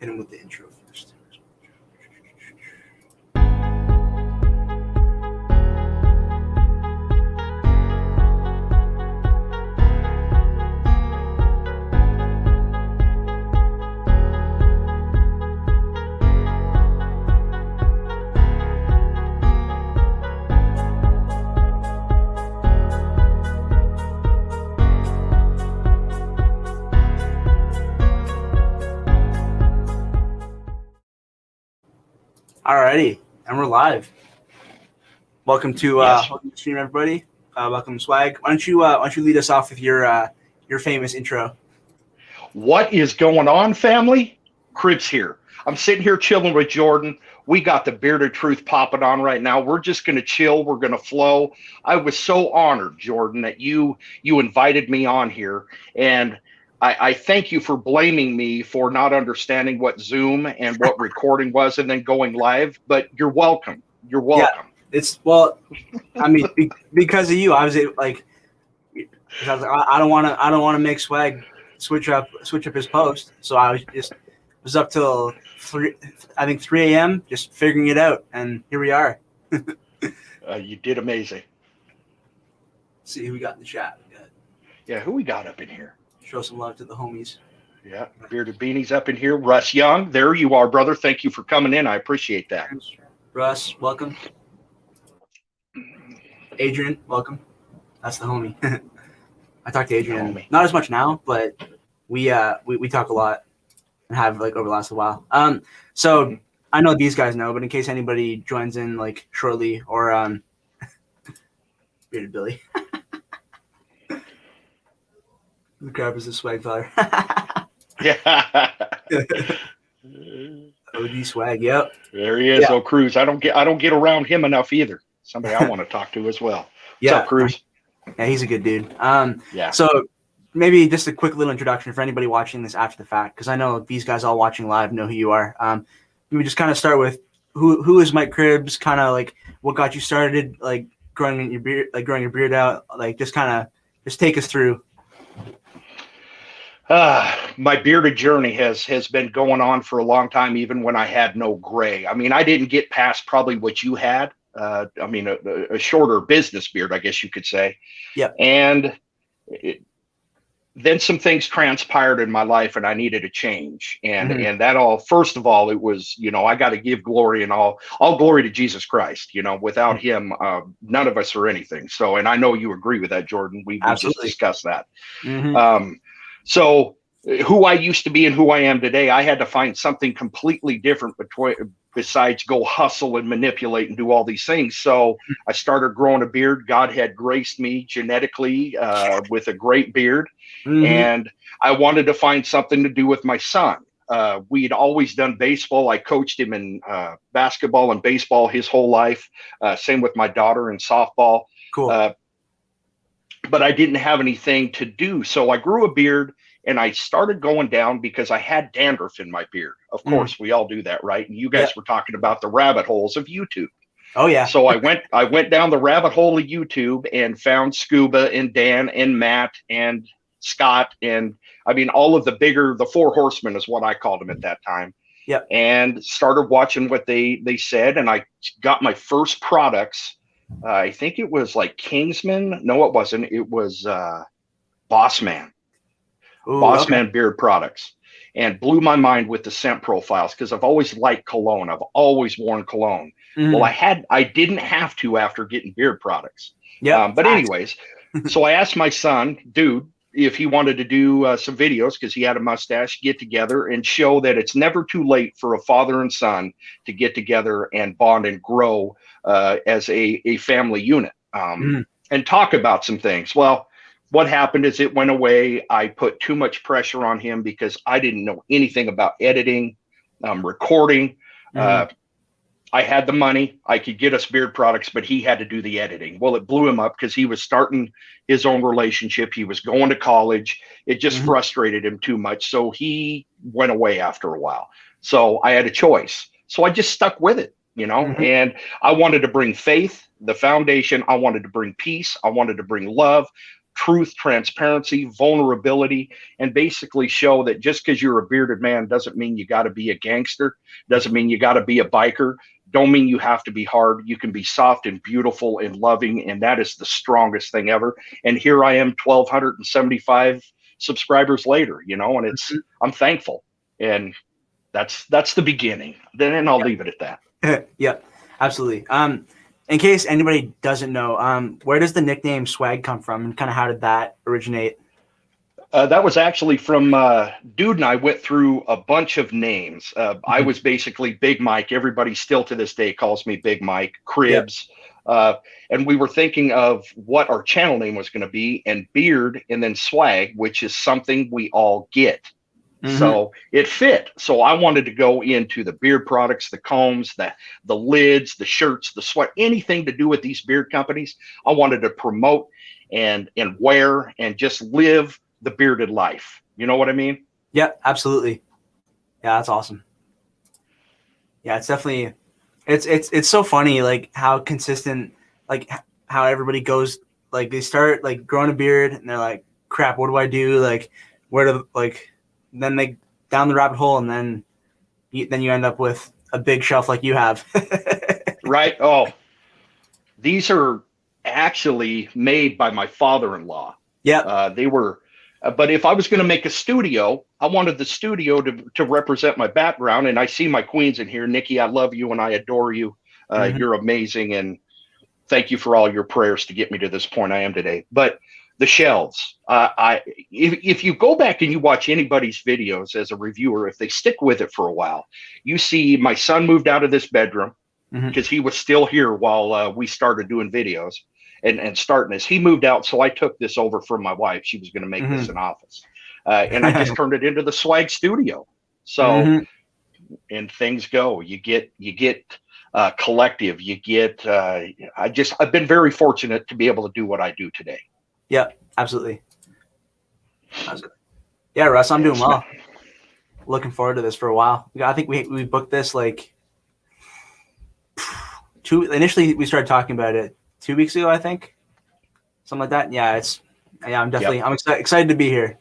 Hit him with the intro first. Alrighty, and we're live. Welcome to welcome to stream, everybody. Welcome, Swag. Why don't you lead us off with your famous intro? What is going on, family? Cribs here. I'm sitting here chilling with Jordan. We got the Bearded Truth popping on right now. We're just going to chill. We're going to flow. I was so honored, Jordan, that you invited me on here, and I thank you for blaming me for not understanding what Zoom and what recording was and then going live, but you're welcome. You're welcome. Yeah, I mean, because of you, I was like, I don't want to make Swag switch up his post. So I was up till 3 a.m. just figuring it out, and here we are. You did amazing. Let's see who we got in the chat. Yeah, who we got up in here? Show some love to the homies. Yeah, Bearded Beanie's up in here. Russ Young, there you are, brother. Thank you for coming in. I appreciate that. Russ, welcome. Adrian, welcome. That's the homie. I talk to Adrian not as much now, but we talk a lot and have like over the last while. So I know these guys know, but in case anybody joins in like shortly or Bearded Billy. The crap is a Swag feller. Yeah. OG Swag, yep. There he is, yeah. Cruz. I don't get around him enough either. Somebody I want to talk to as well. What's up, Cruz? Yeah, he's a good dude. Yeah. So maybe just a quick little introduction for anybody watching this after the fact, because I know these guys all watching live know who you are. We just kind of start with who is Mike Cribbs, kind of like what got you started, like growing your beard out, like just take us through. My bearded journey has been going on for a long time, even when I had no gray. I mean, I didn't get past probably what you had. I mean, a shorter business beard, I guess you could say. Yeah. And then some things transpired in my life, and I needed a change. And that all, first of all, it was, I got to give glory and all glory to Jesus Christ. Without him, none of us are anything. So, and I know you agree with that, Jordan. We just discussed that. So who I used to be and who I am today, I had to find something completely different besides go hustle and manipulate and do all these things. So I started growing a beard. God had graced me genetically with a great beard. And I wanted to find something to do with my son. We'd always done baseball. I coached him in basketball and baseball his whole life. Same with my daughter in softball. Cool. But I didn't have anything to do. So I grew a beard and I started going down because I had dandruff in my beard. Of course, we all do that, right? And you guys were talking about the rabbit holes of YouTube. Oh, yeah. So I went down the rabbit hole of YouTube and found Scuba and Dan and Matt and Scott. And I mean, all of the four horsemen is what I called them at that time. Yeah. And started watching what they said. And I got my first products. I think it was like Kingsman. No, it wasn't. It was Bossman. Bossman beard products, and blew my mind with the scent profiles because I've always liked cologne. I've always worn cologne. Well, I didn't have to after getting beard products. Yeah. But anyways, so I asked my son, dude, if he wanted to do some videos because he had a mustache, get together and show that it's never too late for a father and son to get together and bond and grow as a family unit and talk about some things. Well, what happened is it went away. I put too much pressure on him because I didn't know anything about editing, recording. I had the money. I could get us beard products, but he had to do the editing. Well, it blew him up because he was starting his own relationship. He was going to college. It just frustrated him too much. So he went away after a while. So I had a choice. So I just stuck with it, and I wanted to bring faith, the foundation. I wanted to bring peace. I wanted to bring love. truth, transparency, vulnerability, and basically show that just because you're a bearded man doesn't mean you got to be a gangster, doesn't mean you got to be a biker, don't mean you have to be hard. You can be soft and beautiful and loving, and that is the strongest thing ever. And here I am, 1,275 subscribers later, you know, and it's, I'm thankful. And that's the beginning. Then I'll leave it at that. Yeah, absolutely. In case anybody doesn't know, where does the nickname Swag come from, and kind of how did that originate? That was actually from Dude and I went through a bunch of names. I was basically Big Mike. Everybody still to this day calls me Big Mike. Cribs. Yep. And we were thinking of what our channel name was going to be, and Beard, and then Swag, which is something we all get. So it fit. So I wanted to go into the beard products, the combs, the lids, the shirts, the sweat, anything to do with these beard companies. I wanted to promote and wear and just live the bearded life. You know what I mean? Yeah, absolutely. Yeah, that's awesome. Yeah, it's definitely, it's so funny, like how consistent, like how everybody goes, like they start like growing a beard and they're like, crap, what do I do? Like, where do, like, then they down the rabbit hole, and then you end up with a big shelf like you have. Right. Oh, these are actually made by my father-in-law. Yeah. They were, but if I was going to make a studio, I wanted the studio to represent my background. And I see my queens in here. Nikki, I love you and I adore you. You're amazing. And thank you for all your prayers to get me to this point I am today. But the shelves, if you go back and you watch anybody's videos as a reviewer, if they stick with it for a while, you see my son moved out of this bedroom because he was still here while we started doing videos and starting this. He moved out, so I took this over from my wife. She was going to make this an office, and I just turned it into the Swag Studio. So, and things go. You get collective. You get. I've been very fortunate to be able to do what I do today. Yeah, absolutely. Yeah, Russ, I'm doing well. Looking forward to this for a while. I think we booked this like initially we started talking about it 2 weeks ago, I think. Something like that. Yeah, I'm definitely I'm excited to be here.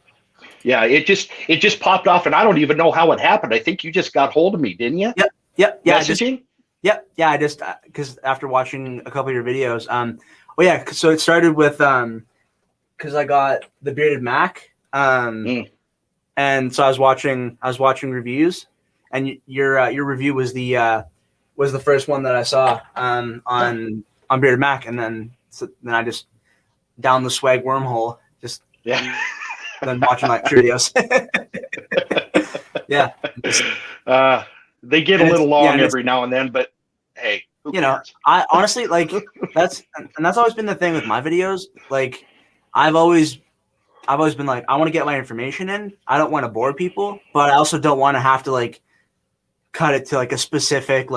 Yeah, it just popped off, and I don't even know how it happened. I think you just got hold of me, didn't you? Yep. Yeah. Messaging? Yeah. I just because after watching a couple of your videos, so it started with because I got the Bearded Mac, and so I was watching reviews, and your review was the first one that I saw on Bearded Mac, and then I just down the Swag wormhole, just then watching like videos. Yeah, they get a little long every now and then, but hey, who cares? I honestly like that's always been the thing with my videos, like. I've always been like, I want to get my information in. I don't want to bore people, but I also don't want to have to like cut it to like a specific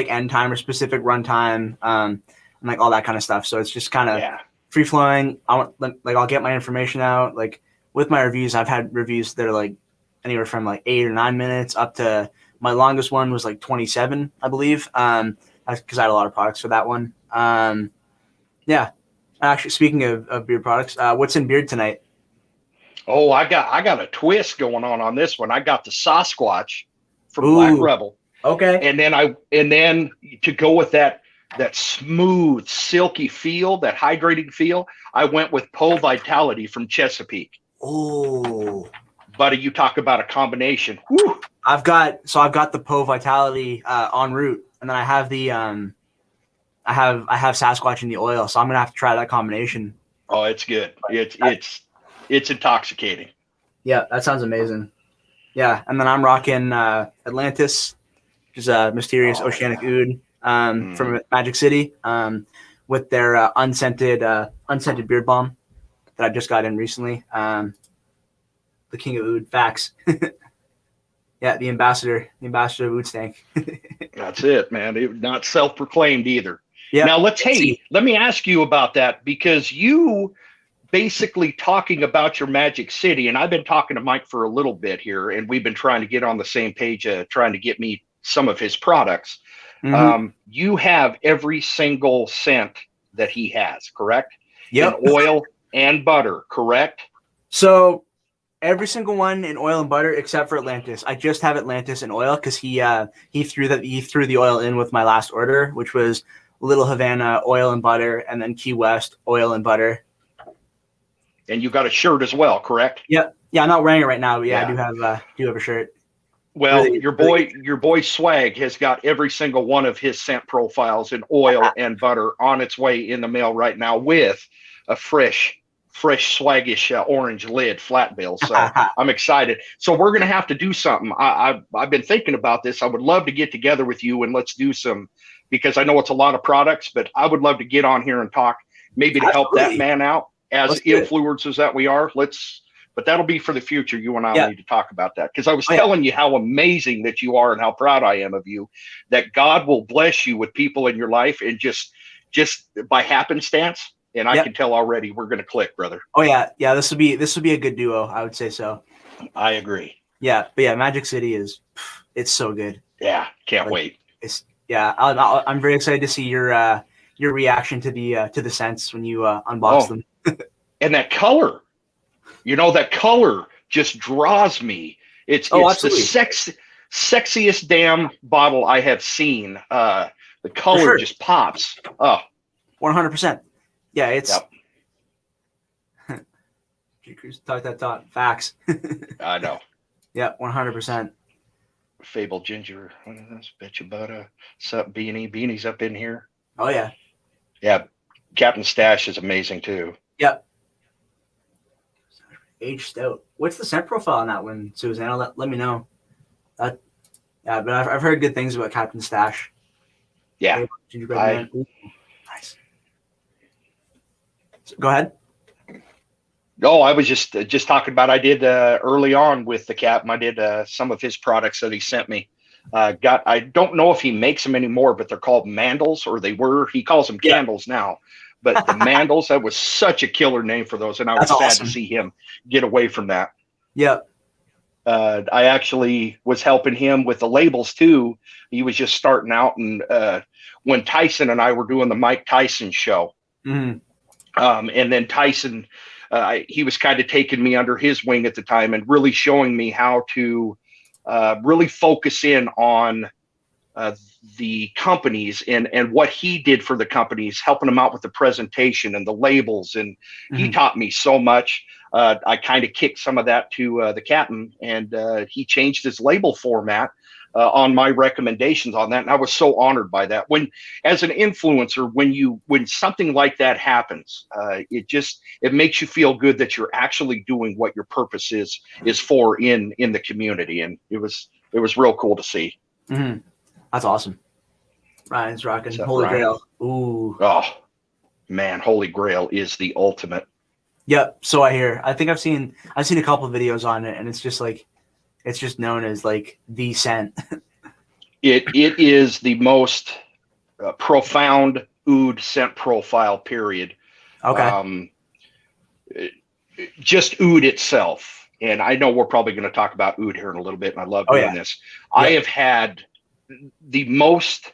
end time or specific run time, and like all that kind of stuff. So it's just kind of free flowing. I want like I'll get my information out. Like with my reviews, I've had reviews that are like anywhere from like 8 or 9 minutes up to my longest one was like 27, I believe. Because I had a lot of products for that one. Yeah. Actually, speaking of beard products, what's in beard tonight? Oh, I got a twist going on this one. I got the Sasquatch from Black Rebel. Okay. And then to go with that smooth, silky feel, that hydrating feel, I went with Po Vitality from Chesapeake. Oh, buddy, you talk about a combination. Whew. I've got the Po Vitality en route, and then I have the I have Sasquatch in the oil, so I'm gonna have to try that combination. Oh, it's good. It's intoxicating. Yeah, that sounds amazing. Yeah, and then I'm rocking Atlantis, which is a mysterious oceanic oud from Magic City, with their unscented beard balm that I just got in recently. The King of Oud, facts. Yeah, the ambassador of Oud Stank. That's it, man. Not self-proclaimed either. Yeah. Now let me ask you about that, because you basically talking about your Magic City, and I've been talking to Mike for a little bit here, and we've been trying to get on the same page, trying to get me some of his products. You have every single scent that he has, correct? Yep. in oil and butter, correct? So every single one in oil and butter except for Atlantis. I just have Atlantis in oil because he threw the oil in with my last order, which was Little Havana oil and butter, and then Key West oil and butter. And you got a shirt as well, correct? Yep. Yeah, I'm not wearing it right now, but yeah, Yeah. I do have a shirt. Well, Really, your boy Swag has got every single one of his scent profiles in oil and butter on its way in the mail right now with a fresh swaggish orange lid flat bill. So I'm excited. So we're gonna have to do something. I've been thinking about this. I would love to get together with you and let's do some, because I know it's a lot of products, but I would love to get on here and talk, maybe to help that man out as influencers that we are. But that'll be for the future. You and I will need to talk about that, because I was telling you how amazing that you are and how proud I am of you, that God will bless you with people in your life and just by happenstance. And I can tell already we're going to click, brother. Oh yeah. Yeah. This would be a good duo. I would say so. I agree. Yeah. But yeah, Magic City it's so good. Yeah. Can't wait. I'm very excited to see your reaction to the scents when you unbox them. And that color. That color just draws me. It's the sexiest damn bottle I have seen. The color just pops. Oh, 100%. Yeah, it's. Talk. Facts. I know. Yeah, 100%. Fable Ginger. What is this? Bet you butter. Sup, Beanie? Beanie's up in here. Oh, yeah. Yeah. Captain Stash is amazing, too. Yep. Aged stout. What's the scent profile on that one, Susanna? Let me know. But I've heard good things about Captain Stash. Yeah. Nice. Go ahead. No, I was just talking about, I did early on with the Captain. I did some of his products that he sent me. I don't know if he makes them anymore, but they're called Mandals, or they were. He calls them candles now. But the Mandals, that was such a killer name for those, and I was sad to see him get away from that. Yep. I actually was helping him with the labels too. He was just starting out, and when Tyson and I were doing the Mike Tyson show, and then Tyson, he was kind of taking me under his wing at the time and really showing me how to really focus in on the companies and what he did for the companies, helping them out with the presentation and the labels. And he taught me so much. I kind of kicked some of that to the Captain, and he changed his label format on my recommendations on that. And I was so honored by that. When, as an influencer, when something like that happens, it makes you feel good that you're actually doing what your purpose is for in the community. And it was real cool to see. Mm-hmm. That's awesome. Ryan's rocking Holy Grail. Ooh. Oh man, Holy Grail is the ultimate. Yep. So I hear. I think I've seen a couple of videos on it, and it's just known as like the scent. It is the most profound oud scent profile. Period. Okay. Just oud itself. And I know we're probably going to talk about oud here in a little bit, and I love doing this. Yeah. I have had the most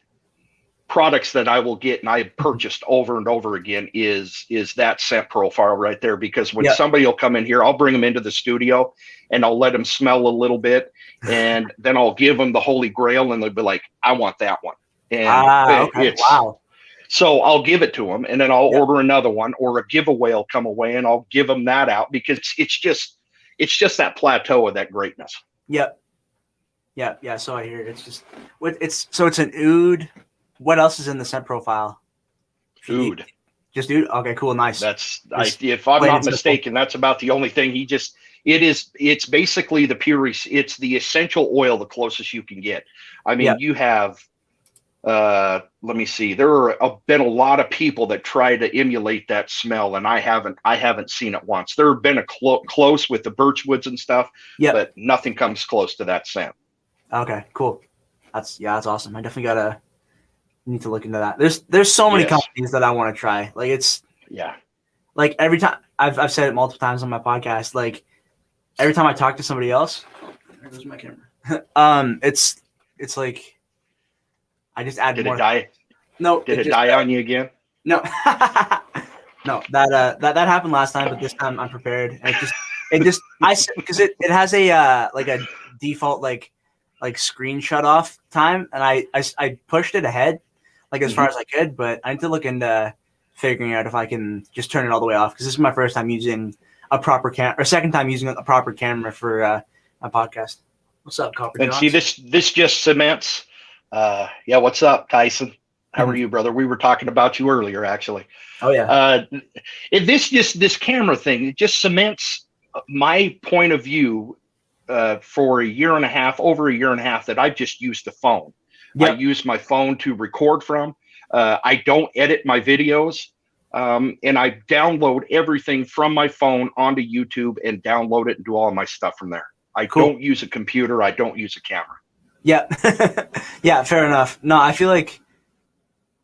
products that I will get, and I have purchased over and over again, is that scent profile right there. Because when somebody will come in here, I'll bring them into the studio and I'll let them smell a little bit, and then I'll give them the Holy Grail, and they'll be like, I want that one. And wow. So I'll give it to them, and then I'll order another one, or a giveaway will come away, and I'll give them that out, because it's just that plateau of that greatness. Yep. Yeah. So I hear it's an oud. What else is in the scent profile? Oud. Just oud. Okay, cool, nice. If I'm not mistaken, that's about the only thing. It's basically the purest. It's the essential oil, the closest you can get. I mean, you have. Let me see. There have been a lot of people that try to emulate that smell, and I haven't seen it once. There have been a close with the birchwoods and stuff, but nothing comes close to that scent. Okay, cool. That's awesome. I definitely need to look into that. There's so many companies that I want to try. Like like every time I've said it multiple times on my podcast. Like every time I talk to somebody else, there goes my camera. It's like. I just add more. Did it die? No. Did it die on you again? No. No, that happened last time, but this time I'm prepared. And because it has a like a default like screen shut off time, and I pushed it ahead like as far as I could, but I need to look into figuring out if I can just turn it all the way off, because this is my first time using a proper or second time using a proper camera for my podcast. What's up, Copper And Johns? see, this just cements. Yeah, what's up, Tyson? How are you, brother? We were talking about you earlier, actually. Oh yeah. This camera thing, it just cements my point of view for over a year and a half that I've just used the phone. Yep. I use my phone to record from. I don't edit my videos, and I download everything from my phone onto YouTube and download it and do all of my stuff from there. I don't use a computer. I don't use a camera. Yeah. Yeah, fair enough. No, I feel like,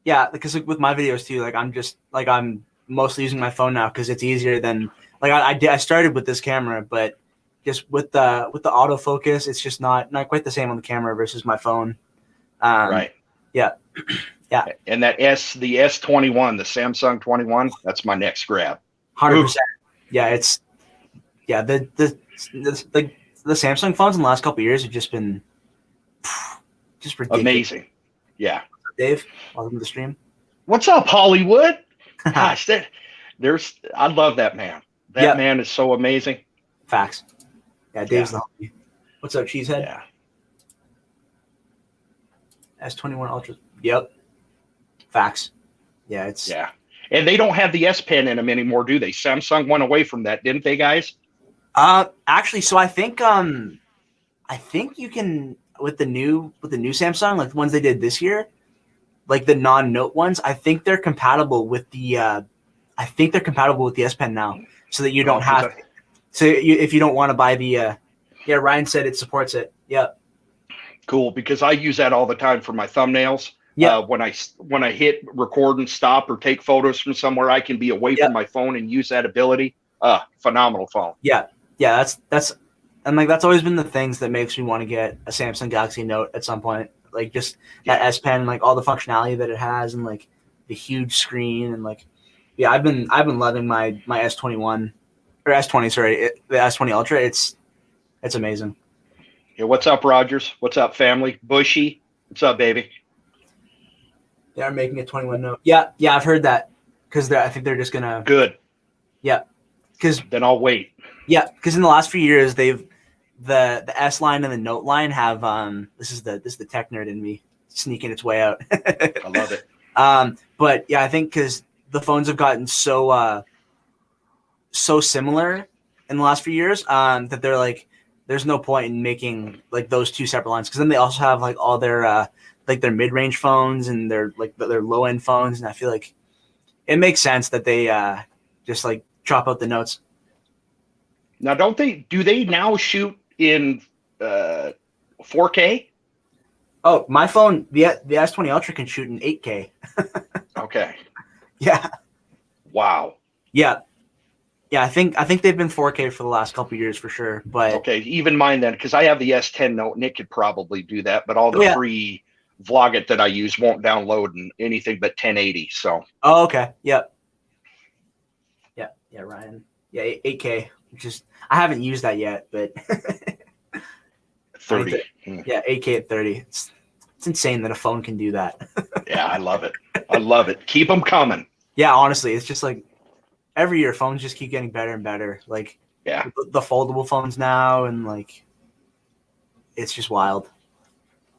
yeah, because like with my videos too, like I'm mostly using my phone now because it's easier than like I started with this camera, but just with the autofocus, it's just not quite the same on the camera versus my phone. Right. Yeah. Yeah. And the S21, the Samsung 21, that's my next grab. 100%. Yeah, it's the Samsung phones in the last couple of years have just been just ridiculous. Amazing. Yeah. Dave, welcome to the stream. What's up, Hollywood? Gosh, I love that man. That man is so amazing. Facts. Yeah, Dave's the homie. What's up, Cheesehead? Yeah. S21 Ultra. Yep. Facts. Yeah, it's And they don't have the S Pen in them anymore, do they? Samsung went away from that, didn't they, guys? Actually, so I think you can with the new Samsung, like the ones they did this year, like the non-Note ones, I think they're compatible with the S Pen now, so that you don't have to. So if you don't want to buy the Ryan said it supports it. Yep. Cool, because I use that all the time for my thumbnails. Yeah. When I hit record and stop or take photos from somewhere, I can be away from my phone and use that ability. Phenomenal phone. Yeah. Yeah, that's and like that's always been the things that makes me want to get a Samsung Galaxy Note at some point. Like just that S Pen, like all the functionality that it has, and like the huge screen, and like I've been loving my S21 or S20, sorry, the S20 Ultra. It's amazing. Yeah, what's up, Rogers? What's up, family? Bushy, what's up, baby? They are making a 21 Note. Yeah, I've heard that because I think they're just gonna. Good. Yeah, because then I'll wait. Yeah, because in the last few years they've the S line and the Note line have this is the tech nerd in me sneaking its way out. I love it. But yeah, I think because the phones have gotten so similar in the last few years that they're like, there's no point in making like those two separate lines, because then they also have like all their like their mid-range phones and their low-end phones, and I feel like it makes sense that they just like chop out the Notes. Now, do they now shoot in 4K? Oh, my phone, the S20 Ultra can shoot in 8K. Okay. Yeah. Wow. Yeah. Yeah, I think they've been 4K for the last couple of years for sure. But okay, even mine then, because I have the S10 Note and it could probably do that, but all the free Vlogit that I use won't download in anything but 1080. So. Oh, okay. Yep. Yeah. Yeah, Ryan. Yeah, 8K. Just I haven't used that yet, but 30. Yeah, 8K at 30. It's insane that a phone can do that. Yeah, I love it. I love it. Keep them coming. Yeah, honestly, it's just like every year phones just keep getting better and better. Like the foldable phones now, and like it's just wild.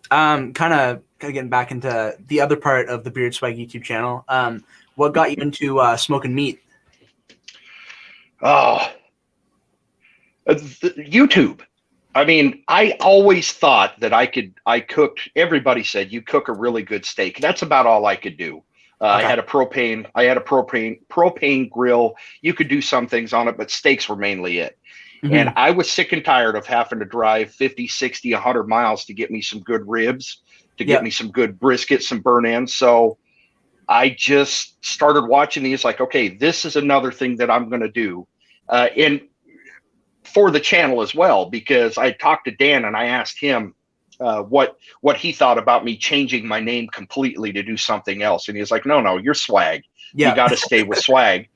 Kind of getting back into the other part of the Beard Swag YouTube channel. What got you into smoking meat? Oh, YouTube. I mean, I always thought that I cooked. Everybody said you cook a really good steak. That's about all I could do. I had a propane grill. You could do some things on it, but steaks were mainly it. Mm-hmm. And I was sick and tired of having to drive 50, 60, 100 miles to get me some good ribs, to get me some good brisket, some burnt ends. So I just started watching these like, okay, this is another thing that I'm going to do. And for the channel as well, because I talked to Dan and I asked him what he thought about me changing my name completely to do something else. And he was like, no, you're Swag. You got to stay with Swag.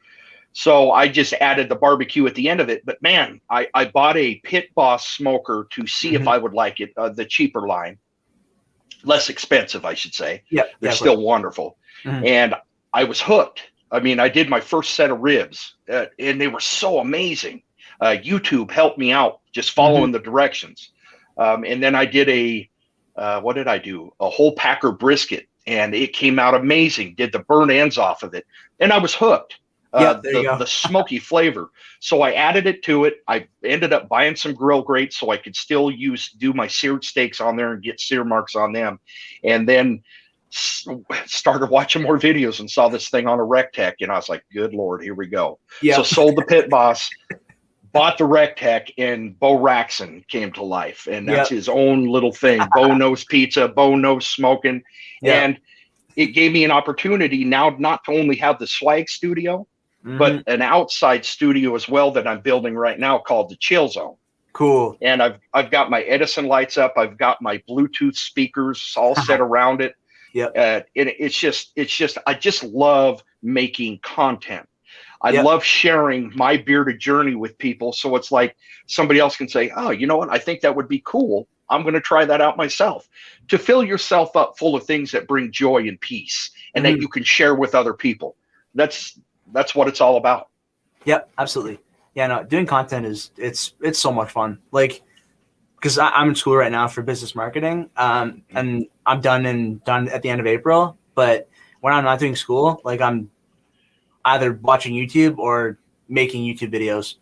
So I just added the barbecue at the end of it. But man, I bought a Pit Boss smoker to see if I would like it, the cheaper line, less expensive, I should say. Yeah, they're still wonderful. And I was hooked. I mean, I did my first set of ribs, and they were so amazing. YouTube helped me out just following the directions. And then I did what did I do? A whole packer brisket, and it came out amazing. Did the burnt ends off of it, and I was hooked. The smoky flavor. So I added it to it. I ended up buying some grill grates so I could still do my seared steaks on there and get sear marks on them. And then started watching more videos and saw this thing on a Rectech, and I was like, good Lord, here we go. So sold the Pit Boss, bought the Rectech, and Bo Raxon came to life. And that's his own little thing. Bo knows pizza, Bo knows smoking. And it gave me an opportunity now not to only have the swag studio, but an outside studio as well that I'm building right now called the Chill Zone. Cool. And I've got my Edison lights up. I've got my Bluetooth speakers all set around it. And it's just I just love making content. I love sharing my bearded journey with people. So it's like somebody else can say, oh, you know what? I think that would be cool. I'm going to try that out myself. To fill yourself up full of things that bring joy and peace and that you can share with other people. That's what it's all about. Yep, absolutely. Yeah, no, doing content it's so much fun. Like, because I'm in school right now for business marketing, and I'm done at the end of April. But when I'm not doing school, like I'm either watching YouTube or making YouTube videos.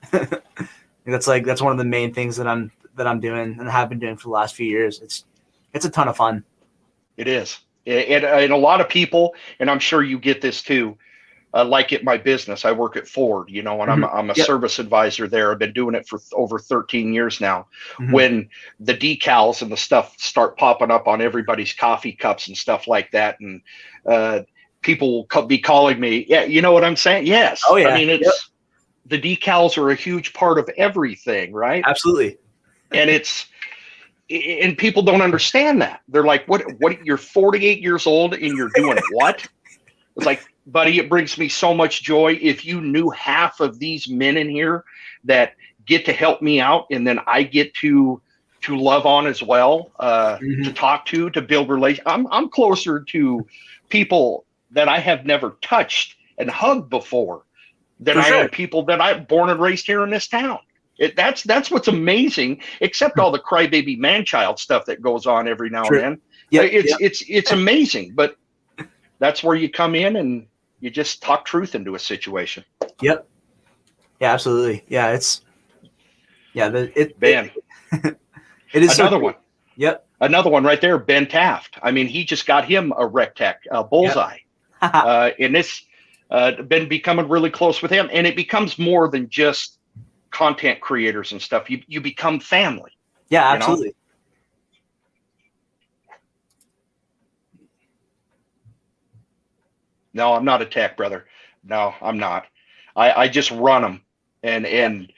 That's one of the main things that I'm doing and have been doing for the last few years. It's a ton of fun. It is, and a lot of people, and I'm sure you get this too. Like at my business, I work at Ford, and I'm a service advisor there. I've been doing it for over 13 years now. When the decals and the stuff start popping up on everybody's coffee cups and stuff like that, and people will be calling me, yeah, you know what I'm saying? Yes. Oh yeah. I mean, the decals are a huge part of everything, right? Absolutely. And people don't understand that. They're like, what, you're 48 years old and you're doing what? It's like, buddy, it brings me so much joy. If you knew half of these men in here that get to help me out, and then I get to love on as well, to talk to build relations. I'm closer to people that I have never touched and hugged before than I am people that I'm born and raised here in this town. That's what's amazing, except all the crybaby man-child stuff that goes on every now and then. It's amazing, but that's where you come in and you just talk truth into a situation. Yep. Yeah, absolutely. Yeah, it is another one. Yep. Another one right there, Ben Taft. I mean, he just got him a Rectech, Bullseye. And this been becoming really close with him. And it becomes more than just content creators and stuff. You become family. Yeah, absolutely. No, I'm not a tech, brother. No, I'm not. I just run them and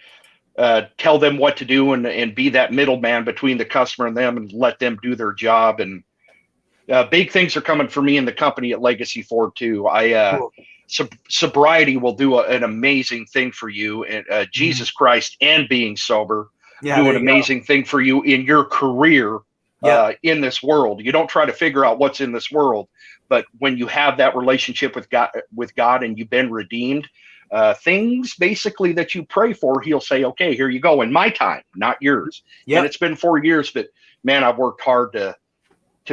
tell them what to do and be that middleman between the customer and them and let them do their job. And big things are coming for me in the company at Legacy Ford too. Cool. Sobriety will do an amazing thing for you, and Jesus Christ and being sober do an amazing thing for you in your career in this world. You don't try to figure out what's in this world, but when you have that relationship with God and you've been redeemed, things basically that you pray for, he'll say, okay, here you go in my time, not yours. And it's been 4 years, but man, I've worked hard to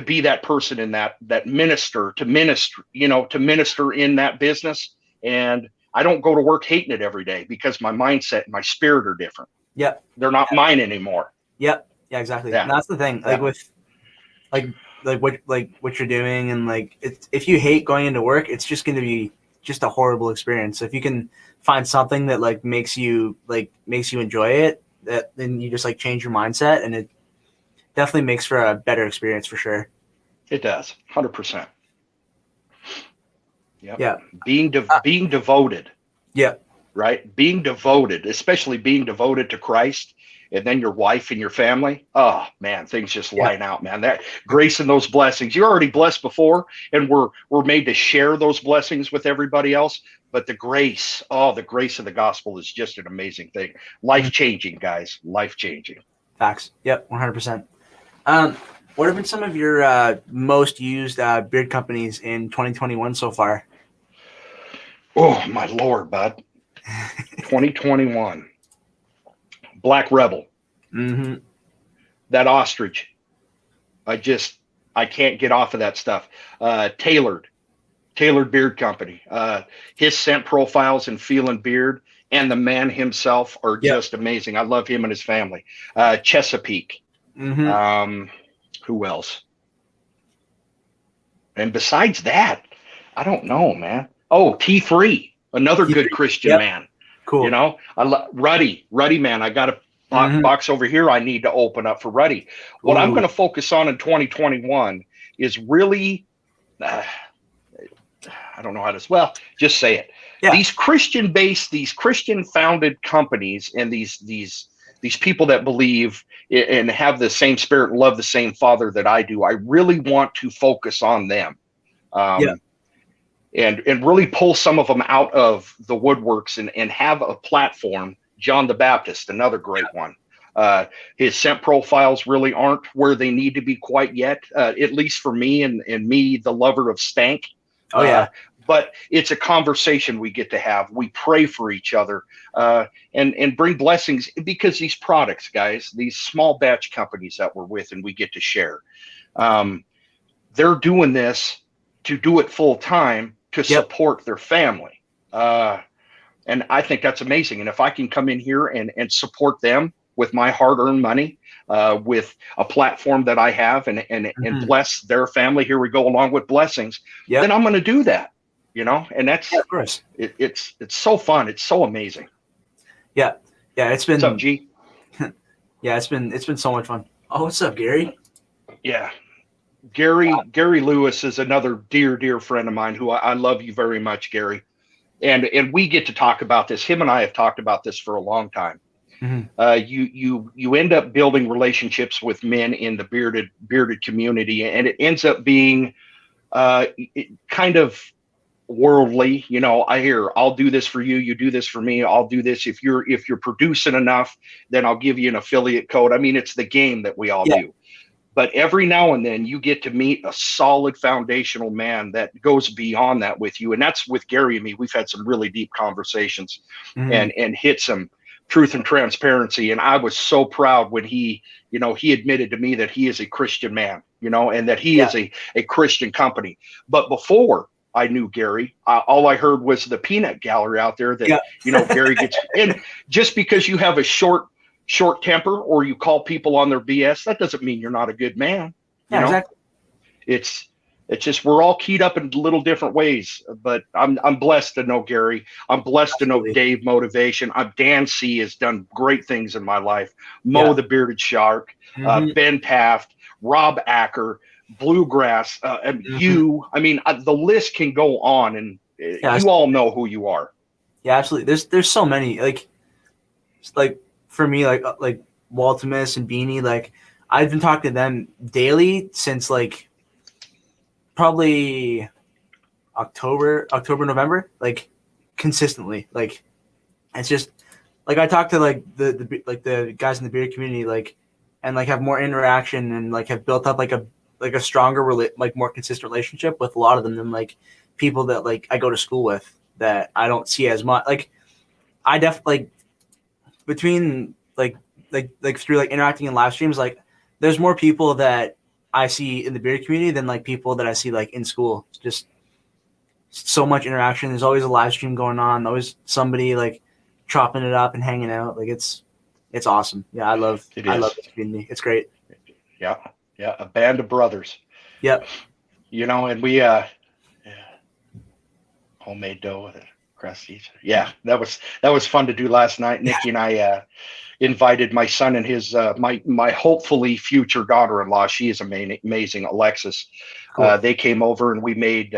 be that person in that minister, to minister in that business. And I don't go to work hating it every day because my mindset and my spirit are different. Yep. They're not mine anymore. Yep. Yeah, exactly. Yeah. And that's the thing. Like with what you're doing, and like if you hate going into work, it's just going to be just a horrible experience. So if you can find something that like makes you enjoy it, then you just like change your mindset, and it definitely makes for a better experience for sure. It does. 100%. Yep. Yeah. Being devoted. Yeah. Right. Being devoted, especially being devoted to Christ, and then your wife and your family, oh man, things just line out, man. That grace and those blessings, you're already blessed before, and we're made to share those blessings with everybody else. But the grace of the gospel is just an amazing thing. Life-changing, guys. Life-changing. Facts. Yep, 100%. What have been some of your most used beard companies in 2021 so far? Oh, my Lord, bud. 2021. Black Rebel. Mm-hmm. That ostrich. I can't get off of that stuff. Tailored Beard Company. His scent profiles and feeling beard and the man himself are just amazing. I love him and his family. Chesapeake. Mm-hmm. Who else? And besides that, I don't know, man. Oh, T3, another good Christian man. Cool. You know, I love Ruddy, man. I got a box over here I need to open up for Ruddy. What I'm going to focus on in 2021 is really, I don't know how to, just say it. Yeah. These Christian-based, these Christian-founded companies and these people that believe and have the same spirit and love the same Father that I do, I really want to focus on them. And really pull some of them out of the woodworks and have a platform. John the Baptist, another great one. His scent profiles really aren't where they need to be quite yet, at least for me and me, the lover of stank. But it's a conversation we get to have. We pray for each other and bring blessings, because these products, guys, these small batch companies that we're with and we get to share, they're doing this to do it full time to support their family. And I think that's amazing. And if I can come in here and support them with my hard-earned money, with a platform that I have and bless their family, here we go, along with blessings, then I'm going to do that. You know, and that's of course it's so fun. It's so amazing. Yeah, it's been. What's up, G? It's been so much fun. Oh, what's up, Gary? Yeah, Gary Lewis is another dear friend of mine who I love you very much, Gary. And we get to talk about this. Him and I have talked about this for a long time. You end up building relationships with men in the bearded community, and it ends up being kind of worldly. You know, I hear, I'll do this for you, you do this for me, I'll do this if you're producing enough, then I'll give you an affiliate code. I mean, it's the game that we all do. But every now and then you get to meet a solid foundational man that goes beyond that with you. And that's with Gary and me. We've had some really deep conversations and hit some truth and transparency. And I was so proud when he admitted to me that he is a Christian man, and that he is a Christian company. But before I knew Gary, all I heard was the peanut gallery out there that, Gary gets. And just because you have a short temper or you call people on their BS, that doesn't mean you're not a good man. You know? Exactly. It's just, we're all keyed up in little different ways, but I'm blessed to know Gary. I'm blessed to know Dave Motivation. Dan C has done great things in my life. Mo the Bearded Shark, Ben Taft, Rob Acker, Bluegrass, you. I mean, the list can go on, and you all know who you are. Yeah, absolutely. There's so many. Like for me, like Waltimus and Beanie. Like I've been talking to them daily since probably October, November, consistently. It's just I talk to the guys in the beard community, and have more interaction and have built up a stronger more consistent relationship with a lot of them than people that I go to school with that I don't see as much. I definitely between through interacting in live streams, there's more people that I see in the beard community than people that I see in school. It's just so much interaction. There's always a live stream going on, always somebody chopping it up and hanging out. It's awesome. Yeah, I love this community. It's great. Yeah, a band of brothers. Yep. And we homemade dough with crusties. Yeah, that was fun to do last night. Nikki and I invited my son and his my hopefully future daughter-in-law. She is amazing, Alexis. Cool. They came over and we made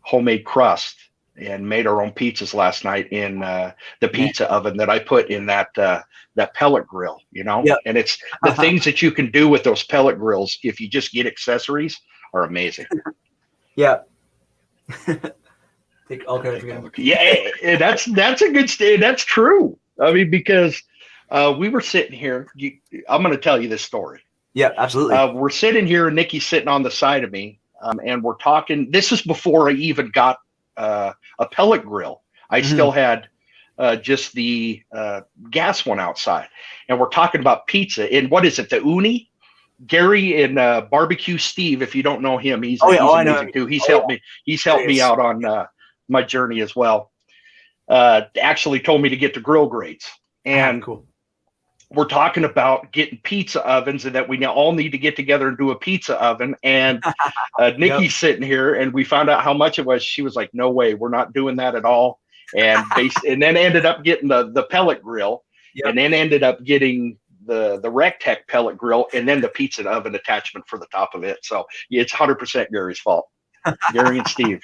homemade crust, and made our own pizzas last night in the pizza oven that I put in that pellet grill, you know. Yep. And it's the things that you can do with those pellet grills if you just get accessories are amazing. Yeah. Take all credit for him. Yeah, that's a good statement. That's true. I mean, because we were sitting here. I'm going to tell you this story. Yeah, absolutely. We're sitting here, and Nikki's sitting on the side of me, and we're talking. This is before I even got a pellet grill. I still had just the gas one outside, and we're talking about pizza. And what is it? The uni? Gary and Barbecue Steve. If you don't know him, he's amazing too. He's helped me. He's helped me out on my journey as well. Actually told me to get the grill grates, and cool. We're talking about getting pizza ovens, and that we all need to get together and do a pizza oven. And Nikki's sitting here, and we found out how much it was. She was like, "No way, we're not doing that at all." And and then ended up getting the pellet grill, and then ended up getting the Rectech pellet grill, and then the pizza oven attachment for the top of it. So it's 100% Gary's fault, Gary and Steve.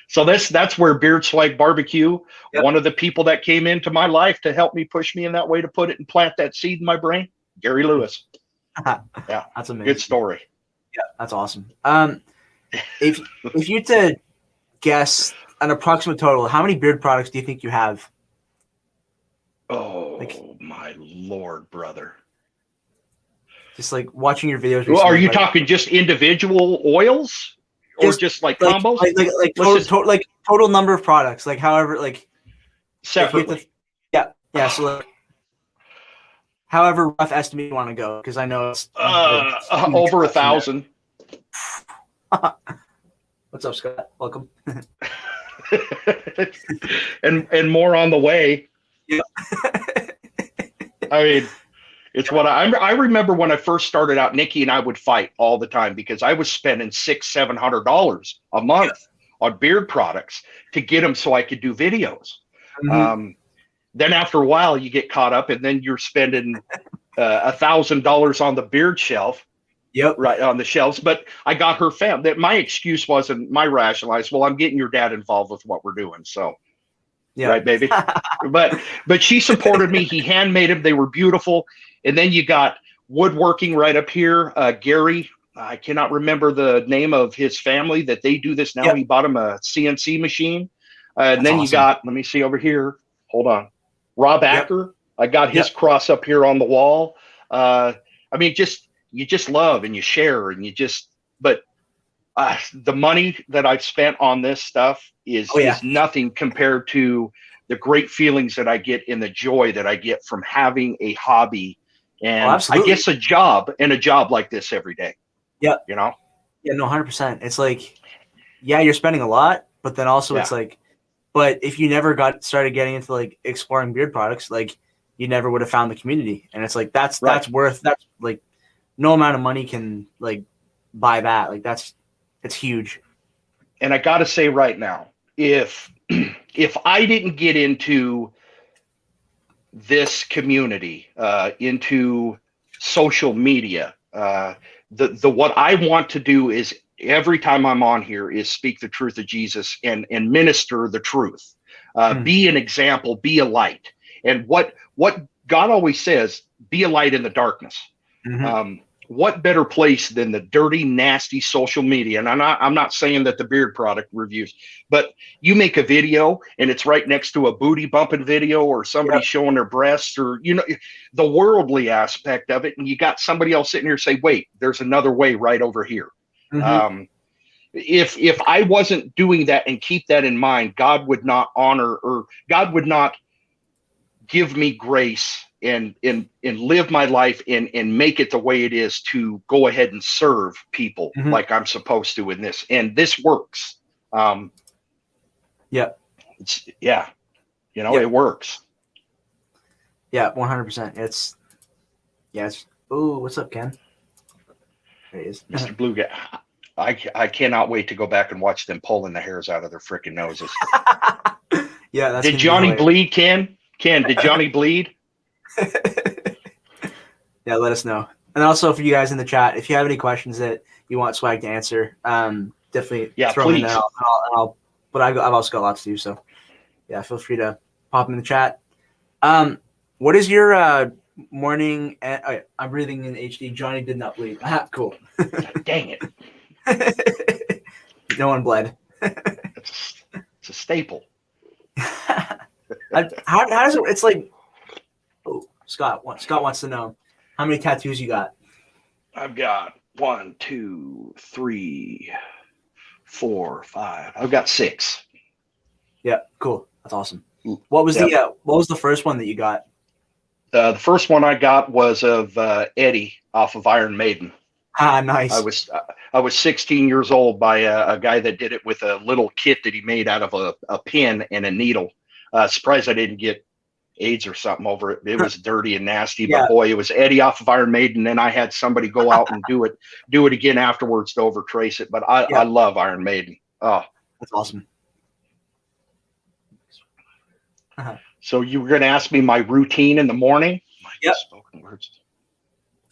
So that's where Beard Swag Barbecue, one of the people that came into my life to help me push me in that way to put it and plant that seed in my brain, Gary Lewis. Yeah, that's amazing. Good story. Yeah, that's awesome. If you had to guess an approximate total, how many beard products do you think you have? Oh, my Lord, brother. Just like watching your videos. Well, are you talking just individual oils? Or just like combos, like total number of products, like however, like separately. Yeah. So like, however rough estimate you want to go, because I know it's over 1,000. What's up, Scott? Welcome. and more on the way. Yeah. I mean, it's what I remember when I first started out. Nikki and I would fight all the time because I was spending $600-700 a month on beard products to get them so I could do videos. Then after a while, you get caught up, and then you're spending $1,000 on the beard shelf. Yep. Right on the shelves. But I got her fam. That my excuse wasn't my rationalized. Well, I'm getting your dad involved with what we're doing, so. Yeah. Right, baby. but she supported me. He handmade them. They were beautiful. And then you got woodworking right up here. Gary, I cannot remember the name of his family that they do this now. Yep. He bought him a CNC machine. And then awesome. You got, let me see over here. Hold on. Rob Acker. I got his cross up here on the wall. I mean, you just love and you share and but the money that I've spent on this stuff is nothing compared to the great feelings that I get and the joy that I get from having a hobby and I guess a job like this every day. Yeah. You know? Yeah, no, 100%. It's like, you're spending a lot, but then also it's like, but if you never started getting into like exploring beard products, like you never would have found the community. And it's like, that's like no amount of money can like buy that. Like it's huge. And I got to say right now, if I didn't get into this community, into social media, what I want to do is every time I'm on here is speak the truth of Jesus and minister the truth, be an example, be a light. And what God always says, be a light in the darkness. What better place than the dirty, nasty social media? And I'm not saying that the beard product reviews, but you make a video and it's right next to a booty bumping video or somebody showing their breasts or, the worldly aspect of it. And you got somebody else sitting here say, wait, there's another way right over here. If I wasn't doing that and keep that in mind, God would not honor or God would not give me grace and live my life and make it the way it is to go ahead and serve people like I'm supposed to in this. And this works. It works. Yeah, 100%. It's oh, what's up, Ken? There he is. Mr. Blue Guy. I cannot wait to go back and watch them pulling the hairs out of their freaking noses. That's did Johnny bleed, Ken? Ken, did Johnny bleed? Yeah, let us know. And also for you guys in the chat, if you have any questions that you want Swag to answer, definitely throw them in there. I'll but I've also got lots to do. So yeah, feel free to pop in the chat. What is your morning? I'm breathing in HD. Johnny did not bleed. Cool. Dang it. No one bled. It's a staple. How does it? It's like, oh, Scott wants to know how many tattoos you got. I've got 1, 2, 3, 4, 5. I've got 6. Yeah, cool. That's awesome. What was the first one that you got? The first one I got was of Eddie off of Iron Maiden. Nice. I was 16 years old by a guy that did it with a little kit that he made out of a pin and a needle. Surprised I didn't get AIDS or something over it. It was dirty and nasty, but boy, it was Eddie off of Iron Maiden. Then I had somebody go out and do it again afterwards to overtrace it. But I love Iron Maiden. Oh, that's awesome. So you were going to ask me my routine in the morning? Yep. Spoken words.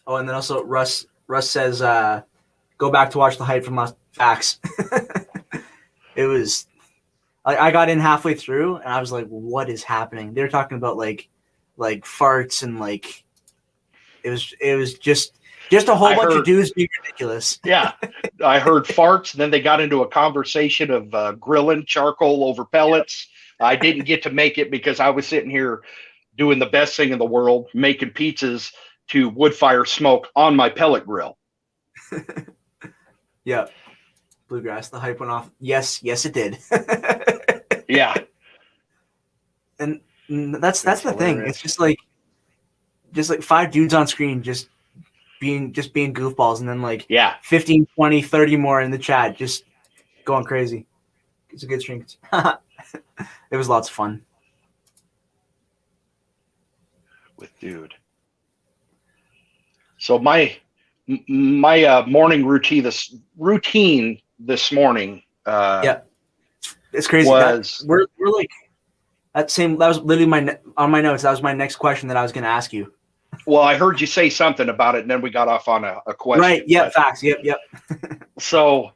Oh, and then also Russ says, go back to watch the hype from last facts. It was, I got in halfway through and I was like, what is happening? They were talking about like farts and like, it was just a whole bunch of dudes being ridiculous. Yeah. I heard farts. Then they got into a conversation of grilling charcoal over pellets. I didn't get to make it because I was sitting here doing the best thing in the world, making pizzas to wood fire smoke on my pellet grill. Yeah. Bluegrass, the hype went off. Yes, it did. Yeah. And that's the thing. It's just like 5 dudes on screen just being goofballs, and then like 15, 20, 30 more in the chat just going crazy. It's a good stream. It was lots of fun. With dude. So my morning routine this morning it's crazy. We're like that was literally on my notes. That was my next question that I was going to ask you. Well, I heard you say something about it, and then we got off on a question. Right. Yeah. Facts. Yep. So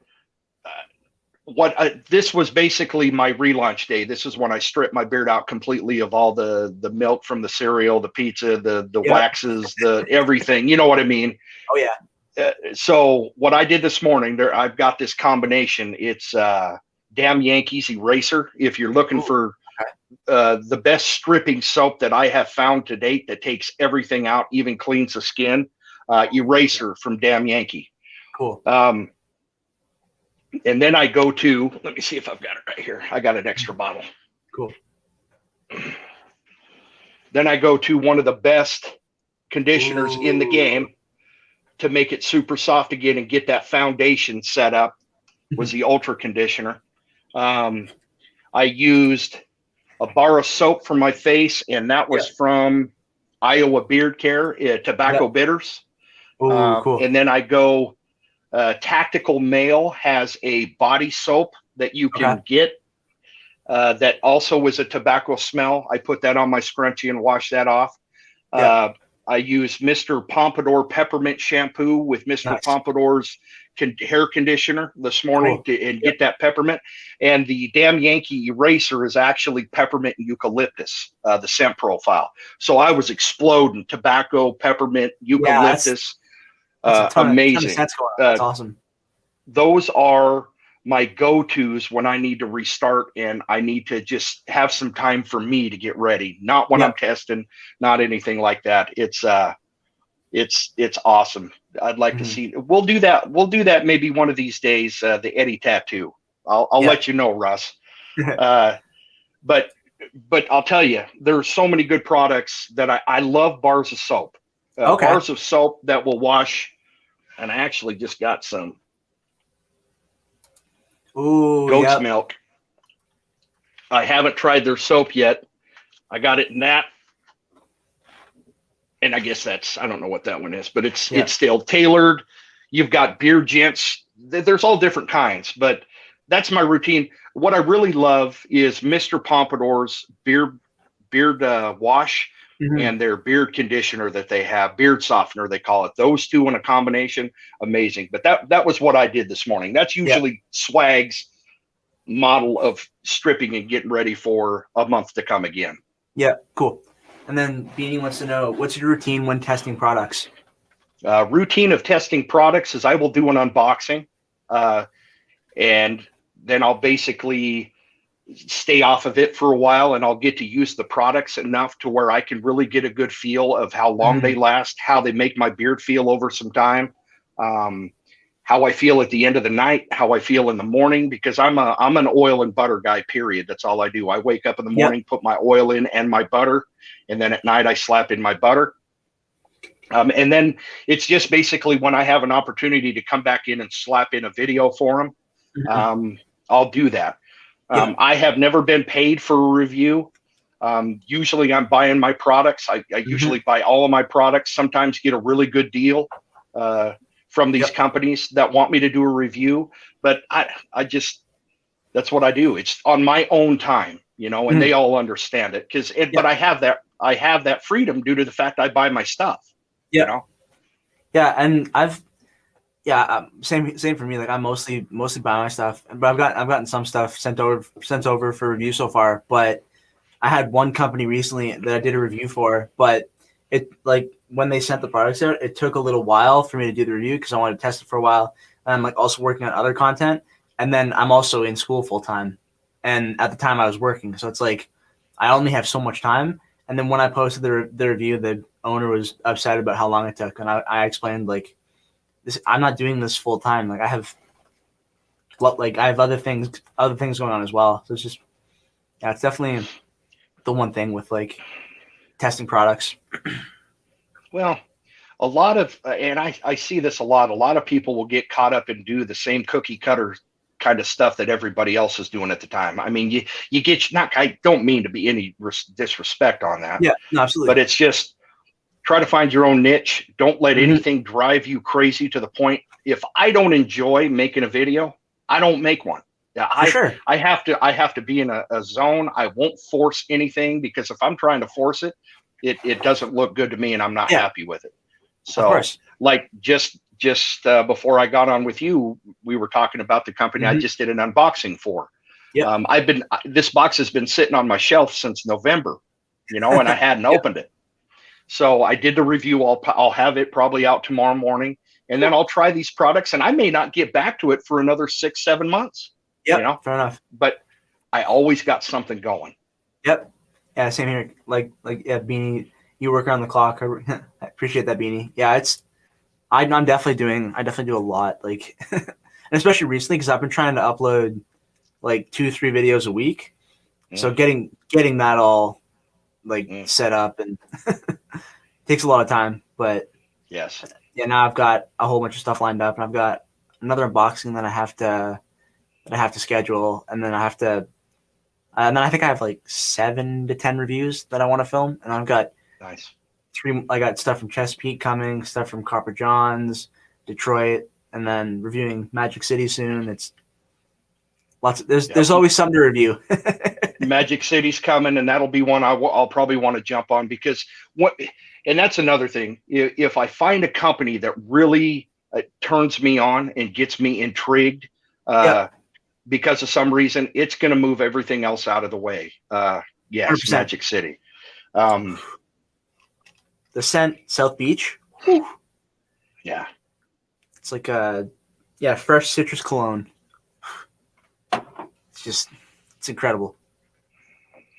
this was basically my relaunch day. This is when I stripped my beard out completely of all the milk from the cereal, the pizza, the waxes, the everything. You know what I mean? Oh yeah. So what I did this morning, I've got this combination. It's Damn Yankees Eraser. If you're looking for the best stripping soap that I have found to date that takes everything out, even cleans the skin, Eraser from Damn Yankee. Cool. And then I go to, let me see if I've got it right here. I got an extra bottle. Cool. Then I go to one of the best conditioners in the game to make it super soft again and get that foundation set up, was the Ultra Conditioner. I used a bar of soap for my face, and that was from Iowa Beard Care, Tobacco Bitters. Cool. And then I go, Tactical Male has a body soap that you can get that also was a tobacco smell. I put that on my scrunchie and wash that off. I use Mr. Pompadour peppermint shampoo with Mr. Pompadour's hair conditioner this morning to get that peppermint. And the Damn Yankee Eraser is actually peppermint and eucalyptus, the scent profile. So I was exploding tobacco, peppermint, eucalyptus. Amazing. That's awesome. Those are my go-tos when I need to restart and I need to just have some time for me to get ready. Not when I'm testing, not anything like that. It's awesome. I'd like to see. We'll do that. We'll do that maybe one of these days. The Eddie tattoo. I'll let you know, Russ. But I'll tell you, there's so many good products that I love. Bars of soap. Bars of soap that will wash. And I actually just got some goat's milk. I haven't tried their soap yet. I got it in that. And I guess I don't know what that one is, but it's still tailored. You've got beard gents. There's all different kinds, but that's my routine. What I really love is Mr. Pompadour's beard wash. And their beard conditioner that they have, beard softener, they call it. Those two in a combination, amazing. But that was what I did this morning. That's usually Swag's model of stripping and getting ready for a month to come again. Yeah, cool. And then Beanie wants to know, what's your routine when testing products? Routine of testing products is I will do an unboxing, and then I'll basically stay off of it for a while, and I'll get to use the products enough to where I can really get a good feel of how long they last, how they make my beard feel over some time, how I feel at the end of the night, how I feel in the morning, because I'm an oil and butter guy, period. That's all I do. I wake up in the morning, put my oil in and my butter, and then at night I slap in my butter. And then it's just basically when I have an opportunity to come back in and slap in a video for them, I'll do that. I have never been paid for a review. Usually I'm buying my products. I usually buy all of my products, sometimes get a really good deal from these companies that want me to do a review. But I just, that's what I do. It's on my own time, you know, and they all understand it. But I have that freedom due to the fact I buy my stuff. You know? Yeah, and same for me. Like I mostly buy my stuff, but I've gotten some stuff sent over for review so far. But I had one company recently that I did a review for, but it, like, when they sent the products out, it took a little while for me to do the review because I wanted to test it for a while. And I'm like also working on other content, and then I'm also in school full time. And at the time I was working, so it's like I only have so much time. And then when I posted the review, the owner was upset about how long it took, and I explained, like, this, I'm not doing this full time. Like I have other things going on as well. So it's just, it's definitely the one thing with like testing products. Well, a lot of, and I see this a lot of people will get caught up and do the same cookie cutter kind of stuff that everybody else is doing at the time. I mean, you get, not, I don't mean to be any disrespect on that. Yeah, no, absolutely. But it's just, try to find your own niche. Don't let anything drive you crazy to the point. If I don't enjoy making a video, I don't make one. Yeah, I have to be in a zone. I won't force anything, because if I'm trying to force it, it doesn't look good to me, and I'm not happy with it. So, like just before I got on with you, we were talking about the company I just did an unboxing for. This box has been sitting on my shelf since November, you know, and I hadn't opened it. So I did the review. I'll have it probably out tomorrow morning, and then I'll try these products, and I may not get back to it for another 6-7 months. Yeah, you know? Fair enough. But I always got something going. Yep. Yeah, same here. Like Beanie, you work around the clock. I appreciate that, Beanie. Yeah, I definitely do a lot. Like, and especially recently, because I've been trying to upload like 2-3 videos a week. So getting that all like set up and takes a lot of time. But yes, now I've got a whole bunch of stuff lined up, and I've got another unboxing that I have to schedule, and then I think I have like 7 to 10 reviews that I want to film, and I've got I got stuff from Chesapeake coming, stuff from Copper Johns, Detroit, and then reviewing Magic City soon. It's lots of, there's always something to review. Magic City's coming, and that'll be one I'll probably want to jump on, because and that's another thing. If I find a company that really turns me on and gets me intrigued, because of some reason, it's going to move everything else out of the way. Yes, 100%. Magic City. The scent, South Beach. Whew. Yeah. It's like fresh citrus cologne. It's incredible.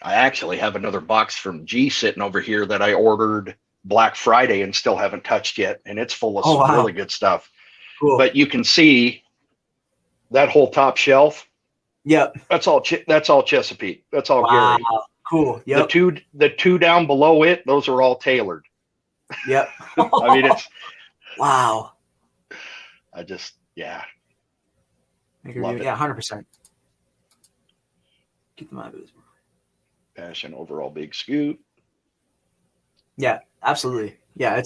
I actually have another box from G sitting over here that I ordered Black Friday and still haven't touched yet. And it's full of some really good stuff. Cool. But you can see that whole top shelf. Yep. That's all Chesapeake. That's all Gary. Cool. Yep. The two down below it, those are all tailored. Yep. I mean, it's wow. I just love it. Yeah, 100%. Keep them out of this. Passion overall big scoop. Yeah, absolutely. Yeah,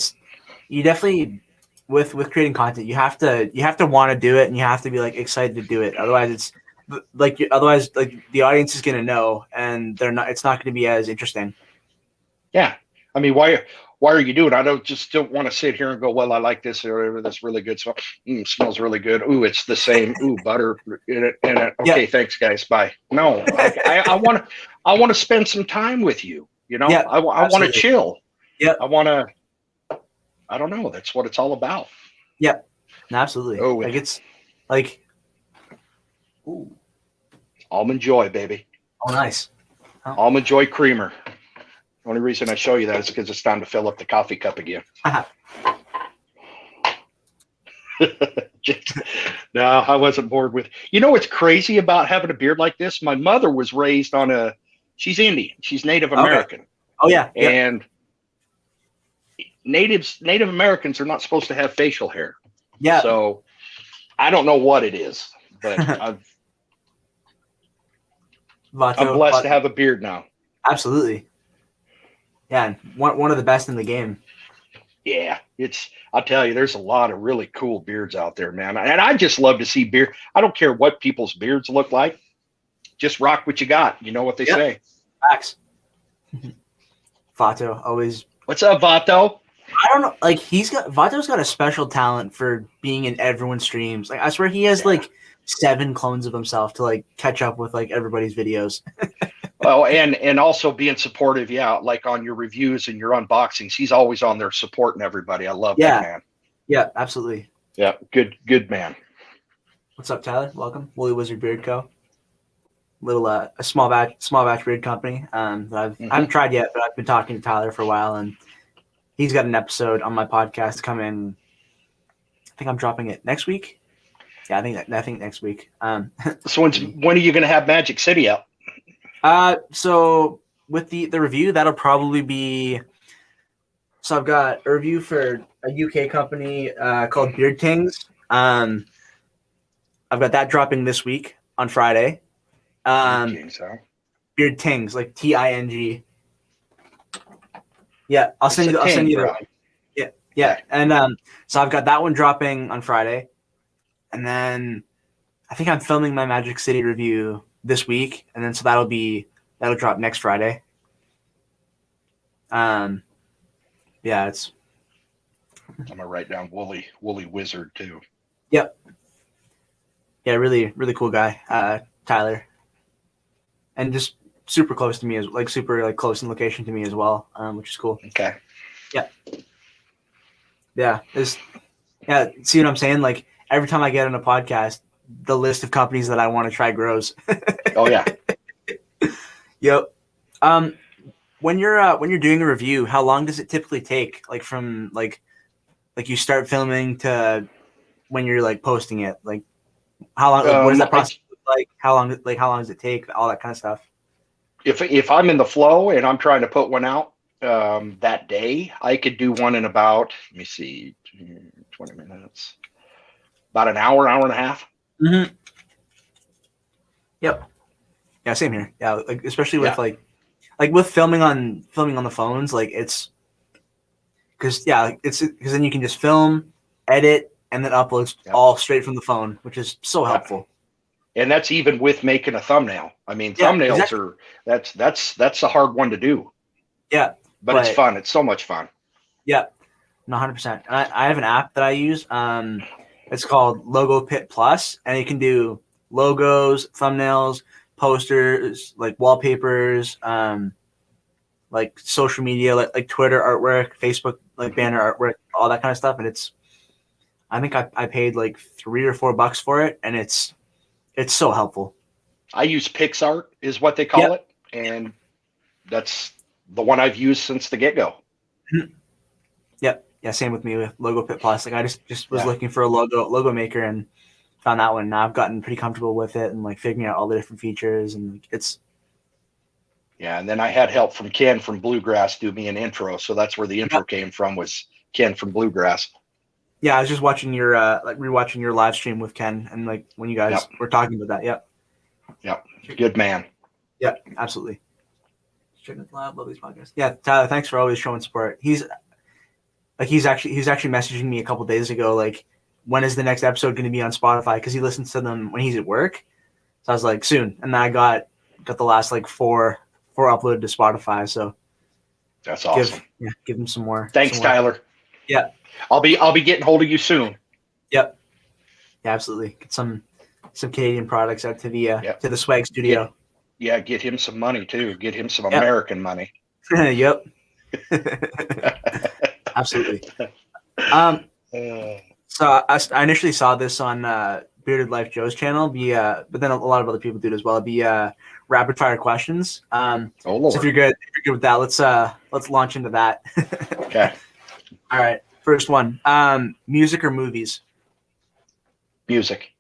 you definitely with creating content, you have to want to do it, and you have to be like excited to do it. Otherwise the audience is going to know, and it's not going to be as interesting. Yeah. I mean, why are you doing? I don't want to sit here and go, well, I like this or that's really good. So smells really good. Ooh, it's the same. Ooh, butter in it. Okay, thanks, guys. Bye. No, I want to spend some time with you. You know, I want to chill. Yeah, I don't know. That's what it's all about. Yep, absolutely. Oh, like it's like, ooh, Almond Joy, baby. Oh, nice. Oh. Almond Joy creamer. The only reason I show you that is because it's time to fill up the coffee cup again. No, I wasn't bored with. You know what's crazy about having a beard like this? My mother was raised on she's Indian. She's Native American. Oh yeah. And Native Americans are not supposed to have facial hair. Yeah. So I don't know what it is, but I'm blessed to have a beard now. Absolutely. Yeah, and one of the best in the game. Yeah, I'll tell you, there's a lot of really cool beards out there, man. And I just love to see beard. I don't care what people's beards look like. Just rock what you got. You know what they say. Facts. Vato always. What's up, Vato? I don't know. Like Vato's got a special talent for being in everyone's streams. Like I swear he has like 7 clones of himself to like catch up with like everybody's videos. Oh, and also being supportive, like on your reviews and your unboxings. He's always on there supporting everybody. I love that, man. Yeah, absolutely. Yeah, good man. What's up, Tyler? Welcome, Woolly Wizard Beard Co. Little a small batch beard company. That I haven't tried yet, but I've been talking to Tyler for a while, and he's got an episode on my podcast coming. I think I'm dropping it next week. Yeah, I think next week. So when are you going to have Magic City out? So with the review, that'll probably be. So I've got a review for a UK company called Beard Tings. I've got that dropping this week on Friday. Beard Tings, like TING. Yeah, I'll send you the Yeah. And so I've got that one dropping on Friday, and then I think I'm filming my Magic City review this week, and then so that'll drop next Friday. Yeah, it's. I'm gonna write down Woolly Wizard too. Yep. Yeah, really cool guy, Tyler, and just super close to me super close in location to me as well, which is cool. Okay. Yeah. Yeah. See what I'm saying? Like every time I get on a podcast, the list of companies that I want to try grows. Oh yeah. Yep. When you're doing a review, how long does it typically take? Like from like you start filming to when you're like posting it? Like how long? What does that process look like? How long does it take? All that kind of stuff. If I'm in the flow and I'm trying to put one out that day, I could do one in about 20 minutes, about an hour and a half. Mm-hmm. Yep. Yeah, same here. Yeah, like especially with like with filming on the phones, like it's because then you can just film, edit, and then upload all straight from the phone, which is so helpful. And that's even with making a thumbnail. I mean, thumbnails are that's a hard one to do. Yeah, but it's fun. It's so much fun. Yeah, 100%. And I have an app that I use. It's called Logo Pit Plus, and you can do logos, thumbnails, posters, like wallpapers, like social media, like Twitter artwork, Facebook, like banner artwork, all that kind of stuff. And I think I paid like $3 or $4 for it, and it's so helpful. I use PixArt is what they call it, and that's the one I've used since the get-go. Yep. Yeah, same with me with Logo Pit Plus. Like I just was looking for a logo maker and found that one. Now I've gotten pretty comfortable with it and like figuring out all the different features, and it's. Yeah, and then I had help from Ken from Bluegrass do me an intro, so that's where the intro came from, was Ken from Bluegrass. Yeah, I was just watching your rewatching your live stream with Ken, and like when you guys were talking about that. Yep. Yep. Good man. Yeah, absolutely. Love these podcasts. Yeah, Tyler, thanks for always showing support. He's actually messaging me a couple days ago, like, when is the next episode going to be on Spotify? Because he listens to them when he's at work. So I was like, soon. And then I got the last like four uploaded to Spotify. So That's awesome. Give him some more. Thanks, Tyler. Yeah. I'll be getting hold of you soon. Yep. Yeah, absolutely. Get some Canadian products out to the swag studio. Get him some money too. Get him some American money. Yep. Absolutely. So I initially saw this on Bearded Life Joe's channel, but then a lot of other people do it as well. Rapid fire questions. Lord. So if you're good with that, let's launch into that. Okay. All right. First one. Music or movies? Music.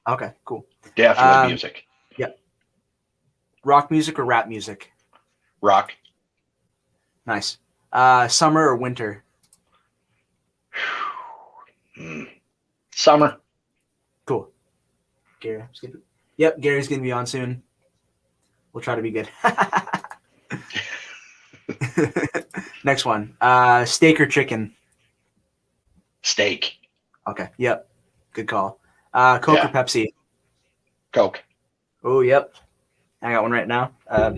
Okay, cool. Definitely music. Yep. Rock music or rap music? Rock. Nice. Summer or winter? Summer. Cool. Gary. Yep, Gary's gonna be on soon. We'll try to be good. Next one. Steak or chicken? Steak. Okay. Yep. Good call. Coke or Pepsi? Coke. Oh, yep. I got one right now.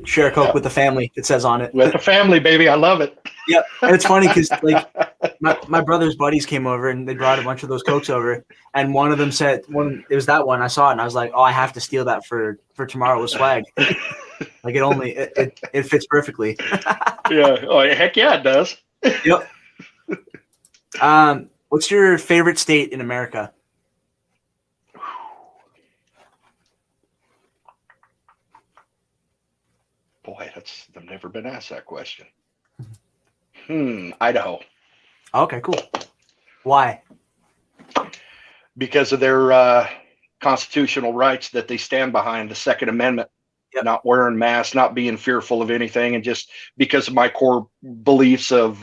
Share a Coke with the family. It says on it. With the family, baby. I love it. Yep. And it's funny because like my brother's buddies came over and they brought a bunch of those Cokes over, and one of them said it was that one. I saw it and I was like, oh, I have to steal that for tomorrow with swag. Like it fits perfectly. Yeah. Oh, heck yeah, it does. Yep. What's your favorite state in America? Boy, I've never been asked that question. Idaho. Okay, cool. Why? Because of their constitutional rights that they stand behind, the Second Amendment. Yep. Not wearing masks, not being fearful of anything, and just because of my core beliefs of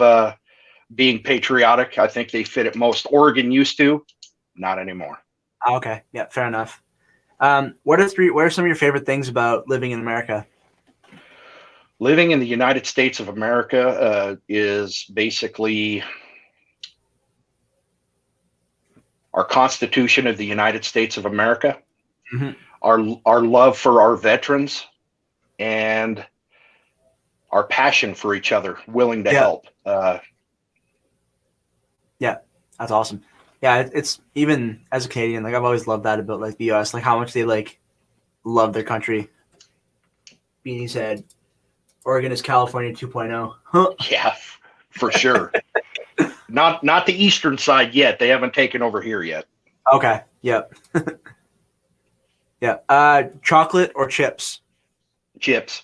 being patriotic, I think they fit it most. Oregon used to, not anymore. Okay, yeah, fair enough. What are some of your favorite things about living in America? Living in the United States of America is basically our Constitution of the United States of America, our love for our veterans, and our passion for each other, willing to help. Yeah, that's awesome. Yeah, it's even as a Canadian, like I've always loved that about like the US, like how much they like love their country. Beanie said, Oregon is California 2.0. Huh? Yeah, for sure. Not the eastern side yet. They haven't taken over here yet. Okay. Yep. Yeah. Chocolate or chips? Chips.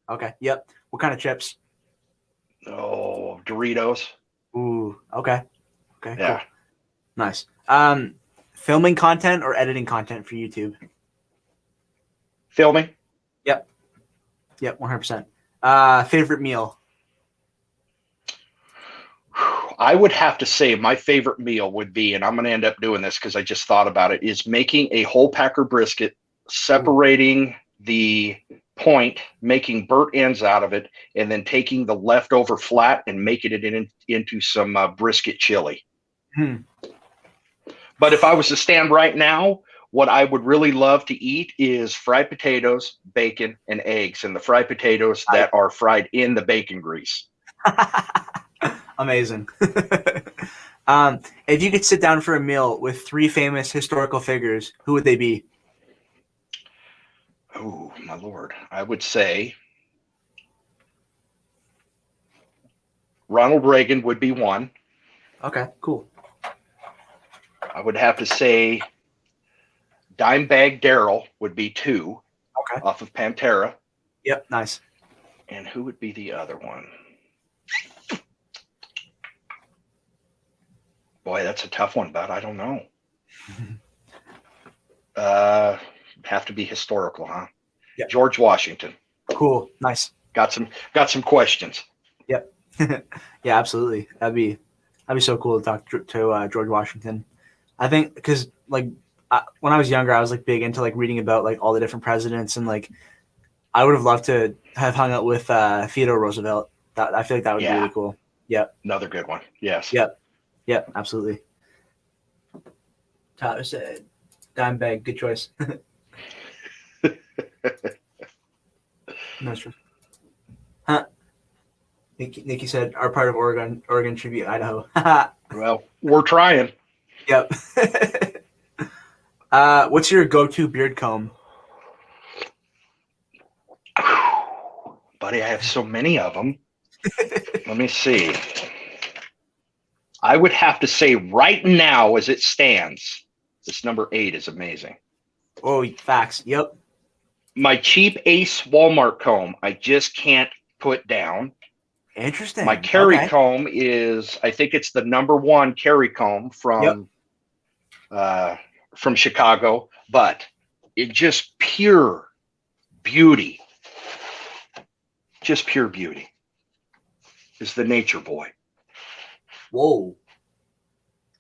Okay. Yep. What kind of chips? Oh, Doritos. Ooh. Okay. Okay. Yeah. Cool. Nice. Filming content or editing content for YouTube? Filming. Yep. 100%. Favorite meal? I would have to say my favorite meal would be, and I'm going to end up doing this because I just thought about it, is making a whole packer brisket, separating the point, making burnt ends out of it, and then taking the leftover flat and making it into some brisket chili. But if I was to stand right now, what I would really love to eat is fried potatoes, bacon, and eggs, and the fried potatoes that are fried in the bacon grease. Amazing. If you could sit down for a meal with 3 famous historical figures, who would they be? Oh, my Lord. I would say Ronald Reagan would be one. Okay, cool. I would have to say Dimebag Darrell would be 2. Okay. Off of Pantera. Yep, nice. And who would be the other one? Boy, that's a tough one, but I don't know. Have to be historical, huh? Yep. George Washington. Cool, nice. Got some questions. Yep. Yeah, absolutely. That'd be so cool to talk to George Washington. I think because like when I was younger, I was like big into like reading about like all the different presidents, and like I would have loved to have hung out with Theodore Roosevelt. I feel like that would be really cool. Yep. Another good one. Yes. Yep, absolutely. Tyler said, Dimebag, good choice. No stress. Huh? Nikki said our part of Oregon should be Idaho. Well, we're trying. Yep. What's your go-to beard comb? Buddy, I have so many of them. Let me see. I would have to say right now, as it stands, this number 8 is amazing. Oh, facts. Yep. My cheap Ace Walmart comb, I just can't put down. Interesting. My Kerry comb is, I think it's the number 1 Kerry comb from Chicago, but it just pure beauty. Just pure beauty is the Nature Boy. Whoa.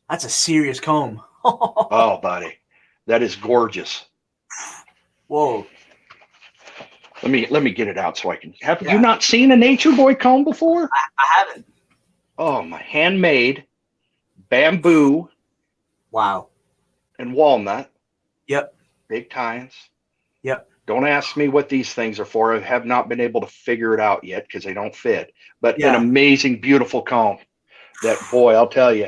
That's a serious comb. Oh, buddy. That is gorgeous. Whoa. Let me get it out so I can. Have you not seen a Nature Boy comb before? I haven't. Oh, my handmade bamboo. Wow. And walnut. Yep. Big tines. Yep. Don't ask me what these things are for. I have not been able to figure it out yet because they don't fit. But an amazing, beautiful comb. That, boy, I'll tell you.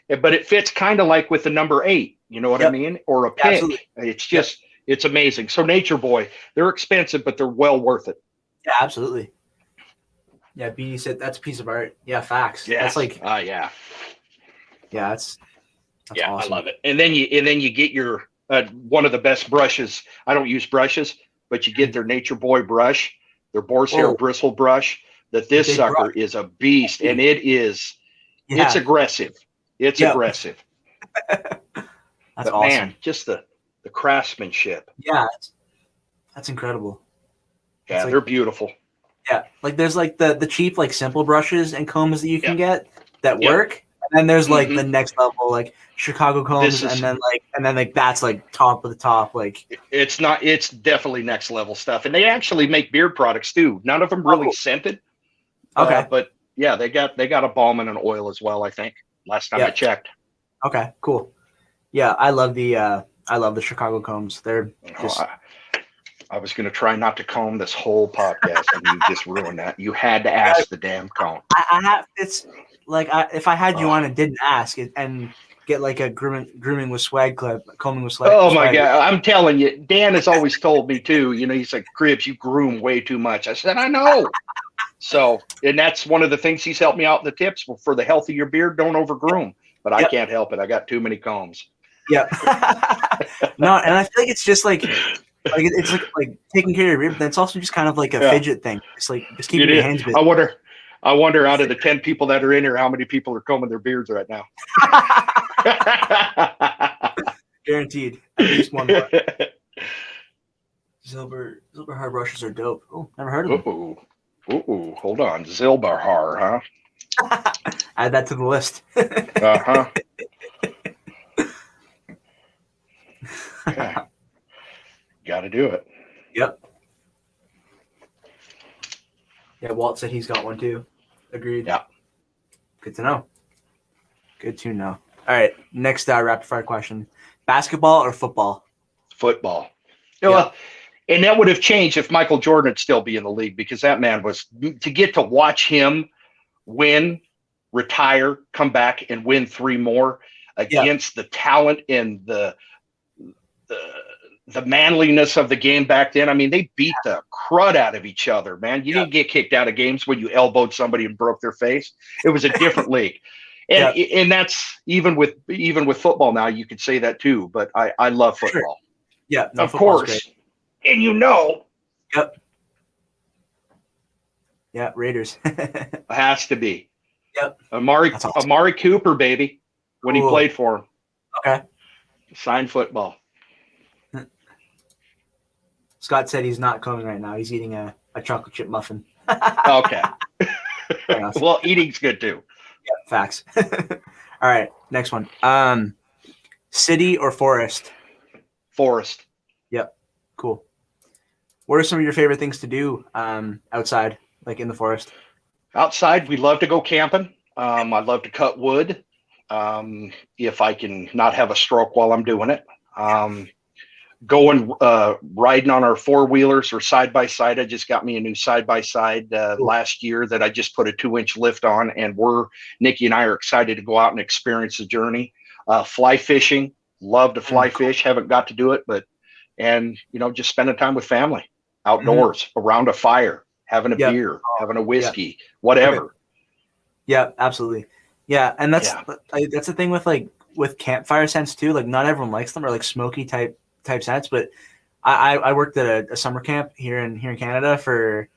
But it fits kind of like with the number 8. You know what I mean? Or a pick. Absolutely. It's just, it's amazing. So Nature Boy, they're expensive, but they're well worth it. Yeah, absolutely. Yeah, BD said that's a piece of art. Yeah, facts. Yeah. That's like. Yeah. Yeah, that's awesome. I love it. And then you get your one of the best brushes. I don't use brushes, but you get their Nature Boy brush, their boar's hair bristle brush. That this sucker is a beast, and it's aggressive. It's aggressive. That's but awesome. Man, just the craftsmanship. Yeah, that's incredible. Yeah, they're beautiful. Yeah, like there's like the cheap like simple brushes and combs that you can get that work, and then there's like the next level like Chicago combs, and then that's like top of the top. Like it's definitely next level stuff, and they actually make beard products too. None of them really scented. Okay, but yeah, they got a balm and an oil as well. I think last time I checked. Okay, cool. Yeah, I love the Chicago combs. They're just. I was going to try not to comb this whole podcast, and you just ruined that. You had to ask the damn comb. I have. It's like if I had you on and didn't ask it and get like a grooming with swag clip, combing with swag. Oh my God! I'm telling you, Dan has always told me too. You know, he's like, Cribs, you groom way too much. I said, I know. So, and that's one of the things he's helped me out in the tips for the health of your beard. Don't overgroom. But I can't help it. I got too many combs. Yep. No, and I feel like it's just like it's like taking care of your beard, but it's also just kind of like a fidget thing. It's like just keeping your hands busy. I wonder out of the 10 people that are in here, how many people are combing their beards right now? Guaranteed. At least one more. Silver hair brushes are dope. Oh, never heard of them. Ooh, hold on. Zilberhar, huh? Add that to the list. Uh-huh. Okay. Got to do it. Yep. Yeah, Walt said he's got one too. Agreed. Yeah. Good to know. Good to know. All right, next rapid fire question: basketball or football? Football. Well, and that would have changed if Michael Jordan would still be in the league, because that man was, to get to watch him win, retire, come back and win 3 more against the talent and the manliness of the game back then. I mean, they beat the crud out of each other, man. You didn't get kicked out of games when you elbowed somebody and broke their face. It was a different league. And and that's even with football now, you could say that too, but I love football. Sure. Yeah, of course. Great. And Yep. Yeah, Raiders. Has to be. Yep. Amari Cooper, baby, when he played for him. Okay. Signed football. Scott said he's not coming right now. He's eating a chocolate chip muffin. Okay. Well, eating's good too. Yeah, facts. All right, next one. City or forest? Forest. Yep. Cool. What are some of your favorite things to do outside, like in the forest? Outside, we love to go camping. I love to cut wood if I can not have a stroke while I'm doing it. going riding on our four-wheelers or side-by-side. I just got me a new side-by-side last year that I just put a 2-inch lift on, and Nikki and I are excited to go out and experience the journey. Fly fishing, love to fly fish, haven't got to do it, and just spending time with family outdoors around a fire, having a beer, having a whiskey, whatever. Okay. Yeah, absolutely. Yeah, and that's the thing with campfire scents too. Like not everyone likes them, or like smoky type scents. But I worked at a summer camp here in Canada for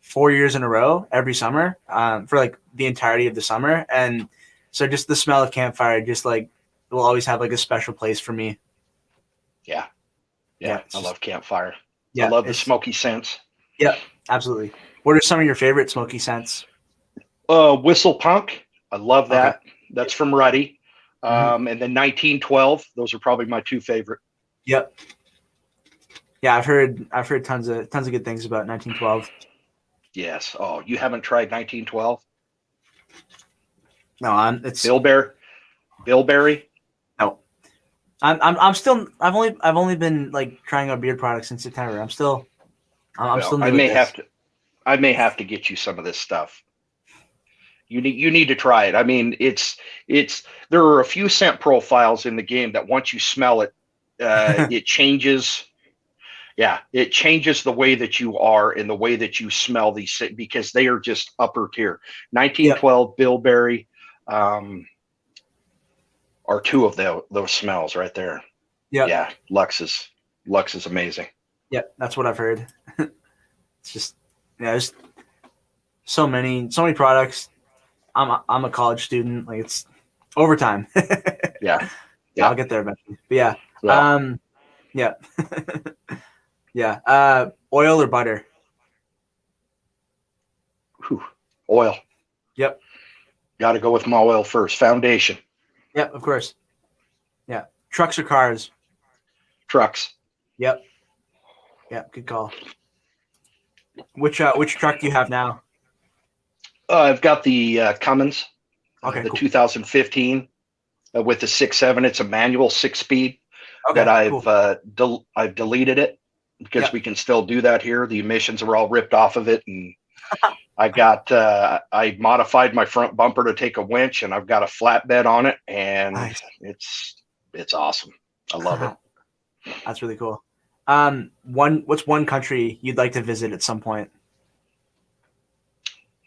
4 years in a row every summer, for like the entirety of the summer, and so just the smell of campfire just like will always have like a special place for me. Yeah, I love campfire. Yeah, I love the smoky scents. Yeah, absolutely. What are some of your favorite smoky scents? Whistle Punk. I love that. Okay. That's from Ruddy. And then 1912. Those are probably my two favorite. Yep. Yeah, I've heard tons of good things about 1912. Yes. Oh, you haven't tried 1912? No, it's Bilberry. No, I've only been like trying out beard products since September. I'm still new. I may have to get you some of this stuff. You need to try it. I mean, there are a few scent profiles in the game that once you smell it, it changes. Yeah, it changes the way that you are and the way that you smell these, because they are just upper tier. 1912, Bilberry, are two of those smells right there. Yeah, Lux is amazing. Yeah, that's what I've heard. It's just there's so many products. I'm a college student. Like it's overtime. Yeah. I'll get there eventually. But oil or butter? Oil. Yep. Got to go with my oil first. Foundation. Yep, of course. Yeah. Trucks or cars? Trucks. Yep. Good call. Which truck do you have now? I've got the Cummins, the cool. 2015 with the 6.7. It's a manual 6-speed that I've deleted it because we can still do that here. The emissions are all ripped off of it, and I modified my front bumper to take a winch, and I've got a flatbed on it, and nice. It's awesome. I love it. That's really cool. What's one country you'd like to visit at some point?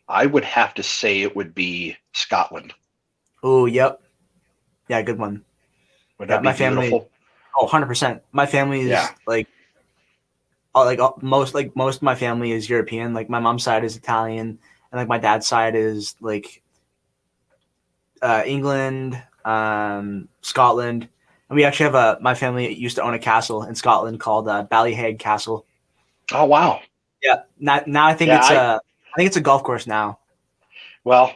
I would have to say it would be Scotland. Oh, yep. Yeah, good one. Would that be beautiful? 100%. My family is most of my family is European. Like my mom's side is Italian, and like my dad's side is like England, Scotland, and we actually have my family used to own a castle in Scotland called Ballyhaig Castle. Oh wow! Yeah, now I think it's a golf course now. Well,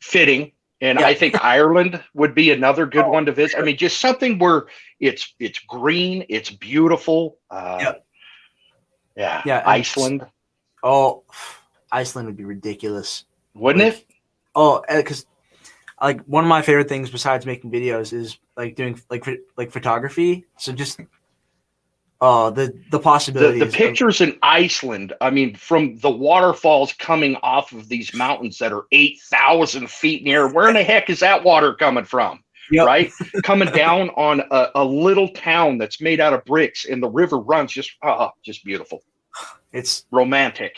fitting, and I think Ireland would be another good one to visit. I mean, just something where it's green, it's beautiful. Iceland. Iceland would be ridiculous, wouldn't it? Oh, because like one of my favorite things besides making videos is like doing like photography. So just the possibilities. The pictures in Iceland. I mean, from the waterfalls coming off of these mountains that are 8,000 feet in the air. Where in the heck is that water coming from? Yep. Right, coming down on a little town that's made out of bricks, and the river runs just beautiful. It's romantic.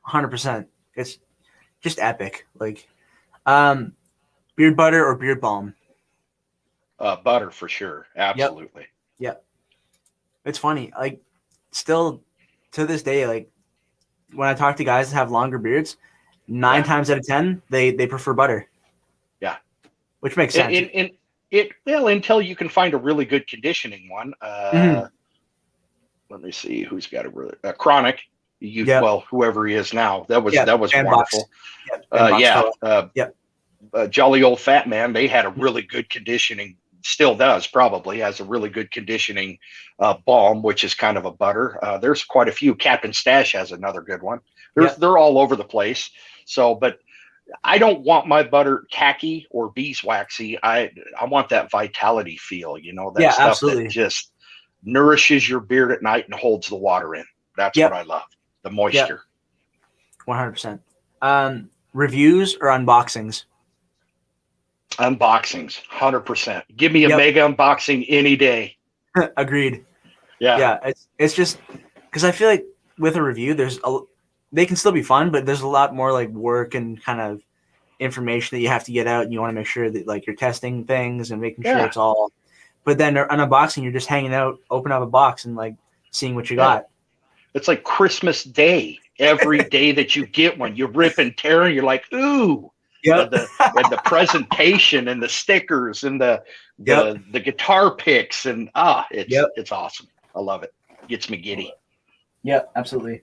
100%. It's just epic. Like, beard butter or beard balm? Butter for sure. Absolutely. Yep. It's funny. Like, still to this day, like when I talk to guys that have longer beards, 9 times out of 10, they prefer butter. Yeah. Which makes sense. Until you can find a really good conditioning one. Let me see who's got a Chronic. Well, whoever he is now. That was wonderful. Jolly Old Fat Man. They had a really good conditioning. Still does, probably has a really good conditioning balm, which is kind of a butter. There's quite a few. Captain Stash has another good one. They're all over the place. So, but I don't want my butter tacky or beeswaxy. I want that vitality feel, that stuff absolutely. that just nourishes your beard at night and holds the water in. That's Yep. what I love. The moisture. 100%. Reviews or unboxings? Unboxings, 100%. Give me a Yep. mega unboxing any day. Agreed. Yeah. Yeah, it's just because I feel like with a review, they can still be fun, but there's a lot more like work and kind of information that you have to get out, and you want to make sure that like you're testing things and making sure Yeah. it's all. But then an unboxing, you're just hanging out, open up a box, and like seeing what you got. It's like Christmas Day. Every day that you get one, you rip and tear, and you're like, ooh. Yeah. And the presentation and the stickers and the guitar picks and it's awesome. I love it. Gets me giddy. Yeah, absolutely.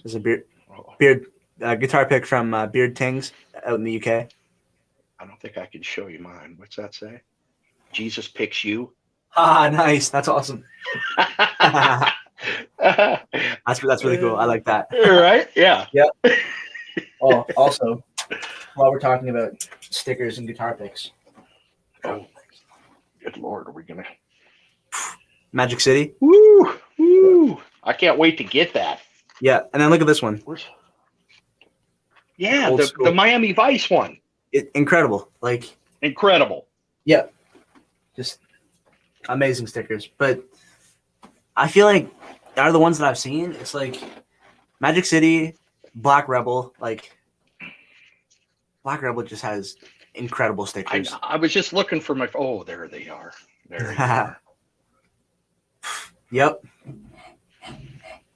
There's a beard guitar pick from Beard Tings out in the UK. I don't think I can show you mine. What's that say? Jesus picks you. Ah, nice. That's awesome. That's really cool. I like that. Right? Yeah. Yep. Oh, also, while we're talking about stickers and guitar picks. Oh, good Lord. Are we going to? Magic City. Woo. I can't wait to get that. Yeah. And then look at this one. Yeah. The Miami Vice one. Incredible. Like. Incredible. Yeah. Just amazing stickers. But I feel like out of the ones that I've seen, it's like Magic City, Black Rebel. Like Black Rebel just has incredible stickers. I was just looking for my. Oh, there they are. There they are. Yep.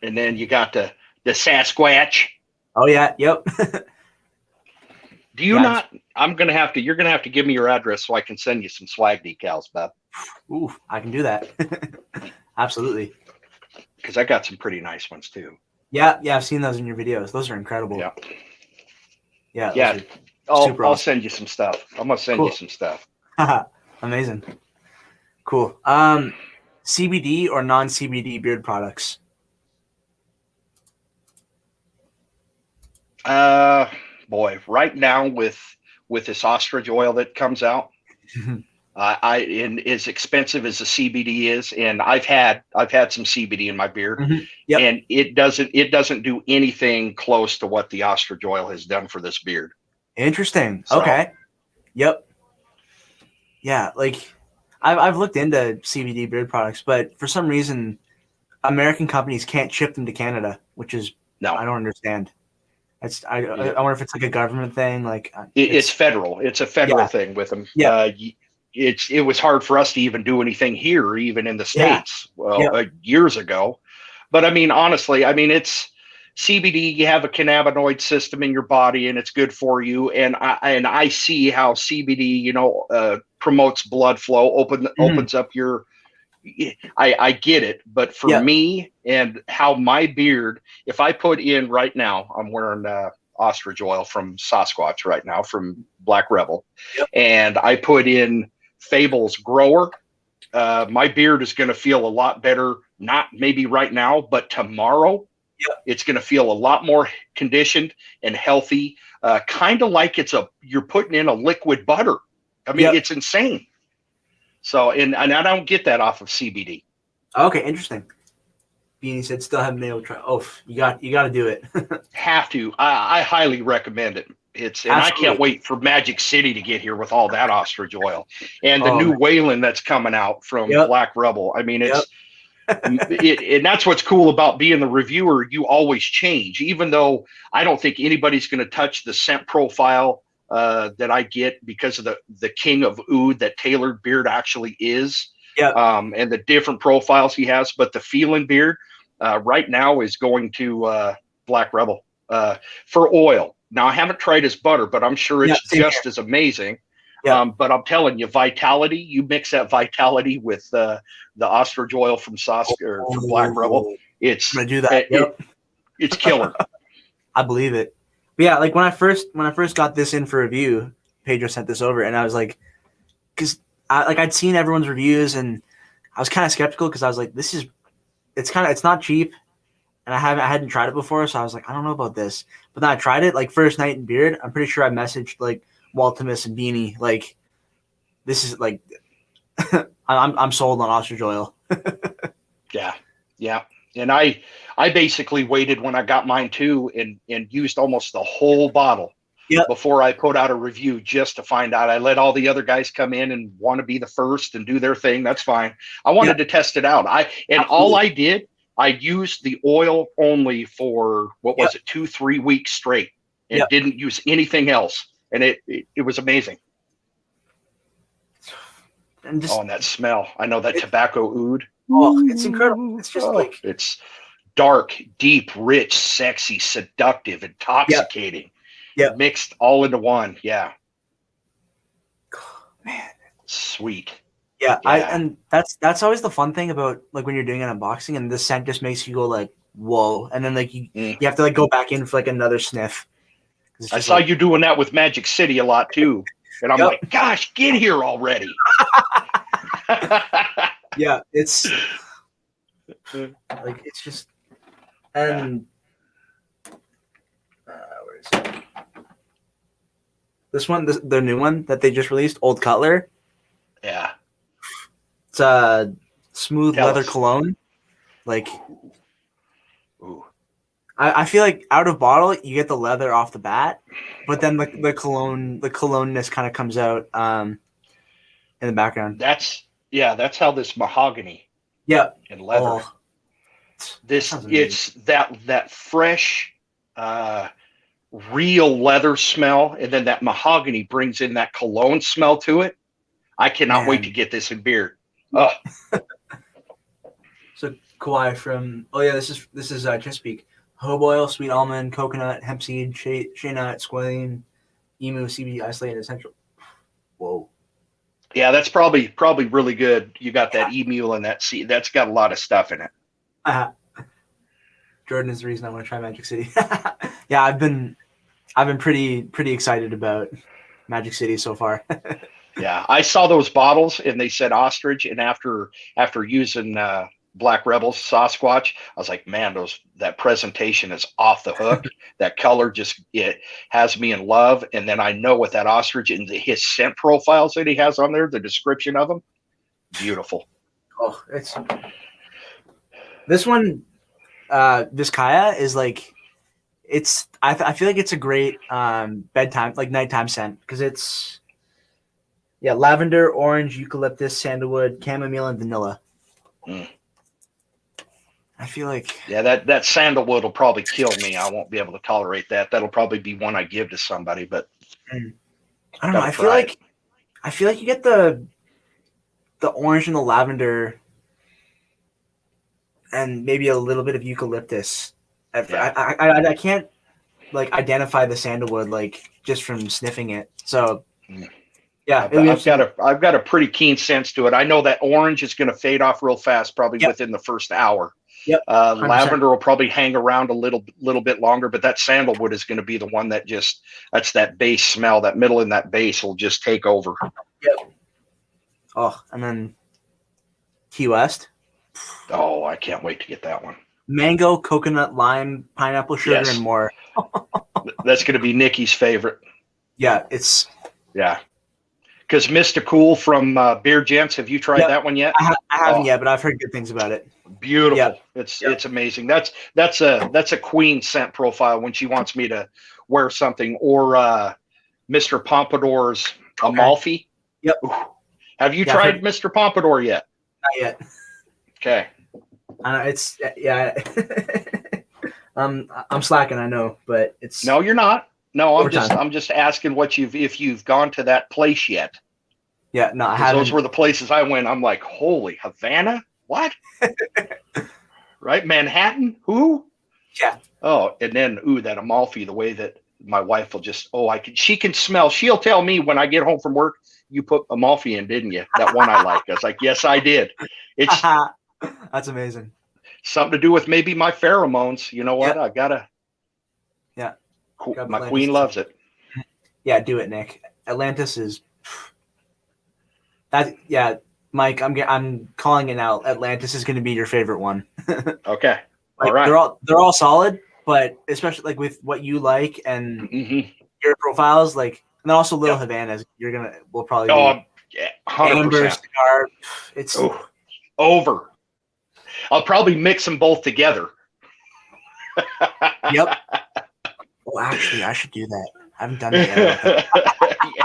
And then you got the Sasquatch. Oh yeah. Yep. Do you not? You're gonna have to give me your address so I can send you some swag decals, Bob. Ooh, I can do that. Absolutely. Because I got some pretty nice ones too. Yeah, I've seen those in your videos. Those are incredible. Yeah. I'll send you some stuff. I'm gonna send you some stuff. Amazing. Cool. CBD or non-CBD beard products? Boy, right now with this ostrich oil that comes out, and as expensive as the CBD is, and I've had some CBD in my beard, and it doesn't do anything close to what the ostrich oil has done for this beard. Interesting. So, okay. Yep. Yeah, like I've looked into CBD beard products, but for some reason, American companies can't ship them to Canada, which is I don't understand. I wonder if it's like a government thing. Like it's federal. It's a federal thing with them. Yeah. It was hard for us to even do anything here, even in the States, years ago. But I mean, honestly, it's CBD. You have a cannabinoid system in your body, and it's good for you. And I see how CBD, promotes blood flow, opens up your. I get it, but for me and how my beard, if I put in right now, I'm wearing ostrich oil from Sasquatch right now from Black Rebel, and I put in Fable's Grower, my beard is going to feel a lot better. Not maybe right now, but tomorrow, it's going to feel a lot more conditioned and healthy. Kind of like you're putting in a liquid butter. I mean, it's insane. So, and I don't get that off of CBD. Okay, interesting. Beanie said, still haven't been able to try. Oh, you got to do it. Have to. I highly recommend it. I can't wait for Magic City to get here with all that ostrich oil and the new Wayland that's coming out from Black Rebel. I mean, and that's what's cool about being the reviewer. You always change, even though I don't think anybody's going to touch the scent profile that I get because of the King of Oud that Tailored Beard actually is. And the different profiles he has. But the feeling beard right now is going to Black Rebel for oil. Now, I haven't tried his butter, but I'm sure it's just as amazing. But I'm telling you, Vitality, you mix that Vitality with the ostrich oil from from Black Rebel, it's I'm gonna do that. It's killer. I believe it. But yeah, like when I first got this in for review, Pedro sent this over, and I was like, because I'd seen everyone's reviews, and I was kind of skeptical because I was like, it's not cheap, and I hadn't tried it before, so I was like, I don't know about this. But then I tried it, like first night in beard. I'm pretty sure I messaged like Waltimus and Beanie, like, this is like, I'm sold on ostrich oil. Yeah. Yeah. And I basically waited when I got mine too and used almost the whole bottle before I put out a review just to find out. I let all the other guys come in and want to be the first and do their thing. That's fine. I wanted to test it out. All I did, I used the oil only for what was it, 2-3 weeks straight, and didn't use anything else. And it was amazing. And that smell. I know that tobacco oud. Oh, it's incredible. It's just like it's dark, deep, rich, sexy, seductive, intoxicating. Mixed all into one. Yeah. Man. Sweet. Yeah. And that's always the fun thing about like when you're doing an unboxing and the scent just makes you go like, whoa. And then like you have to like go back in for like another sniff. I saw you doing that with Magic City a lot too. And I'm like, gosh, get here already. Yeah, it's like it's just and where is it? This one, the new one that they just released, Old Cutler. Yeah, it's a smooth leather cologne. Like, ooh. I feel like out of bottle you get the leather off the bat, but then the cologneness kind of comes out in the background. That's how this mahogany. And leather. Oh, it's that fresh, real leather smell, and then that mahogany brings in that cologne smell to it. I cannot wait to get this in beer. Oh. So Kawhi from this is Chesapeake. Hobo oil, sweet almond, coconut, hemp seed, shea nut, squalene, emu, CBD, isolated, essential. Whoa. Yeah, that's probably really good. You got that emu and that seed. That's got a lot of stuff in it. Jordan is the reason I want to try Magic City. Yeah, I've been pretty excited about Magic City so far. Yeah, I saw those bottles and they said ostrich, and after using Black Rebel Sasquatch, I was like, man, that presentation is off the hook. That color it has me in love. And then I know with that ostrich and his scent profiles that he has on there, the description of them, beautiful. Oh, it's this one. Vizcaya is like I feel like it's a great bedtime, like nighttime scent because it's lavender, orange, eucalyptus, sandalwood, chamomile, and vanilla. I feel like that sandalwood will probably kill me. I won't be able to tolerate that. That'll probably be one I give to somebody, but I don't know. I feel like you get the orange and the lavender and maybe a little bit of eucalyptus. I can't like identify the sandalwood like just from sniffing it. So I've got a pretty keen sense to it. I know that orange is going to fade off real fast, probably within the first hour. Lavender will probably hang around a little bit longer, but that sandalwood is going to be the one that's that base smell. That middle and that base will just take over. Oh, and then Key West. Oh, I can't wait to get that one. Mango, coconut, lime, pineapple, sugar, and more. That's going to be Nikki's favorite. Yeah, because Mr. Cool from Beer Gents, have you tried that one yet? I haven't yet, but I've heard good things about it. Beautiful. Yep. It's amazing. That's a queen scent profile when she wants me to wear something, or Mr. Pompadour's Amalfi. Yep. Ooh. Have you tried Mr. Pompadour yet? Not yet. Okay. It's I'm slacking, I know, but it's no, you're not. No, I'm just asking if you've gone to that place yet. Yeah, no, I haven't. Those were the places I went. I'm like, holy Havana, what? Right, Manhattan, who? Yeah. Oh, and then that Amalfi, the way that my wife will just she can smell. She'll tell me when I get home from work, you put Amalfi in, didn't you? That one I like. I was like, yes, I did. It's that's amazing. Something to do with maybe my pheromones. You know what? Yep. I gotta. Yeah. My queen loves it. Yeah, do it, Nick. Atlantis is that. Yeah, Mike, I'm calling it out. Atlantis is going to be your favorite one. Okay. Like, all right. They're all solid, but especially like with what you like and your profiles, like, and then also Little Havanas, we'll probably. Yeah, Amber 100%. cigar. It's over. I'll probably mix them both together. Yep. Well, actually, I should do that. I haven't done that yet.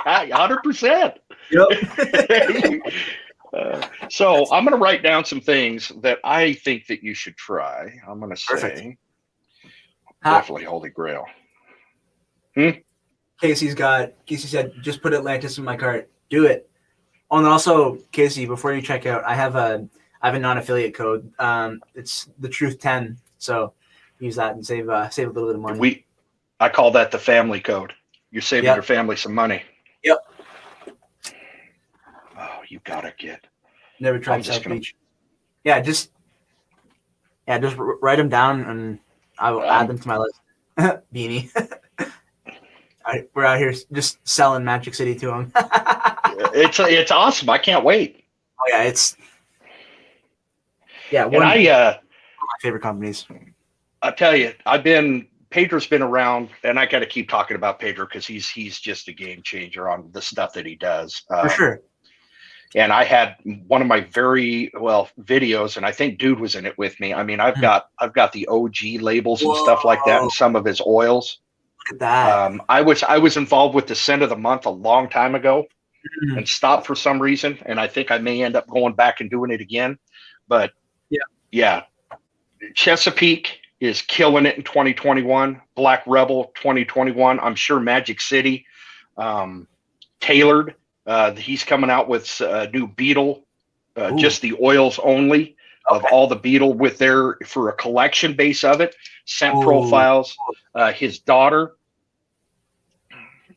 Yeah, 100%. Yep. So I'm going to write down some things that I think that you should try. I'm going to say definitely Holy Grail. Casey said, just put Atlantis in my cart. Do it. Oh, and also, Casey, before you check out, I have a non-affiliate code. It's the Truth 10. So use that and save a little bit of money. I call that the family code. You're saving your family some money. Yep. Oh, you gotta get. Never tried South Beach. Yeah, just write them down and I will add them to my list. Beanie. We're out here just selling Magic City to them. It's awesome. I can't wait. Oh yeah, one of my favorite companies. I'll tell you, Pedro's been around, and I got to keep talking about Pedro because he's just a game changer on the stuff that he does. For sure. And I had one of my videos, and I think Dude was in it with me. I mean, I've got the OG labels and stuff like that, and some of his oils. Look at that. I was involved with the Scent of the Month a long time ago, and stopped for some reason, and I think I may end up going back and doing it again. But yeah, Chesapeake is killing it in 2021. Black Rebel 2021. I'm sure Magic City, Tailored. He's coming out with a new Beetle, just the oils only of all the Beetle for a collection base of it. Scent profiles. His daughter,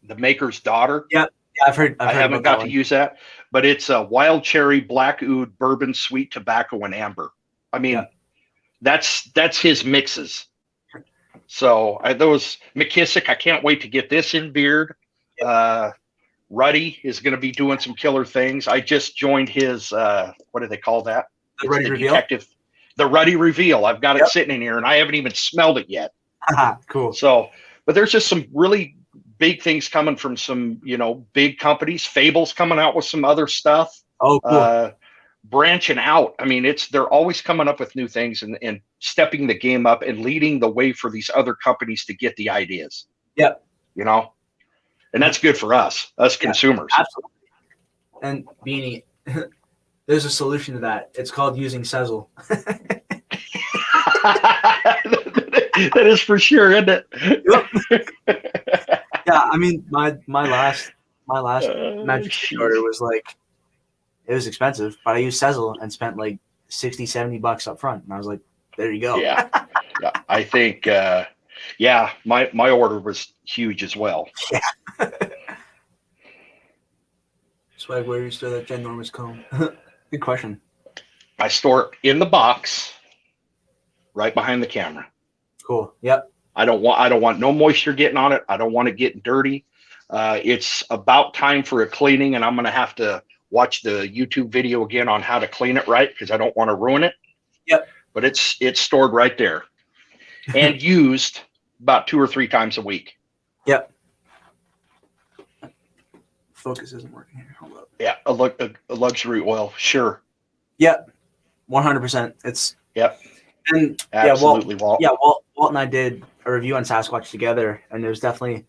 the maker's daughter. Yep. I've heard. I haven't got to use that, but it's a wild cherry, black oud, bourbon, sweet tobacco, and amber. I mean, that's his mixes. So those McKissick, I can't wait to get this in beard. Ruddy is going to be doing some killer things. I just joined his what do they call that? The Ruddy Reveal. The Ruddy Reveal. I've got it sitting in here, and I haven't even smelled it yet. Cool. So, but there's just some really big things coming from some big companies. Fable's coming out with some other stuff. Oh, cool. Branching out. I mean, they're always coming up with new things and stepping the game up and leading the way for these other companies to get the ideas. Yep. And that's good for us consumers. Absolutely. And Beanie, there's a solution to that. It's called using Sezzle. That is for sure, isn't it? Yep. Yeah, I mean, my last Magic City order was it was expensive, but I used Sezzle and spent like $60-$70 up front, and I was like, there you go. Yeah. I think my order was huge as well. Yeah. Swag, where do you store that ginormous comb? Good question. I store it in the box right behind the camera. Cool. Yep. I don't want no moisture getting on it. I don't want it getting dirty. It's about time for a cleaning, and I'm going to have to watch the YouTube video again on how to clean it right because I don't want to ruin it. Yep. But it's stored right there and used about 2 or 3 times a week. Yep. Focus isn't working here. Hold up. Yeah, a luxury oil, sure. Yep. 100%. It's And absolutely, Walt. Yeah, Walt and I did a review on Sasquatch together, and it was definitely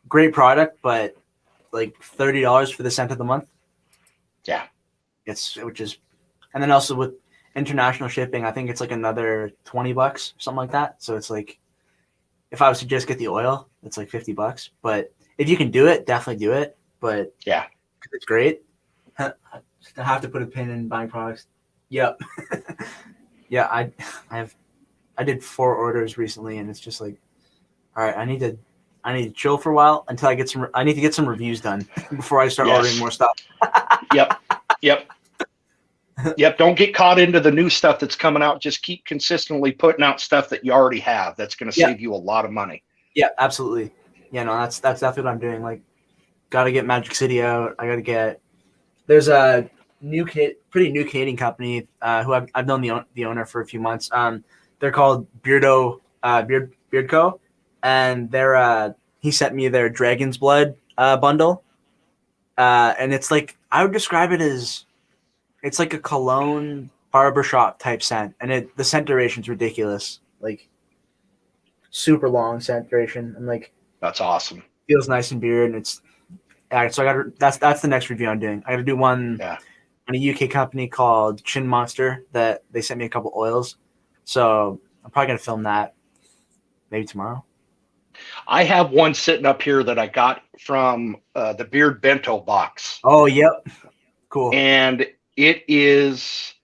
great product, but like $30 for the Scent of the Month. Yeah. And then also with international shipping, I think it's like another $20, something like that. So it's like, if I was to just get the oil, it's like $50. But if you can do it, definitely do it. But yeah, it's great. I have to put a pin in buying products. Yep. Yeah, I did 4 orders recently, and it's just like, all right, I need to chill for a while until I need to get some reviews done before I start ordering more stuff. Yep. Don't get caught into the new stuff that's coming out. Just keep consistently putting out stuff that you already have. That's going to save you a lot of money. Yeah, absolutely. Yeah, no, that's definitely what I'm doing. Like, got to get Magic City out. I got to get. There's a pretty new Canadian company who I've known the owner for a few months. They're called Beard Co. And he sent me their Dragon's Blood bundle. And it's like, I would describe it as, it's like a cologne barbershop type scent, and the scent duration is ridiculous, like super long scent duration, and like That's awesome. feels nice and beard, and it's so I got that's the next review I'm doing. I got to do one on a UK company called Chin Monster that they sent me a couple oils, so I'm probably gonna film that maybe tomorrow. I have one sitting up here that I got from the Beard Bento box. Oh, yep, cool. And it is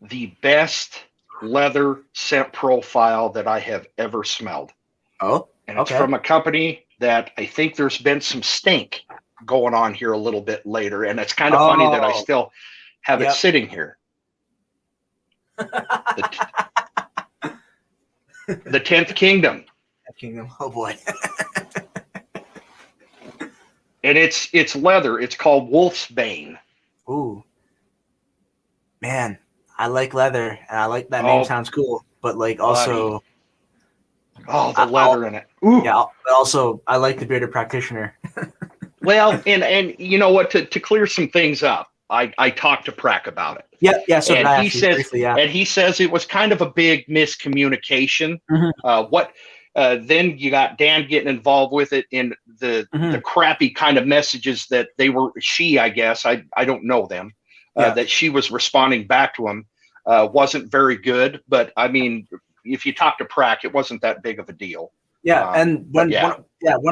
the best leather scent profile that I have ever smelled. Oh, and it's from a company that I think there's been some stink going on here a little bit later, and it's kind of funny that I still have it sitting here. The 10th Kingdom. Oh boy. And it's leather. It's called Wolf's Bane. Ooh. Man, I like leather, and I like that name. Sounds cool, but like also the leather in it. Ooh. Yeah, but also I like the bearded practitioner. Well, and you know what, to clear some things up, I talked to Prack about it. Yeah. So and he says briefly, and he says it was kind of a big miscommunication. Then you got Dan getting involved with it in the crappy kind of messages that I guess I don't know them, that she was responding back to him wasn't very good. But I mean, if you talk to Prack, it wasn't that big of a deal. Yeah, and when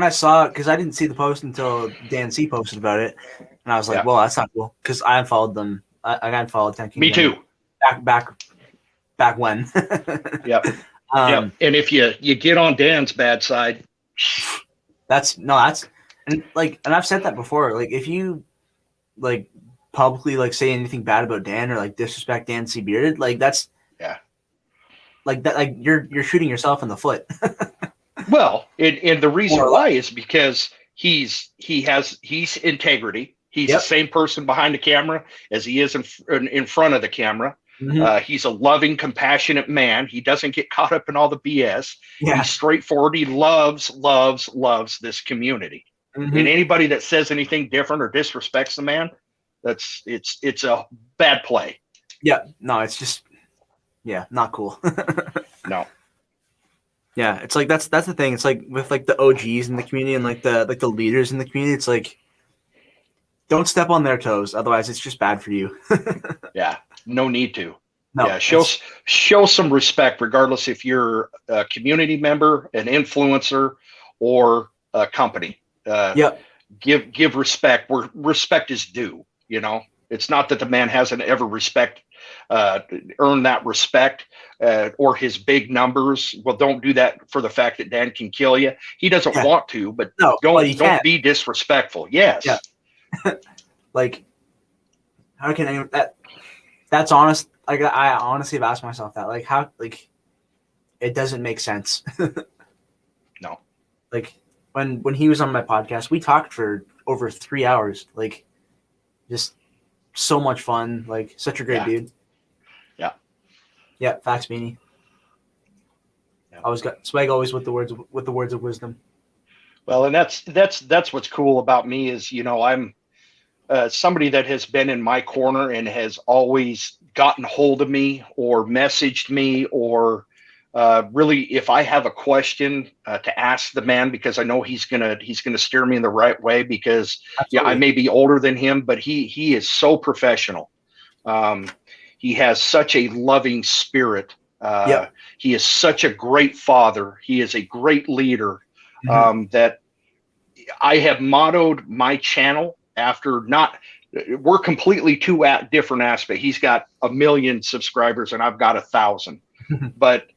I saw it, because I didn't see the post until Dan C posted about it, and I was like, well, that's not cool, because I unfollowed them. I unfollowed 10 Kingdom. Me too. Back when. Yep. And if you get on Dan's bad side, and I've said that before. Like, if you like publicly like say anything bad about Dan or like disrespect Dan C Bearded, like that's like that, like you're shooting yourself in the foot. Well, and the reason why is because he's integrity. He's the same person behind the camera as he is in front of the camera. He's a loving, compassionate man. He doesn't get caught up in all the BS. He's straightforward. He loves this community. And anybody that says anything different or disrespects the man, it's a bad play. Yeah, no, it's just not cool. No. Yeah, it's like that's the thing. It's like with like the OGs in the community and like the leaders in the community. It's like, don't step on their toes, otherwise it's just bad for you. Yeah, no need to. No, yeah, show some respect, regardless if you're a community member, an influencer, or a company. Give respect where respect is due. You know, it's not that the man hasn't ever earned that respect or his big numbers. Well, don't do that for the fact that Dan can kill you. He doesn't want to, but don't be disrespectful. Yes. Yeah. Like, how can anyone that's honest? Like, I honestly have asked myself that. Like, how, like, it doesn't make sense. No. Like, when he was on my podcast, we talked for over 3 hours. Like, just so much fun. Like, such a great dude. Yeah, facts, Beanie. Always got swag. Always with the words of wisdom. Well, and that's what's cool about me is, you know, I'm somebody that has been in my corner and has always gotten hold of me or messaged me or really, if I have a question to ask the man, because I know he's gonna steer me in the right way, because I may be older than him, but he is so professional. He has such a loving spirit. He is such a great father. He is a great leader. That I have mottoed my channel after. We're completely two different aspects. He's got 1 million subscribers and I've got 1,000. But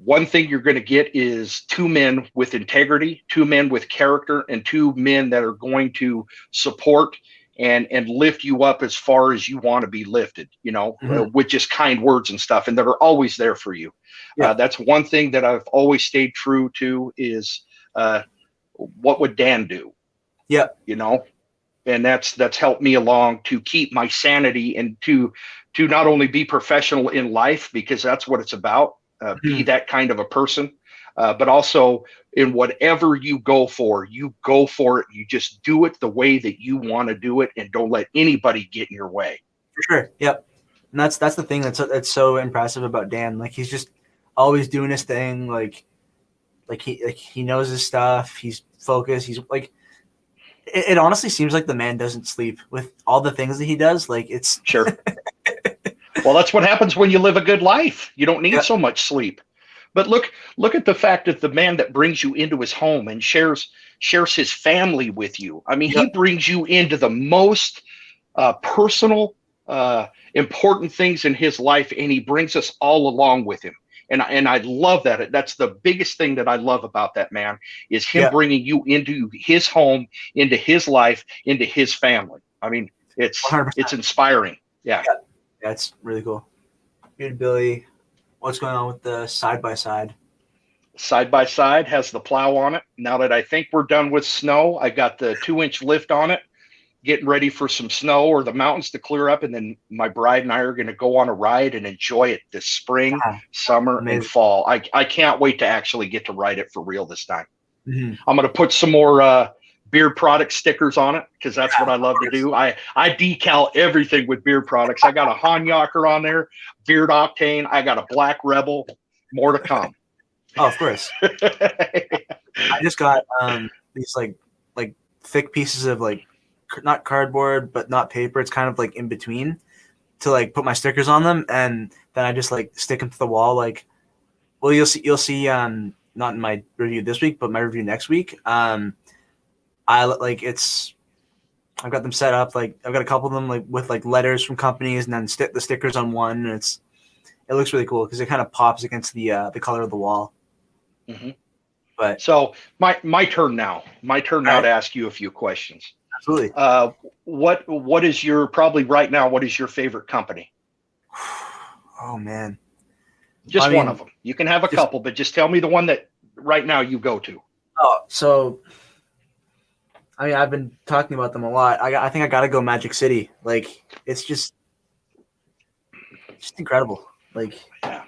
one thing you're going to get is 2 men with integrity, 2 men with character, and 2 men that are going to support and lift you up as far as you want to be lifted, you know, with just kind words and stuff, and that are always there for you. That's one thing that I've always stayed true to is what would Dan do? You know, and that's helped me along to keep my sanity and to not only be professional in life, because that's what it's about, be that kind of a person, but also in whatever you go for it. You just do it the way that you want to do it, and don't let anybody get in your way. For sure. Yep. And that's the thing that's so impressive about Dan. Like, he's just always doing his thing. Like he knows his stuff. He's focused. He's like, it honestly seems like the man doesn't sleep with all the things that he does. Like, it's sure. Well, that's what happens when you live a good life. You don't need so much sleep. But look at the fact that the man that brings you into his home and shares his family with you. I mean, he brings you into the most personal, important things in his life, and he brings us all along with him. And I love that. That's the biggest thing that I love about that man, is him bringing you into his home, into his life, into his family. I mean, it's 100%. It's inspiring. Yeah. That's really cool. Dude, Billy, what's going on with the side-by-side? Side-by-side has the plow on it. Now that I think we're done with snow, I got the 2-inch lift on it, getting ready for some snow or the mountains to clear up. And then my bride and I are going to go on a ride and enjoy it this spring, summer, and fall. I can't wait to actually get to ride it for real this time. Mm-hmm. I'm going to put some more beard product stickers on it, because that's what I love to do. I decal everything with beard products. I got a Hanyaker on there, Beard Octane. I got a Black Rebel. More to come. Oh, of course. I just got these like thick pieces of like, not cardboard, but not paper. It's kind of like in between, to like put my stickers on them, and then I just like stick them to the wall. Like, well, you'll see not in my review this week, but my review next week. I've got them set up. Like, I've got a couple of them like with like letters from companies, and then stick the stickers on one, and it looks really cool because it kind of pops against the color of the wall. Mm-hmm. But so my turn now. To ask you a few questions. Absolutely. What is your, probably right now, what is your favorite company? Oh man, just one of them. You can have a couple, but just tell me the one that right now you go to. Oh, so I mean, I've been talking about them a lot. I think I got to go Magic City. Like, it's just incredible. Like, yeah.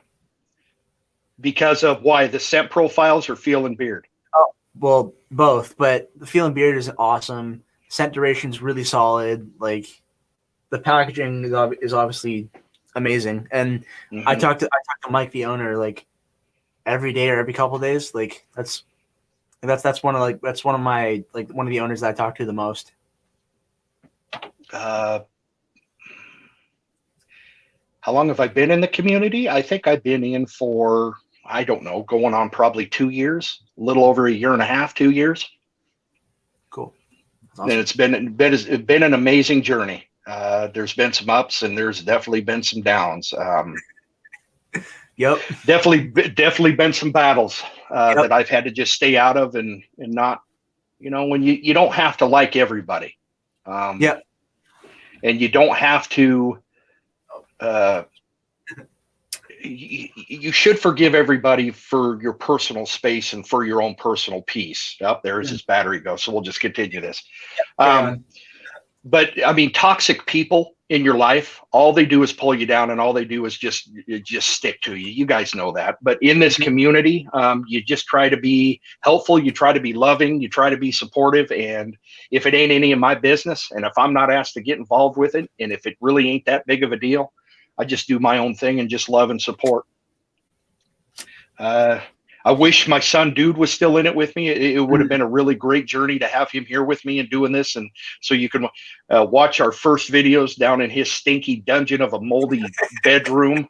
Because of why? The scent profiles or feel and beard? Oh, well, both. But the feel and beard is awesome. Scent duration is really solid. Like, the packaging is obviously amazing. And I talked to Mike, the owner, like every day or every couple of days. Like, that's one of the owners that I talk to the most. How long have I been in the community? I think I've been in for, I don't know, going on probably 2 years, a little over a year and a half, 2 years. Cool. Awesome. And it's been an amazing journey. There's been some ups, and there's definitely been some downs. Yep. Definitely been some battles that I've had to just stay out of and not, when you don't have to like everybody. And you don't have to, you should forgive everybody for your personal space and for your own personal peace. Yep, there's his battery go. So we'll just continue this. But I mean, toxic people in your life, all they do is pull you down, and all they do is just stick to you. You guys know that. But in this community, you just try to be helpful. You try to be loving. You try to be supportive. And if it ain't any of my business, and if I'm not asked to get involved with it, and if it really ain't that big of a deal, I just do my own thing and just love and support. I wish my son Dude was still in it with me. It would have been a really great journey to have him here with me and doing this. And so you can watch our first videos down in his stinky dungeon of a moldy bedroom.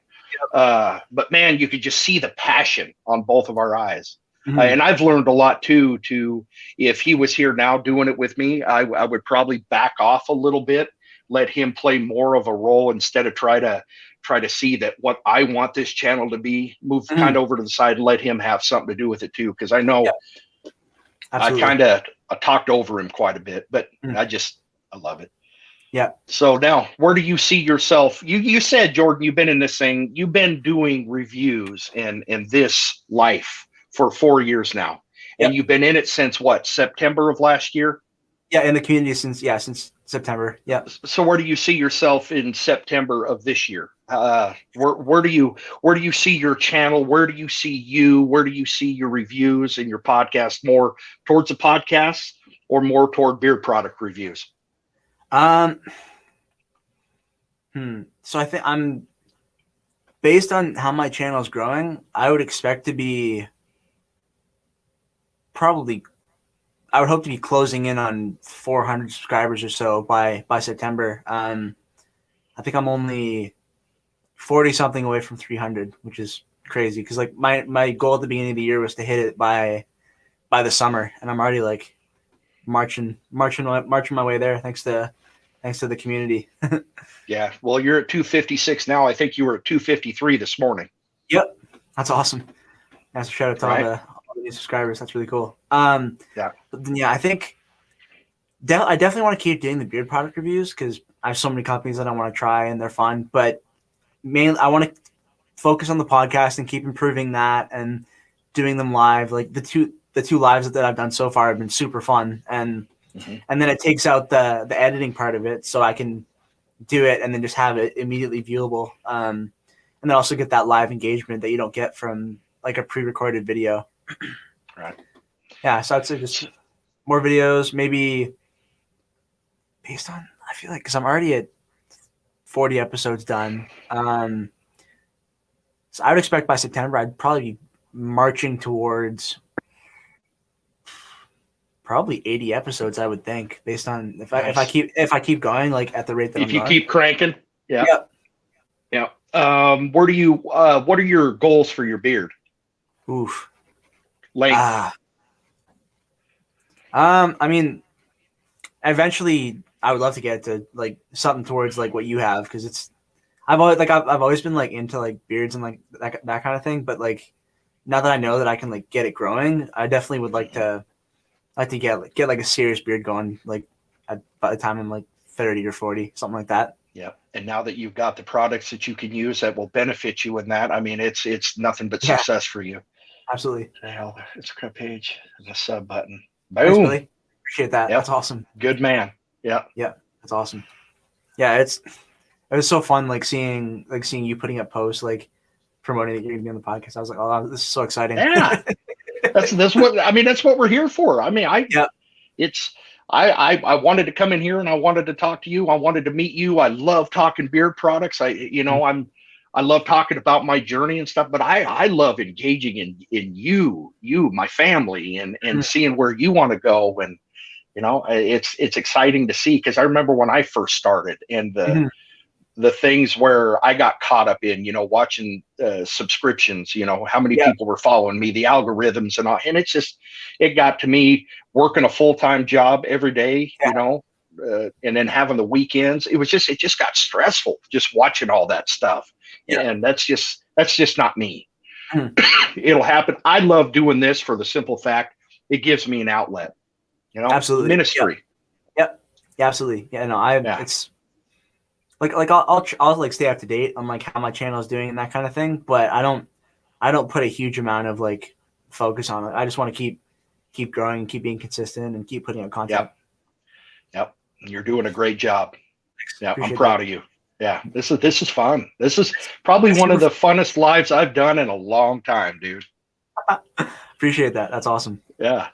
But man, you could just see the passion on both of our eyes. And I've learned a lot too, if he was here now doing it with me, I would probably back off a little bit, let him play more of a role instead of try to see that what I want this channel to be, move kind of over to the side and let him have something to do with it too. Cause I know I talked over him quite a bit, but I love it. Yeah. So now, where do you see yourself? You said, Jordan, you've been in this thing, you've been doing reviews in this life for 4 years now. And you've been in it since what, September of last year? Yeah. In the community since September. Yeah. So where do you see yourself in September of this year? Where do you see your channel? Where do you see you? Where do you see your reviews and your podcast? More towards the podcast or more toward beer product reviews? So I think based on how my channel is growing, I would expect to be I would hope to be closing in on 400 subscribers or so by September. I think I'm only 40 something away from 300, which is crazy because like my goal at the beginning of the year was to hit it by the summer, and I'm already like marching my way there thanks to the community. Yeah, well, you're at 256 now. I think you were at 253 this morning. Yep, that's awesome. That's a shout out to all the new subscribers. That's really cool. Yeah, but then, yeah, I think I definitely want to keep doing the beard product reviews because I have so many companies that I want to try and they're fun. But mainly, I want to focus on the podcast and keep improving that and doing them live. Like the two lives that I've done so far have been super fun, and then it takes out the editing part of it, so I can do it and then just have it immediately viewable, and then also get that live engagement that you don't get from like a pre-recorded video. Right. Yeah, so I'd say just more videos, maybe based on, I feel like, because I'm already at 40 episodes done. So I would expect by September I'd probably be marching towards probably 80 episodes, I would think, based on if I keep going like at the rate that if I'm you going. keep cranking. Yeah. Yep. Yeah. What are your goals for your beard? Oof. Length. I mean, eventually I would love to get to like something towards like what you have, because I've always been like into like beards and like that kind of thing, but like now that I know that I can like get it growing, I definitely would like to get like a serious beard going like by the time I'm like 30 or 40, something like that. Yeah. And now that you've got the products that you can use that will benefit you in that, I mean, it's nothing but success for you. Absolutely. Hell, it's a page, the sub button. Thanks, Boom. Billy. Appreciate that. Yep. That's awesome. Good man. Yeah. Yeah, that's awesome. Yeah, it was so fun like seeing you putting up posts like promoting that you're gonna be on the podcast. I was like, oh, this is so exciting. Yeah. that's what we're here for. I mean, I wanted to come in here and I wanted to talk to you. I wanted to meet you. I love talking beard products. I love talking about my journey and stuff, but I love engaging in you, my family, and seeing where you want to go. And, it's exciting to see, because I remember when I first started and the things where I got caught up in, watching subscriptions, how many people were following me, the algorithms and all. And it got to me working a full-time job every day, and then having the weekends. It just got stressful just watching all that stuff. Yeah. And that's just not me. It'll happen. I love doing this for the simple fact it gives me an outlet, Absolutely. Ministry. Yep. Yeah, absolutely. Yeah, no, it's like I'll like stay up to date on like how my channel is doing and that kind of thing, but I don't put a huge amount of like focus on it. I just want to keep growing and keep being consistent and keep putting out content. Yep. You're doing a great job. Thanks. Yeah, Appreciate I'm proud of you. Yeah, this is fun. This is probably one of the funnest lives I've done in a long time, dude. Appreciate that. That's awesome. Yeah.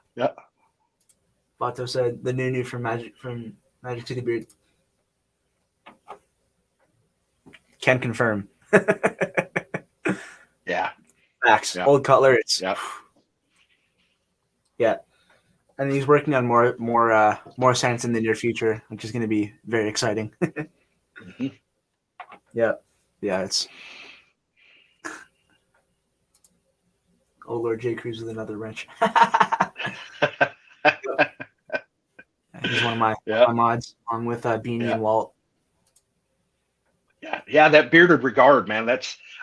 Bato said the new from Magic City Beard. Can confirm. Yeah. Max. Yeah. Old Cutler. Yeah. And he's working on more scents in the near future, which is going to be very exciting. Yeah. It's. Oh Lord, J. Cruz with another wrench. He's one of my mods, along with Beanie and Walt. Yeah, that Bearded Regard, man.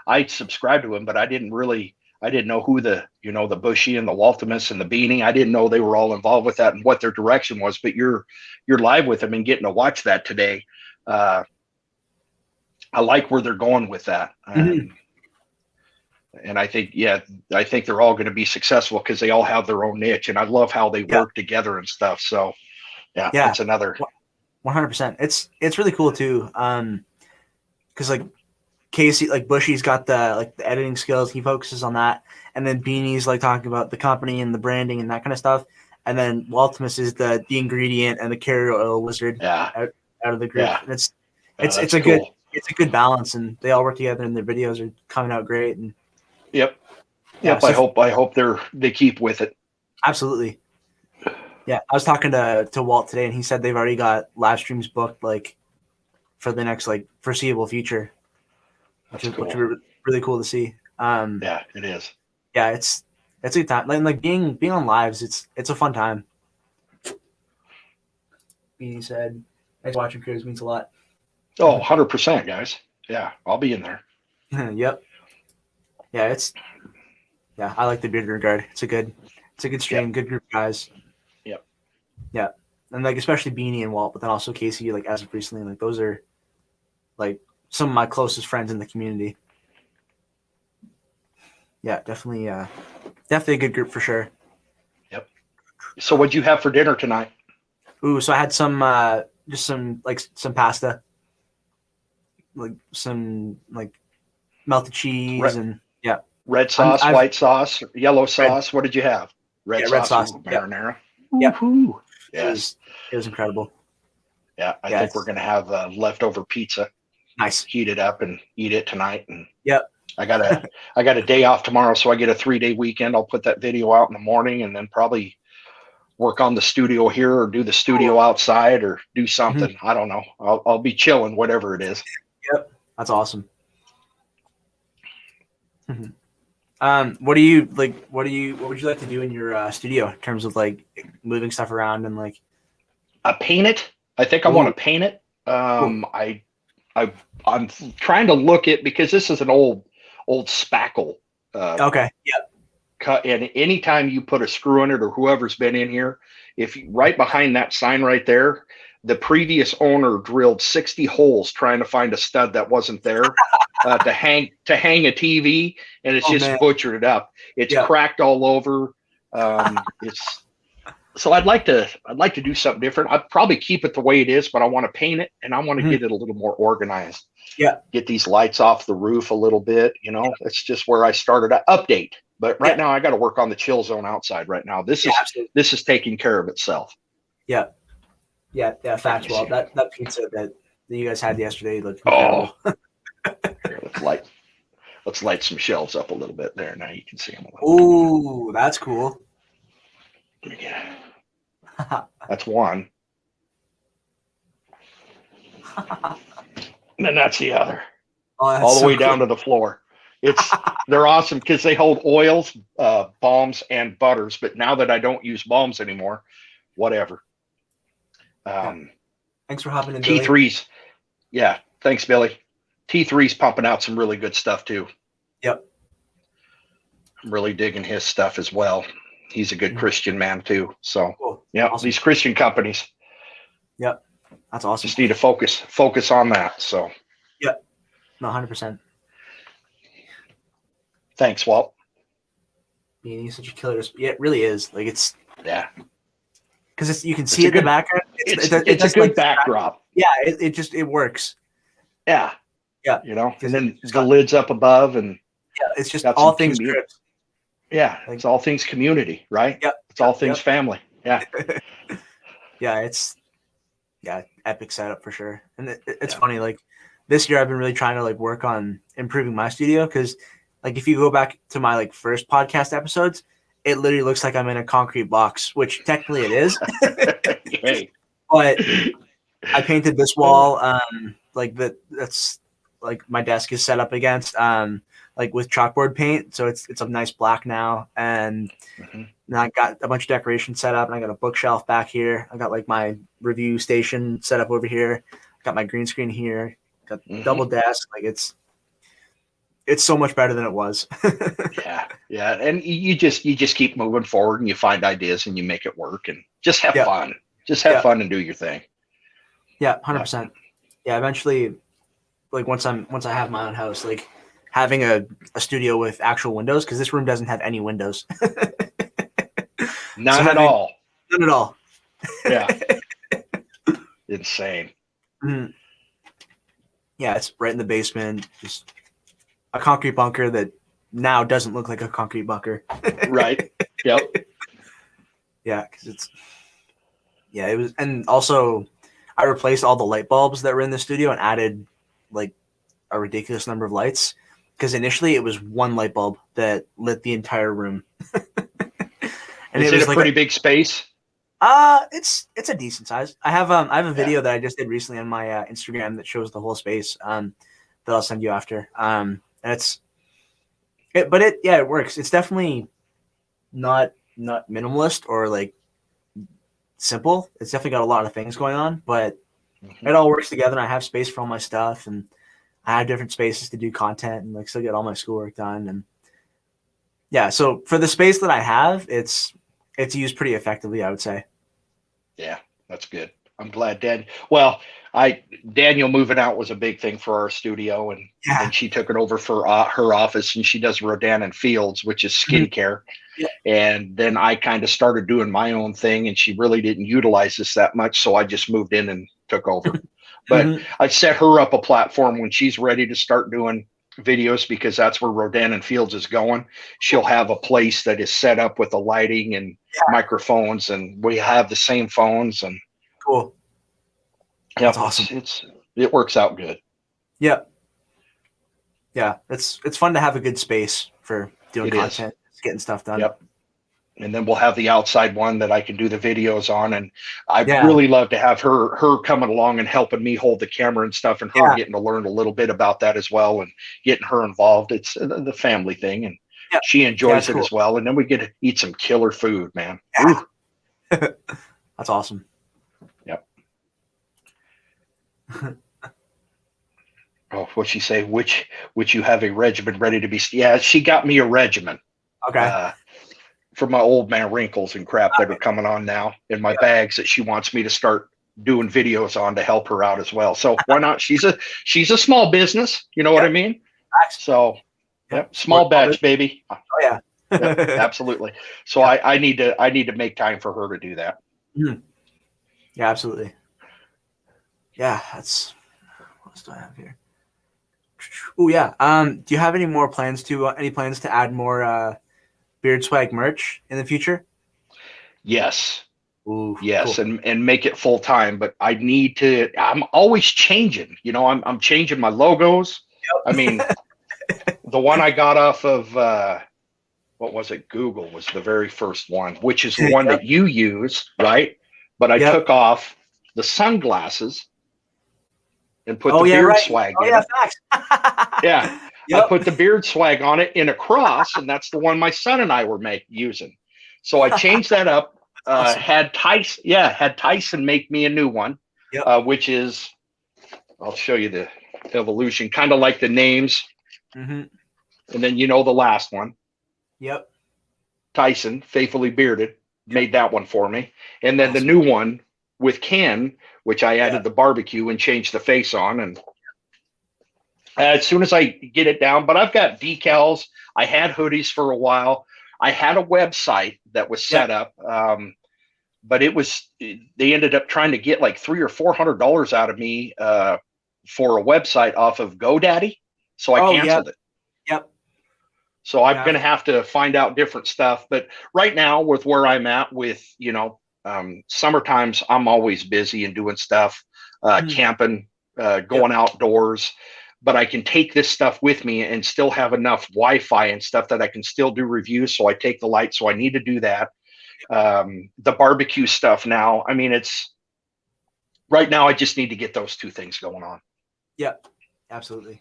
I subscribed to him, but I didn't know who the Bushy and the Waltimus and the Beanie. I didn't know they were all involved with that and what their direction was. But you're live with them and getting to watch that today. I like where they're going with that. And I think they're all going to be successful because they all have their own niche, and I love how they work together and stuff. So, yeah, that's another. 100%. It's really cool too. Because like Casey, like Bushy's got the editing skills. He focuses on that, and then Beanie's like talking about the company and the branding and that kind of stuff. And then Waltimus is the ingredient and the carrier oil wizard out of the group. Yeah. And it's That's a cool. good balance, and they all work together, and their videos are coming out great. And Yep. Yeah, I so hope they keep with it. absolutely. Yeah, I was talking to Walt today, and he said they've already got live streams booked like for the next like foreseeable future, which is really cool to see. Yeah, it is. Yeah, it's a good time. Like being on lives, it's a fun time. Beanie said, "Thanks for watching, Critters means a lot." Oh, 100%, guys. Yeah, I'll be in there. Yep. Yeah, I like the Bearded Regard. It's a good stream, good group of guys. Yep. Yeah. And like especially Beanie and Walt, but then also Casey, like as of recently, like those are like some of my closest friends in the community. Yeah, definitely a good group for sure. Yep. So what'd you have for dinner tonight? Ooh, so I had some just some pasta. Like some like melted cheese and yeah. Red sauce, white sauce, yellow sauce. What did you have? Red sauce. Marinara. Yep. Yes. It was incredible. Yeah, I think we're gonna have leftover pizza. Nice. Heat it up and eat it tonight. And yep. I got a day off tomorrow, so I get a 3-day weekend. I'll put that video out in the morning and then probably work on the studio here or do the studio outside or do something. I don't know. I'll be chilling, whatever it is. Yep. That's awesome. What would you like to do in your studio in terms of like moving stuff around and like paint it? I think I want to paint it. I'm trying to look at, because this is an old spackle. Okay. Yep. Cut, and anytime you put a screw in it, or whoever's been in here, right behind that sign right there, the previous owner drilled 60 holes trying to find a stud that wasn't there to hang a TV, and it's butchered it up. It's cracked all over. So I'd like to do something different. I'd probably keep it the way it is, but I want to paint it, and I want to get it a little more organized. Yeah. Get these lights off the roof a little bit. That's just where I started. Update. But right now I got to work on the chill zone outside right now. This is taking care of itself. Yeah. Yeah. Facts. Well, that pizza that you guys had yesterday looked incredible. Here, let's light some shelves up a little bit there. Now you can see them. Ooh, that's cool. Yeah. That's one. And then that's the other. All the way down to the floor. They're awesome because they hold oils, balms, and butters. But now that I don't use balms anymore, whatever. Thanks for hopping in, T3s. Billy. Yeah, thanks, Billy. T3's pumping out some really good stuff too. Yep. I'm really digging his stuff as well. He's a good Christian man too. So yeah, awesome. These Christian companies. Yep. That's awesome. Just need to focus on that. So yep. No, 100%. Thanks, Walt. He's such a killer. Yeah, it really is. Like it's because you can see it in the background. It's a good backdrop. Yeah, it works. Yeah. Yeah. And then the lid's up above, and it's just all things good. Yeah, it's all things community, right? Yep. It's all things family. Yeah. It's epic setup for sure. And it's funny, like this year I've been really trying to like work on improving my studio, because like if you go back to my like first podcast episodes, it literally looks like I'm in a concrete box, which technically it is. Hey. But I painted this wall, that's like my desk is set up against, like with chalkboard paint. So it's a nice black now. And now I got a bunch of decorations set up, and I got a bookshelf back here. I got like my review station set up over here. Got my green screen here. Got double desk. Like it's so much better than it was. Yeah. And you just keep moving forward, and you find ideas, and you make it work, and just have fun. Just have fun and do your thing. Yeah, 100%. Yeah, eventually, like once I have my own house, like having a studio with actual windows, because this room doesn't have any windows. None at all. None at all. Yeah. insane. Mhm. Yeah, it's right in the basement, just a concrete bunker that now doesn't look like a concrete bunker. Right. Yep. Yeah, because it was, and also I replaced all the light bulbs that were in the studio and added like a ridiculous number of lights. Because initially it was one light bulb that lit the entire room, and Is it it was a like pretty big space? it's a decent size. I have a video that I just did recently on my Instagram that shows the whole space that I'll send you after. And it works. It's definitely not minimalist or like simple. It's definitely got a lot of things going on, but it all works together. And I have space for all my stuff, and I have different spaces to do content and like still get all my schoolwork done. And yeah, so for the space that I have, it's used pretty effectively, I would say. Yeah, that's good. I'm glad Daniel moving out was a big thing for our studio, and Yeah. then she took it over for her office, and she does Rodan and Fields, which is skincare. Yeah. And then I kind of started doing my own thing, and she really didn't utilize this that much, so I just moved in and took over. But I set her up a platform when she's ready to start doing videos, because that's where Rodan and Fields is going. She'll have a place that is set up with the lighting and microphones, and we have the same phones, and Cool. yeah, That's awesome. It works out good. Yeah. Yeah. It's fun to have a good space for doing content, getting stuff done. Yep. And then we'll have the outside one that I can do the videos on. And I'd really love to have her coming along and helping me hold the camera and stuff, and her getting to learn a little bit about that as well, and getting her involved. It's the family thing, and she enjoys it as well. And then we get to eat some killer food, man. Yeah. That's awesome. Yep. Oh, what'd she say? Which you have a regimen ready to be? Yeah, she got me a regimen. Okay. For my old man wrinkles and crap that are coming on now in my bags that she wants me to start doing videos on to help her out as well. So why not? She's a small business. You know what I mean? So small batch, baby. Oh yeah. Absolutely. So I need to make time for her to do that. Mm-hmm. Yeah, absolutely. Yeah, that's what else do I have here? Oh yeah. Do you have any plans to add more Beard Swag merch in the future? Yes. Ooh, yes, cool. and make it full time. But I need to. I'm always changing. You know, I'm changing my logos. Yep. I mean, the one I got off of what was it? Google was the very first one, which is the one that you use, right? But I took off the sunglasses and put the beard swag in it. Yeah. Yep. I put the beard swag on it in a cross, and that's the one my son and I were using. So I changed that up. Awesome. Had Tyson make me a new one, which is, I'll show you the evolution, kind of like the names. Mm-hmm. And then the last one. Yep. Tyson, faithfully bearded, made that one for me. And then the new one with Ken, which I added the barbecue and changed the face on, and as soon as I get it down. But I've got decals. I had hoodies for a while. I had a website that was set up, but they ended up trying to get like $300 or $400 out of me for a website off of GoDaddy. So I canceled it. Yep. So I'm going to have to find out different stuff. But right now, with where I'm at with, summertimes, I'm always busy and doing stuff, camping, going outdoors. But I can take this stuff with me and still have enough Wi-Fi and stuff that I can still do reviews. So I take the light. So I need to do that. The barbecue stuff now. I mean, right now I just need to get those two things going on. Yep, absolutely.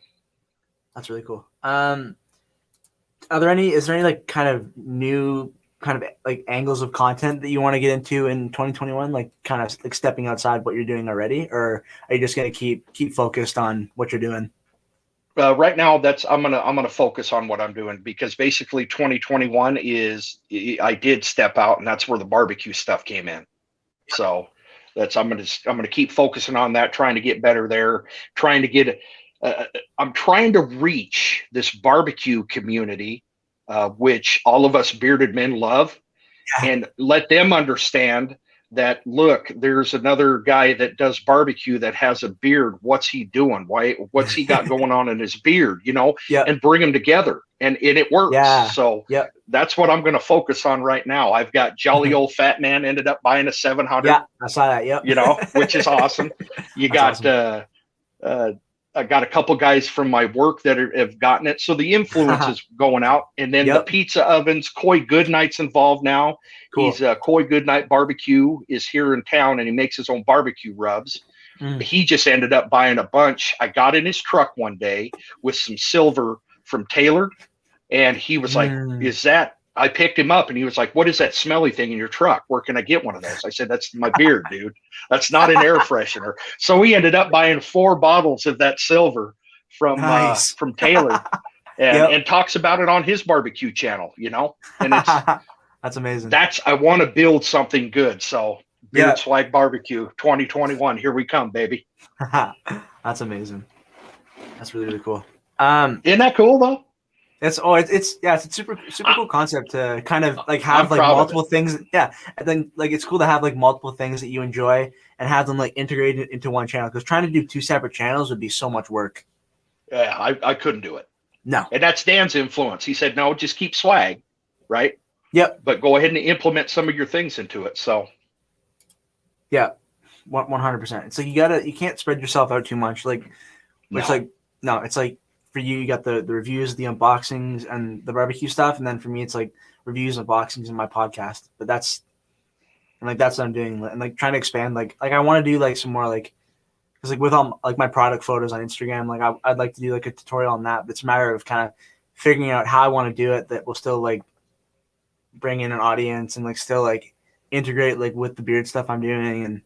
That's really cool. Is there any like kind of new kind of like angles of content that you want to get into in 2021? Like kind of like stepping outside what you're doing already, or are you just going to keep focused on what you're doing? Right now, I'm gonna focus on what I'm doing, because basically 2021 I did step out, and that's where the barbecue stuff came in. So I'm gonna keep focusing on that, trying to get better there, trying to get. I'm trying to reach this barbecue community, which all of us bearded men love, and let them understand that, look, there's another guy that does barbecue that has a beard. What's he doing? What's he got going on in his beard, Yep. and bring them together. And it works. Yeah. So Yep. that's what I'm going to focus on right now. I've got Jolly Old Fat Man ended up buying a 700. Yeah, I saw that. Yep. Which is awesome. You That's got, awesome. I got a couple guys from my work that have gotten it. So the influence is going out. And then the pizza ovens, Coy Goodnight's involved now. Cool. He's Coy Goodnight Barbecue is here in town, and he makes his own barbecue rubs. He just ended up buying a bunch. I got in his truck one day with some silver from Taylor, and he was like, is that, I picked him up and he was like, what is that smelly thing in your truck? Where can I get one of those? I said, that's my beard, dude. That's not an air freshener. So we ended up buying 4 bottles of that silver from Taylor and talks about it on his barbecue channel, and it's, that's amazing. I want to build something good. So Beard Swag Barbecue 2021, here we come, baby. That's amazing. That's really, really cool. Isn't that cool though? It's a super cool concept to kind of like have like multiple things. Yeah. And then like it's cool to have like multiple things that you enjoy and have them like integrated into one channel, because trying to do 2 separate channels would be so much work. Yeah, I couldn't do it. No. And that's Dan's influence. He said, no, just keep swag, right? Yep. But go ahead and implement some of your things into it. So yeah, 100%. It's like you can't spread yourself out too much. Like it's like for you got the reviews, the unboxings, and the barbecue stuff, and then for me it's like reviews, unboxings, and my podcast. But that's what I'm doing, and like trying to expand. Like I want to do like some more like, because like with all like my product photos on Instagram, like I'd like to do like a tutorial on that. But it's a matter of kind of figuring out how I want to do it that will still like bring in an audience and like still like integrate like with the beard stuff I'm doing. And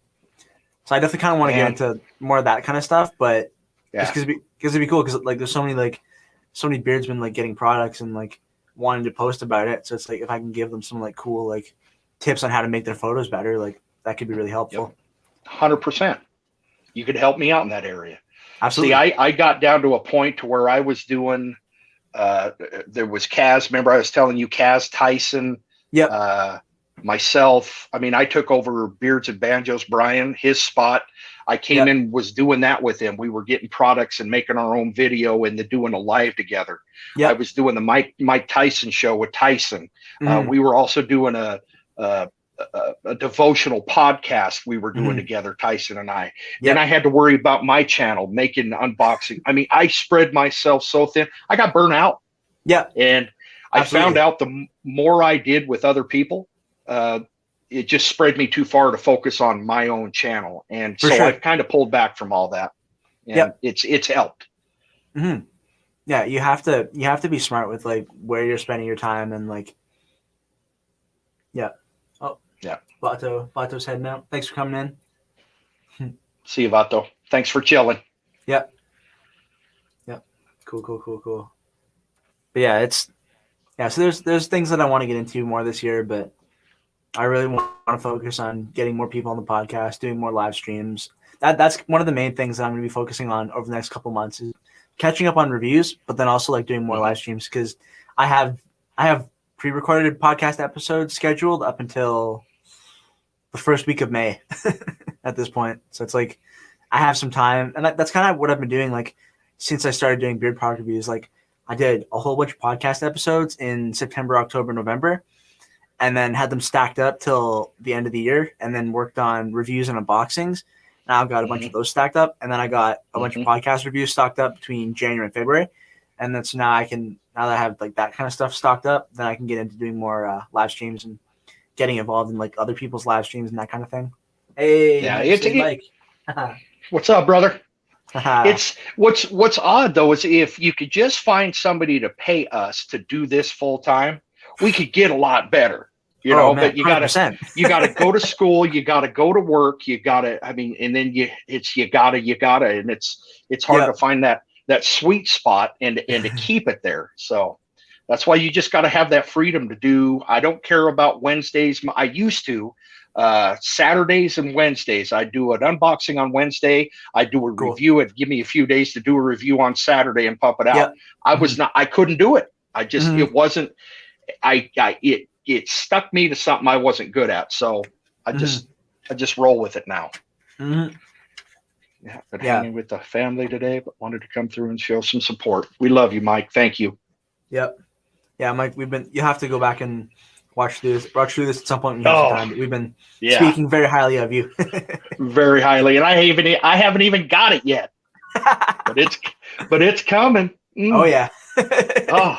so I definitely kind of want to get into more of that kind of stuff, but just because it'd be cool, because like there's so many beardsmen like getting products and like wanting to post about it. So it's like if I can give them some like cool like tips on how to make their photos better, like that could be really helpful. 100%. You could help me out in that area. Absolutely. See, I got down to a point to where I was doing there was Kaz. Remember I was telling you Kaz, Tyson, myself. I mean, I took over Beards and Banjos, Brian, his spot. I came in, was doing that with him. We were getting products and making our own video and doing a live together. I was doing the Mike Tyson show with Tyson. We were also doing a devotional podcast we were doing together, Tyson and I. Then I had to worry about my channel, making unboxing. I mean, I spread myself so thin. I got burnt out. And I found out the more I did with other people, it just spread me too far to focus on my own channel. And I've kind of pulled back from all that. And it's helped. Yeah, you have to be smart with like where you're spending your time and like Vato's heading out. Thanks for coming in. See you, Vato. Thanks for chilling. Yep. Cool. But so there's things that I want to get into more this year, but I really want to focus on getting more people on the podcast, doing more live streams. That's one of the main things that I'm going to be focusing on over the next couple months, is catching up on reviews, but then also like doing more live streams, because I have pre-recorded podcast episodes scheduled up until the first week of May at this point. So it's like I have some time, and that's kind of what I've been doing. Like since I started doing beard product reviews, like I did a whole bunch of podcast episodes in September, October, November, and then had them stacked up till the end of the year, and then worked on reviews and unboxings. Now I've got a bunch of those stacked up, and then I got a bunch of podcast reviews stocked up between January and February. And then so now that I have like that kind of stuff stocked up, then I can get into doing more live streams and getting involved in like other people's live streams and that kind of thing. Hey, Mike. What's up, brother? It's what's odd though is if you could just find somebody to pay us to do this full time, we could get a lot better. You know, man, but you gotta go to school, you gotta go to work, and then you gotta, and it's hard to find that sweet spot and to keep it there. So that's why you just got to have that freedom to do. I don't care about Wednesdays. I used to Saturdays and Wednesdays. I do an unboxing on Wednesday. I do a review. It'd give me a few days to do a review on Saturday and pump it out. I couldn't do it. I just, it wasn't, it stuck me to something I wasn't good at. So I just, just roll with it now. Mm-hmm. Yeah, been hanging with the family today, but wanted to come through and show some support. We love you, Mike. Thank you. Yep. Yeah, Mike, you have to go back and watch through this at some point when you have some time. But we've been speaking very highly of you. Very highly. And I haven't even got it yet. but it's coming. Mm. Oh yeah. Oh.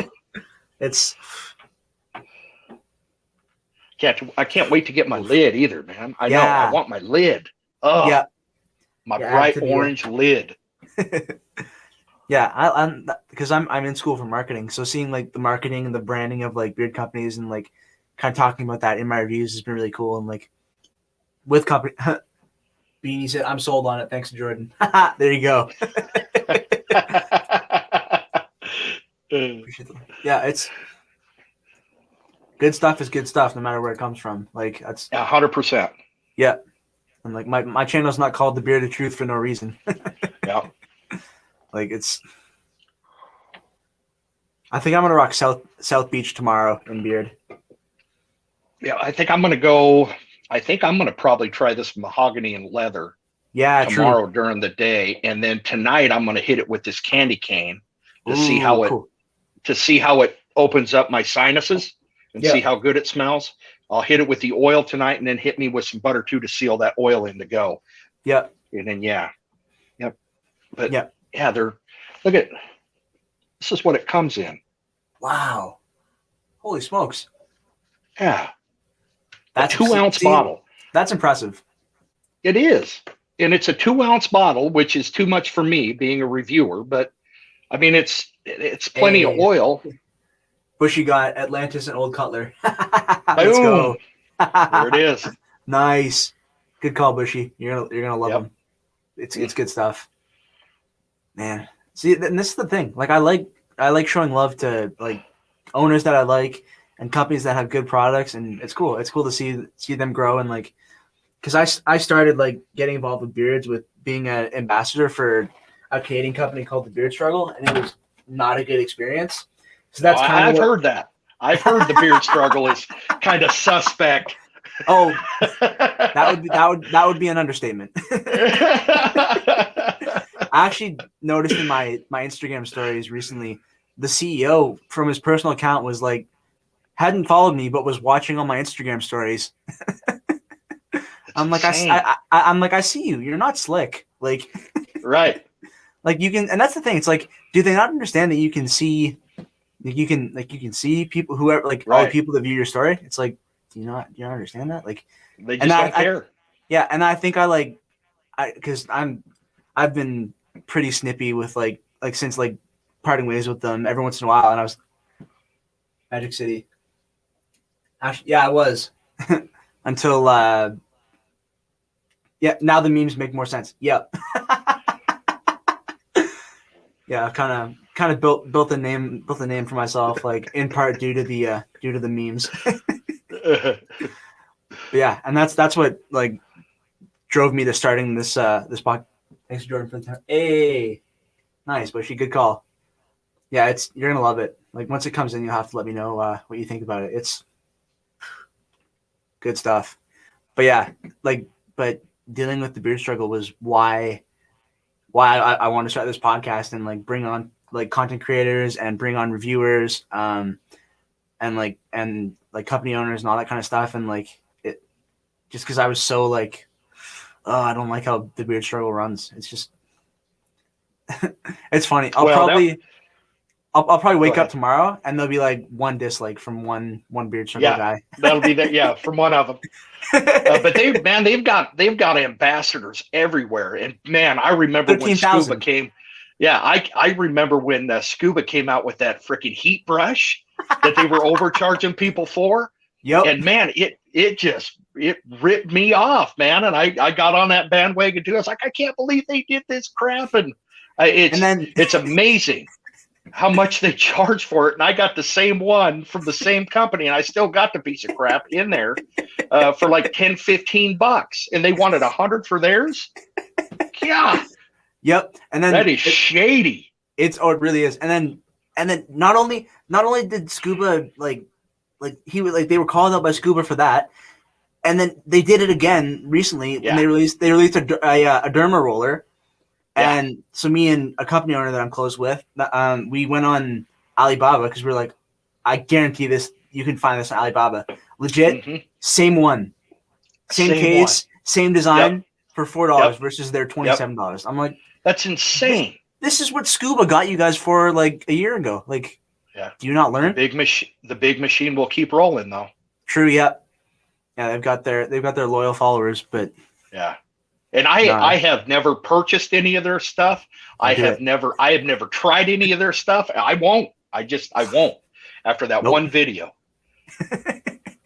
I can't wait to get my lid either, man. I know I want my lid. Oh. Yeah. My bright orange lid. Yeah, I'm because I'm in school for marketing, so seeing like the marketing and the branding of like beard companies and like kind of talking about that in my reviews has been really cool. And like with company, Beanie said, "I'm sold on it." Thanks to Jordan. There you go. Yeah, it's good stuff. Is good stuff, no matter where it comes from. Like that's 100%. Yeah. And like my channel's not called The Beard of Truth for no reason. Yeah. Like I think I'm gonna rock South Beach tomorrow in beard. Yeah, I think I'm gonna probably try this mahogany and leather. Yeah, tomorrow during the day, and then tonight I'm gonna hit it with this candy cane to see how it opens up my sinuses and see how good it smells. I'll hit it with the oil tonight, and then hit me with some butter too to seal that oil in to go. Yep. And then But look at this is what it comes in. Wow. Holy smokes. Yeah. That's a 2-ounce bottle. That's impressive. It is. And it's a 2-ounce bottle, which is too much for me being a reviewer, but I mean it's plenty of oil. Bushy got Atlantis and Old Cutler. Let's go. There it is. Nice. Good call, Bushy. You're gonna love them. It's good stuff. Man. See, and this is the thing. Like I like showing love to like owners that I like and companies that have good products, and it's cool. It's cool to see them grow, and like because I started like getting involved with beards with being an ambassador for a Canadian company called The Beard Struggle, and it was not a good experience. So that's I've heard that. I've heard the Beard Struggle is kind of suspect. Oh, that would be an understatement. I actually noticed in my Instagram stories recently, the CEO from his personal account was like, hadn't followed me, but was watching all my Instagram stories. I'm like, I see you. You're not slick. Like, right. Like you can, and that's the thing. It's like, do they not understand that you can see, you can see people, whoever, like all the people that view your story. It's like, do you not understand that? Like, they just don't care. Yeah, and I think because I've been pretty snippy with like since like parting ways with them every once in a while, and I was Magic City. Actually, yeah, I was until now the memes make more sense. Yep. Yeah, kind of built the name for myself, like in part due to the memes. But yeah, and that's what like drove me to starting this podcast. Thanks, Jordan, for the time. Hey, nice, Bushy, good call. Yeah, you're gonna love it. Like once it comes in, you'll have to let me know what you think about it. It's good stuff. But yeah, but dealing with the beard struggle was why I want to start this podcast and like bring on like content creators and bring on reviewers, and company owners and all that kind of stuff. And like it, just because I was so like, oh, I don't like how the beard struggle runs. It's just, it's funny. I'll probably wake up tomorrow and there'll be like one dislike from one beard struggle guy. That'll be that. Yeah, from one of them. But they've got ambassadors everywhere. And man, I remember when Scuba came. Yeah, I remember when Scuba came out with that freaking heat brush that they were overcharging people for. Yep. And man, it ripped me off, man. And I got on that bandwagon too. I was like, I can't believe they did this crap. And it's amazing how much they charge for it. And I got the same one from the same company, and I still got the piece of crap in there for like $10-15, and they wanted $100 for theirs. Yeah. Yep. And then that is shady. It really is. And then not only did Scuba like he was like, they were called out by Scuba for that, And then they did it again recently when Yeah. they released a derma roller. Yeah. And so me and a company owner that I'm close with, we went on Alibaba because we're like, I guarantee this, you can find this on Alibaba. Legit, same one. Same case, same design for $4 versus their $27. I'm like, that's insane. This is what Scuba got you guys for like a year ago. Like, do you not learn? The big machine will keep rolling though. True. Yep. Yeah, they've got their loyal followers, but yeah. And I have never purchased any of their stuff. I have never tried any of their stuff. I won't. I won't. After that one video.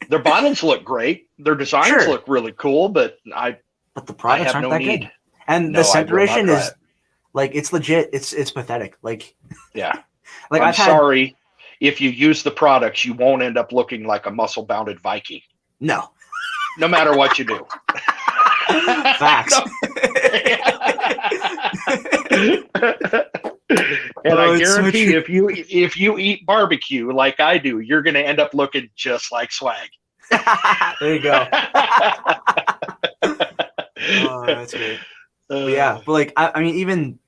Their bottles look great. Their designs look really cool, but the products aren't that good. And the saturation is like, it's legit. It's pathetic. Like, yeah. Like, I'm sorry, if you use the products, you won't end up looking like a muscle-bounded Viking. No. No matter what you do. Facts. And I guarantee if you eat barbecue like I do, you're going to end up looking just like Swag. There you go. Oh, that's great. But yeah, but like I mean, even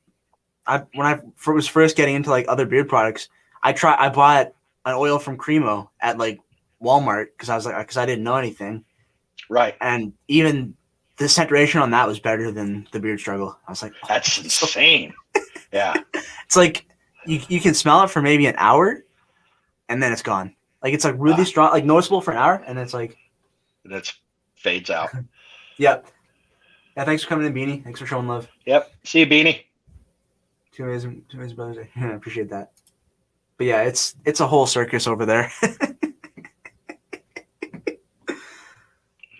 when I was first getting into like other beard products, I bought an oil from Cremo at like Walmart because I didn't know anything. Right. And even the saturation on that was better than the Beard Struggle. I was like, oh, that's insane. Yeah. It's like you can smell it for maybe an hour and then it's gone. Like, it's like really strong, like noticeable for an hour, and it's like it fades out. Yep. Yeah, thanks for coming in, Beanie. Thanks for showing love. Yep. See you, Beanie. Two amazing brothers. I appreciate that. But yeah, it's a whole circus over there.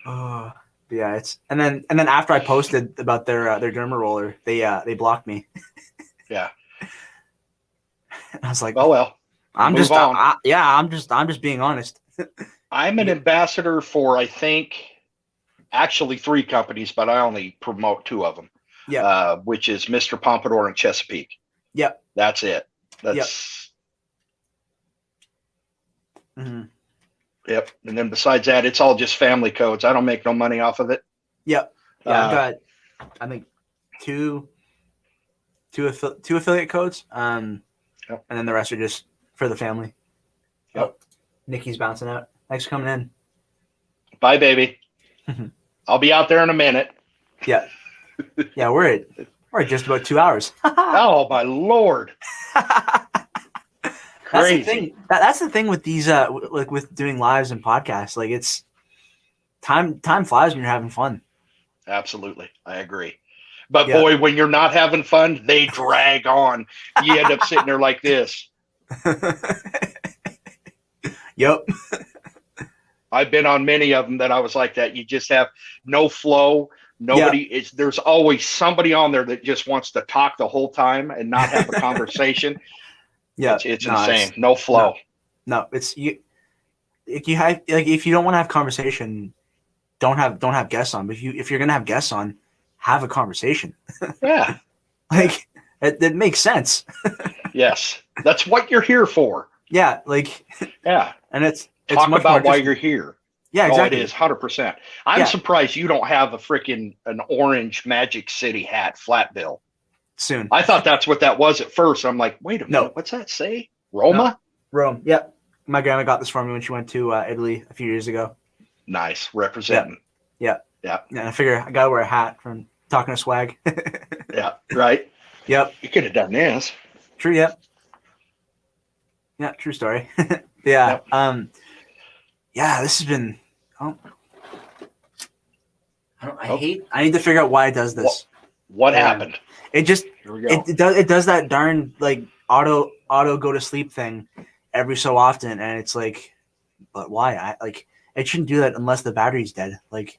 Oh, yeah, and then after I posted about their derma roller, they blocked me. Yeah. I was like, oh well. I'm just being honest. I'm an ambassador for, I think, actually 3 companies, but I only promote 2 of them. Yeah. Which is Mr. Pompadour and Chesapeake. Yep. That's it. That's. Yep. Mm-hmm. Yep. And then besides that, it's all just family codes. I don't make no money off of it. Yep. Yeah, I've got, I think, two affiliate codes. Yep. And then the rest are just for the family. Yep. Oh, Nikki's bouncing out. Thanks for coming in. Bye, baby. I'll be out there in a minute. Yeah. Yeah, we're at just about 2 hours. Oh my Lord. Crazy. That's the thing with these like with doing lives and podcasts. Like, it's time flies when you're having fun. Absolutely. I agree. But boy, when you're not having fun, they drag on. You end up sitting there like this. Yep. I've been on many of them that I was like that. You just have no flow. Nobody there's always somebody on there that just wants to talk the whole time and not have a conversation. Yeah. It's insane. No flow. No, it's you have, like, if you don't want to have conversation, don't have guests on. But if you're gonna have guests on, have a conversation. Yeah. Like, it makes sense. Yes. That's what you're here for. Yeah, like, yeah. And it's talk much about why you're here. Yeah, exactly. Oh, it is 100%. I'm surprised you don't have an orange Magic City hat, flat bill. Soon. I thought that's what that was at first. I'm like, wait a minute, what's that say? Roma? No. Rome. Yep. My grandma got this for me when she went to Italy a few years ago. Nice. Representing. Yeah. Yeah. Yeah. I figure I gotta wear a hat from talking to Swag. Yeah. Right. Yep. You could have done this. True. Yep. Yeah. True story. Yeah. Yep. Yeah. This has been. I need to figure out why it does this. What happened? It just it does that darn like auto go to sleep thing every so often, and it's like, but why? It shouldn't do that unless the battery's dead. Like,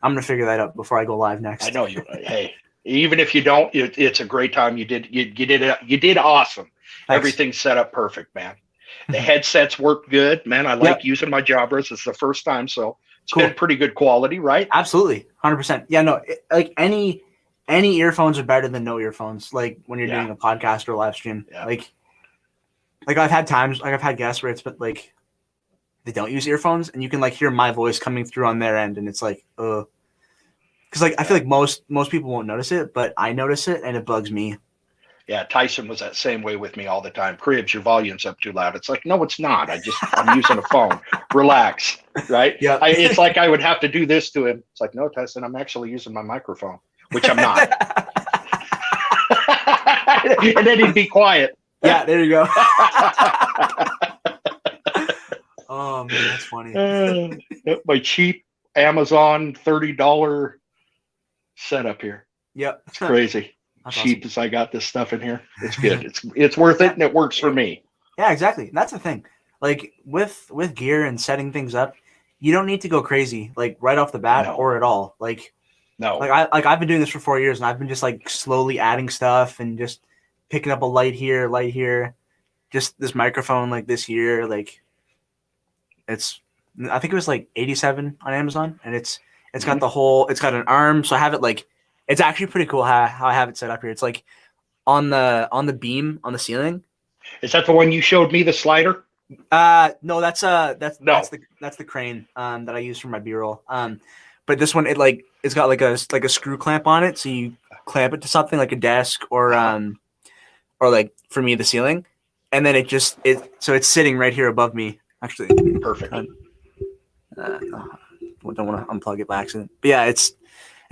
I'm gonna figure that out before I go live next. I know you. Hey, even if you don't, it's a great time. You did awesome. Thanks. Everything's set up perfect, man. The headsets work good, man. I like using my Jabras. It's the first time, so it's been pretty good quality, right? Absolutely, 100%. Yeah, no, like any earphones are better than no earphones. Like, when you're doing a podcast or a live stream, like I've had times, like I've had guests where it's been like they don't use earphones, and you can like hear my voice coming through on their end, and it's like, because like I feel like most people won't notice it, but I notice it, and it bugs me. Yeah, Tyson was that same way with me all the time. Cribs, your volume's up too loud. It's like, no, it's not. I'm using a phone. Relax, right? Yeah. It's like I would have to do this to him. It's like, no, Tyson, I'm actually using my microphone, which I'm not. And then he'd be quiet. Yeah, there you go. Oh man, that's funny. My cheap Amazon $30 setup here. Yep, it's crazy. That's cheap awesome. As I got this stuff in here. It's good. It's worth it, and it works for me. Yeah, exactly. That's the thing. Like with gear and setting things up, you don't need to go crazy like right off the bat or at all. Like I've been doing this for 4 years, and I've been just like slowly adding stuff and just picking up a light here, just this microphone like this year. Like I think it was like 87 on Amazon, and it's got it's got an arm, so I have it like, it's actually pretty cool how I have it set up here. It's like on the beam on the ceiling. Is that the one you showed me, the slider? No, that's the crane that I use for my B-roll. But this one, it's got like a screw clamp on it, so you clamp it to something like a desk or like for me the ceiling, and then so it's sitting right here above me. Actually, perfect. Don't want to unplug it by accident. But yeah, it's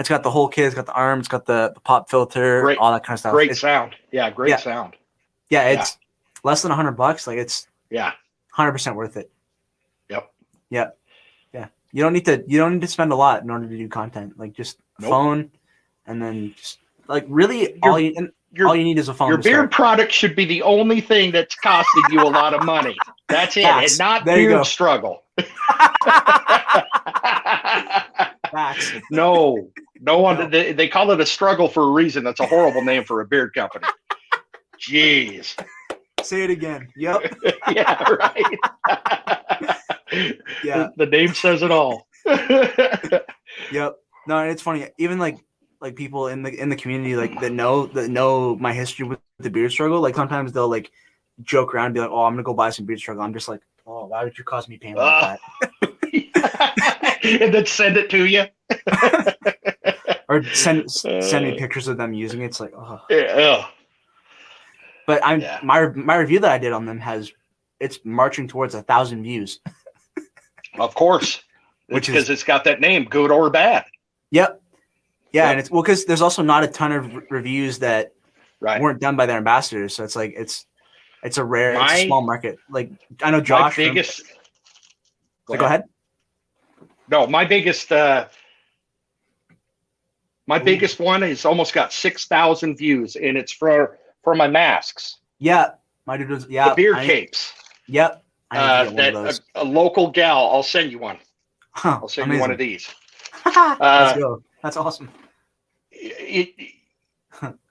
got the whole kit. It's got the arm. It's got the pop filter. All that kind of stuff. Great sound. Yeah, great sound. Yeah, it's less than $100. Like it's 100% worth it. Yep. Yeah. Yeah. You don't need to spend a lot in order to do content. Like just phone, and then just like really all you need is a phone. Your beard product should be the only thing that's costing you a lot of money. That's it, and not beard struggle. No one. They call it a struggle for a reason. That's a horrible name for a beard company. Jeez. Say it again. Yep. Yeah. Right. Yeah. The name says it all. Yep. No, it's funny. Even like people in the community like that know my history with the beard struggle. Like sometimes they'll like joke around and be like, "Oh, I'm gonna go buy some beard struggle." I'm just like, "Oh, why would you cause me pain like that?" And then send it to you. Or send me pictures of them using it. It's like, oh. Yeah. But my review that I did on them it's marching towards 1,000 views. Of course, which is because it's got that name, good or bad. Yep. Yeah, and it's because there's also not a ton of reviews that weren't done by their ambassadors, so it's like it's a rare, it's a small market. Like I know Josh. Go ahead. No, my biggest one is almost got 6,000 views, and it's for my masks. Yeah, my dude was the beard capes. Yep, I a local gal. I'll send you one. Huh, I'll send you one of these. Let's go. That's awesome.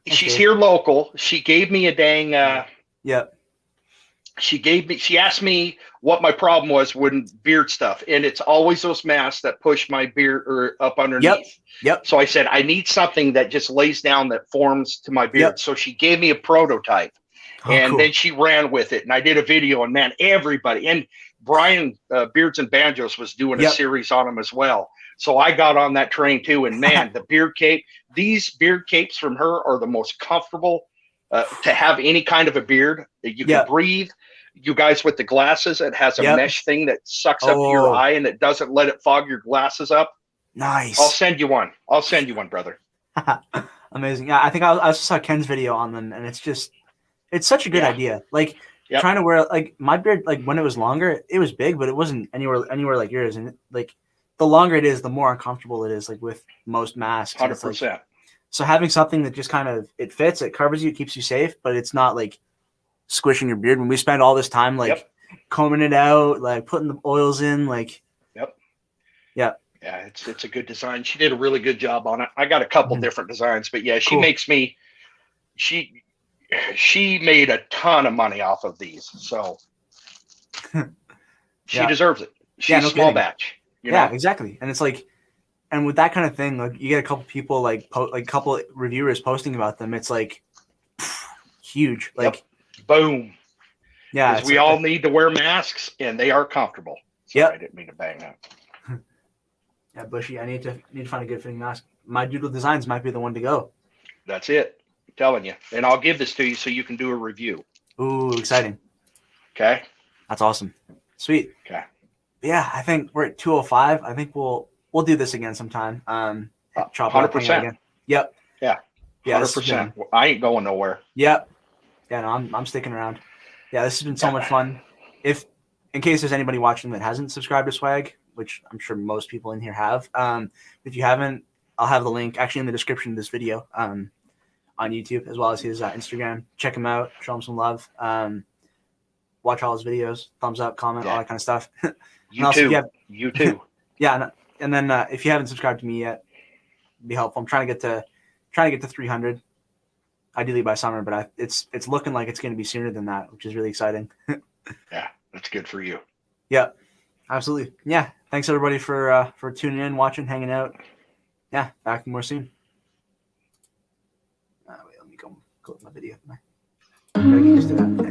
She's here local. She gave me a dang. She asked me what my problem was with beard stuff, and it's always those masks that push my beard or up underneath. Yep. So I said I need something that just lays down that forms to my beard. Yep. So she gave me a prototype, and then she ran with it, and I did a video. And man, everybody and Brian Beards and Banjos was doing a series on them as well. So I got on that train too, and man, the beard cape. These beard capes from her are the most comfortable to have any kind of a beard. You can breathe. You guys with the glasses, it has a mesh thing that sucks up your eye and it doesn't let it fog your glasses up. Nice. I'll send you one, brother. Amazing. Yeah, I think I saw Ken's video on them, and it's such a good idea. Like trying to wear like my beard, like when it was longer, it was big, but it wasn't anywhere like yours. And like the longer it is, the more uncomfortable it is. Like with most masks, 100%. Like, so having something that just kind of it fits, it covers you, keeps you safe, but it's not like squishing your beard when we spend all this time like combing it out, like putting the oils in, like it's a good design. She did a really good job on it. I got a couple different designs, but she makes me she made a ton of money off of these, so she deserves it. She's a small batch, you know? Exactly. And it's like, and with that kind of thing, like you get a couple people like a couple reviewers posting about them, it's like huge. Like boom. Yeah. Because we all need to wear masks, and they are comfortable. Yep. I didn't mean to bang that. Yeah, Bushy. I need to find a good fitting mask. My Doodle Designs might be the one to go. That's it. I'm telling you. And I'll give this to you so you can do a review. Ooh, exciting. Okay. That's awesome. Sweet. Okay. Yeah, I think we're at 2:05. I think we'll do this again sometime. Chop it up, hang out 100%. again. Yep. Yeah. Yeah. 100%. I ain't going nowhere. Yep. Yeah, no, I'm sticking around. Yeah, this has been so much fun. If in case there's anybody watching that hasn't subscribed to Swag, which I'm sure most people in here have, if you haven't, I'll have the link actually in the description of this video on YouTube, as well as his Instagram. Check him out, show him some love. Watch all his videos, thumbs up, comment, all that kind of stuff. You too. Yeah, and then if you haven't subscribed to me yet, it'd be helpful. I'm trying to get to 300, ideally by summer, but it's looking like it's going to be sooner than that, which is really exciting. Yeah, that's good for you. Yeah, absolutely. Yeah, thanks everybody for tuning in, watching, hanging out. Yeah, back more soon. Wait, let me go with my video. Just do that.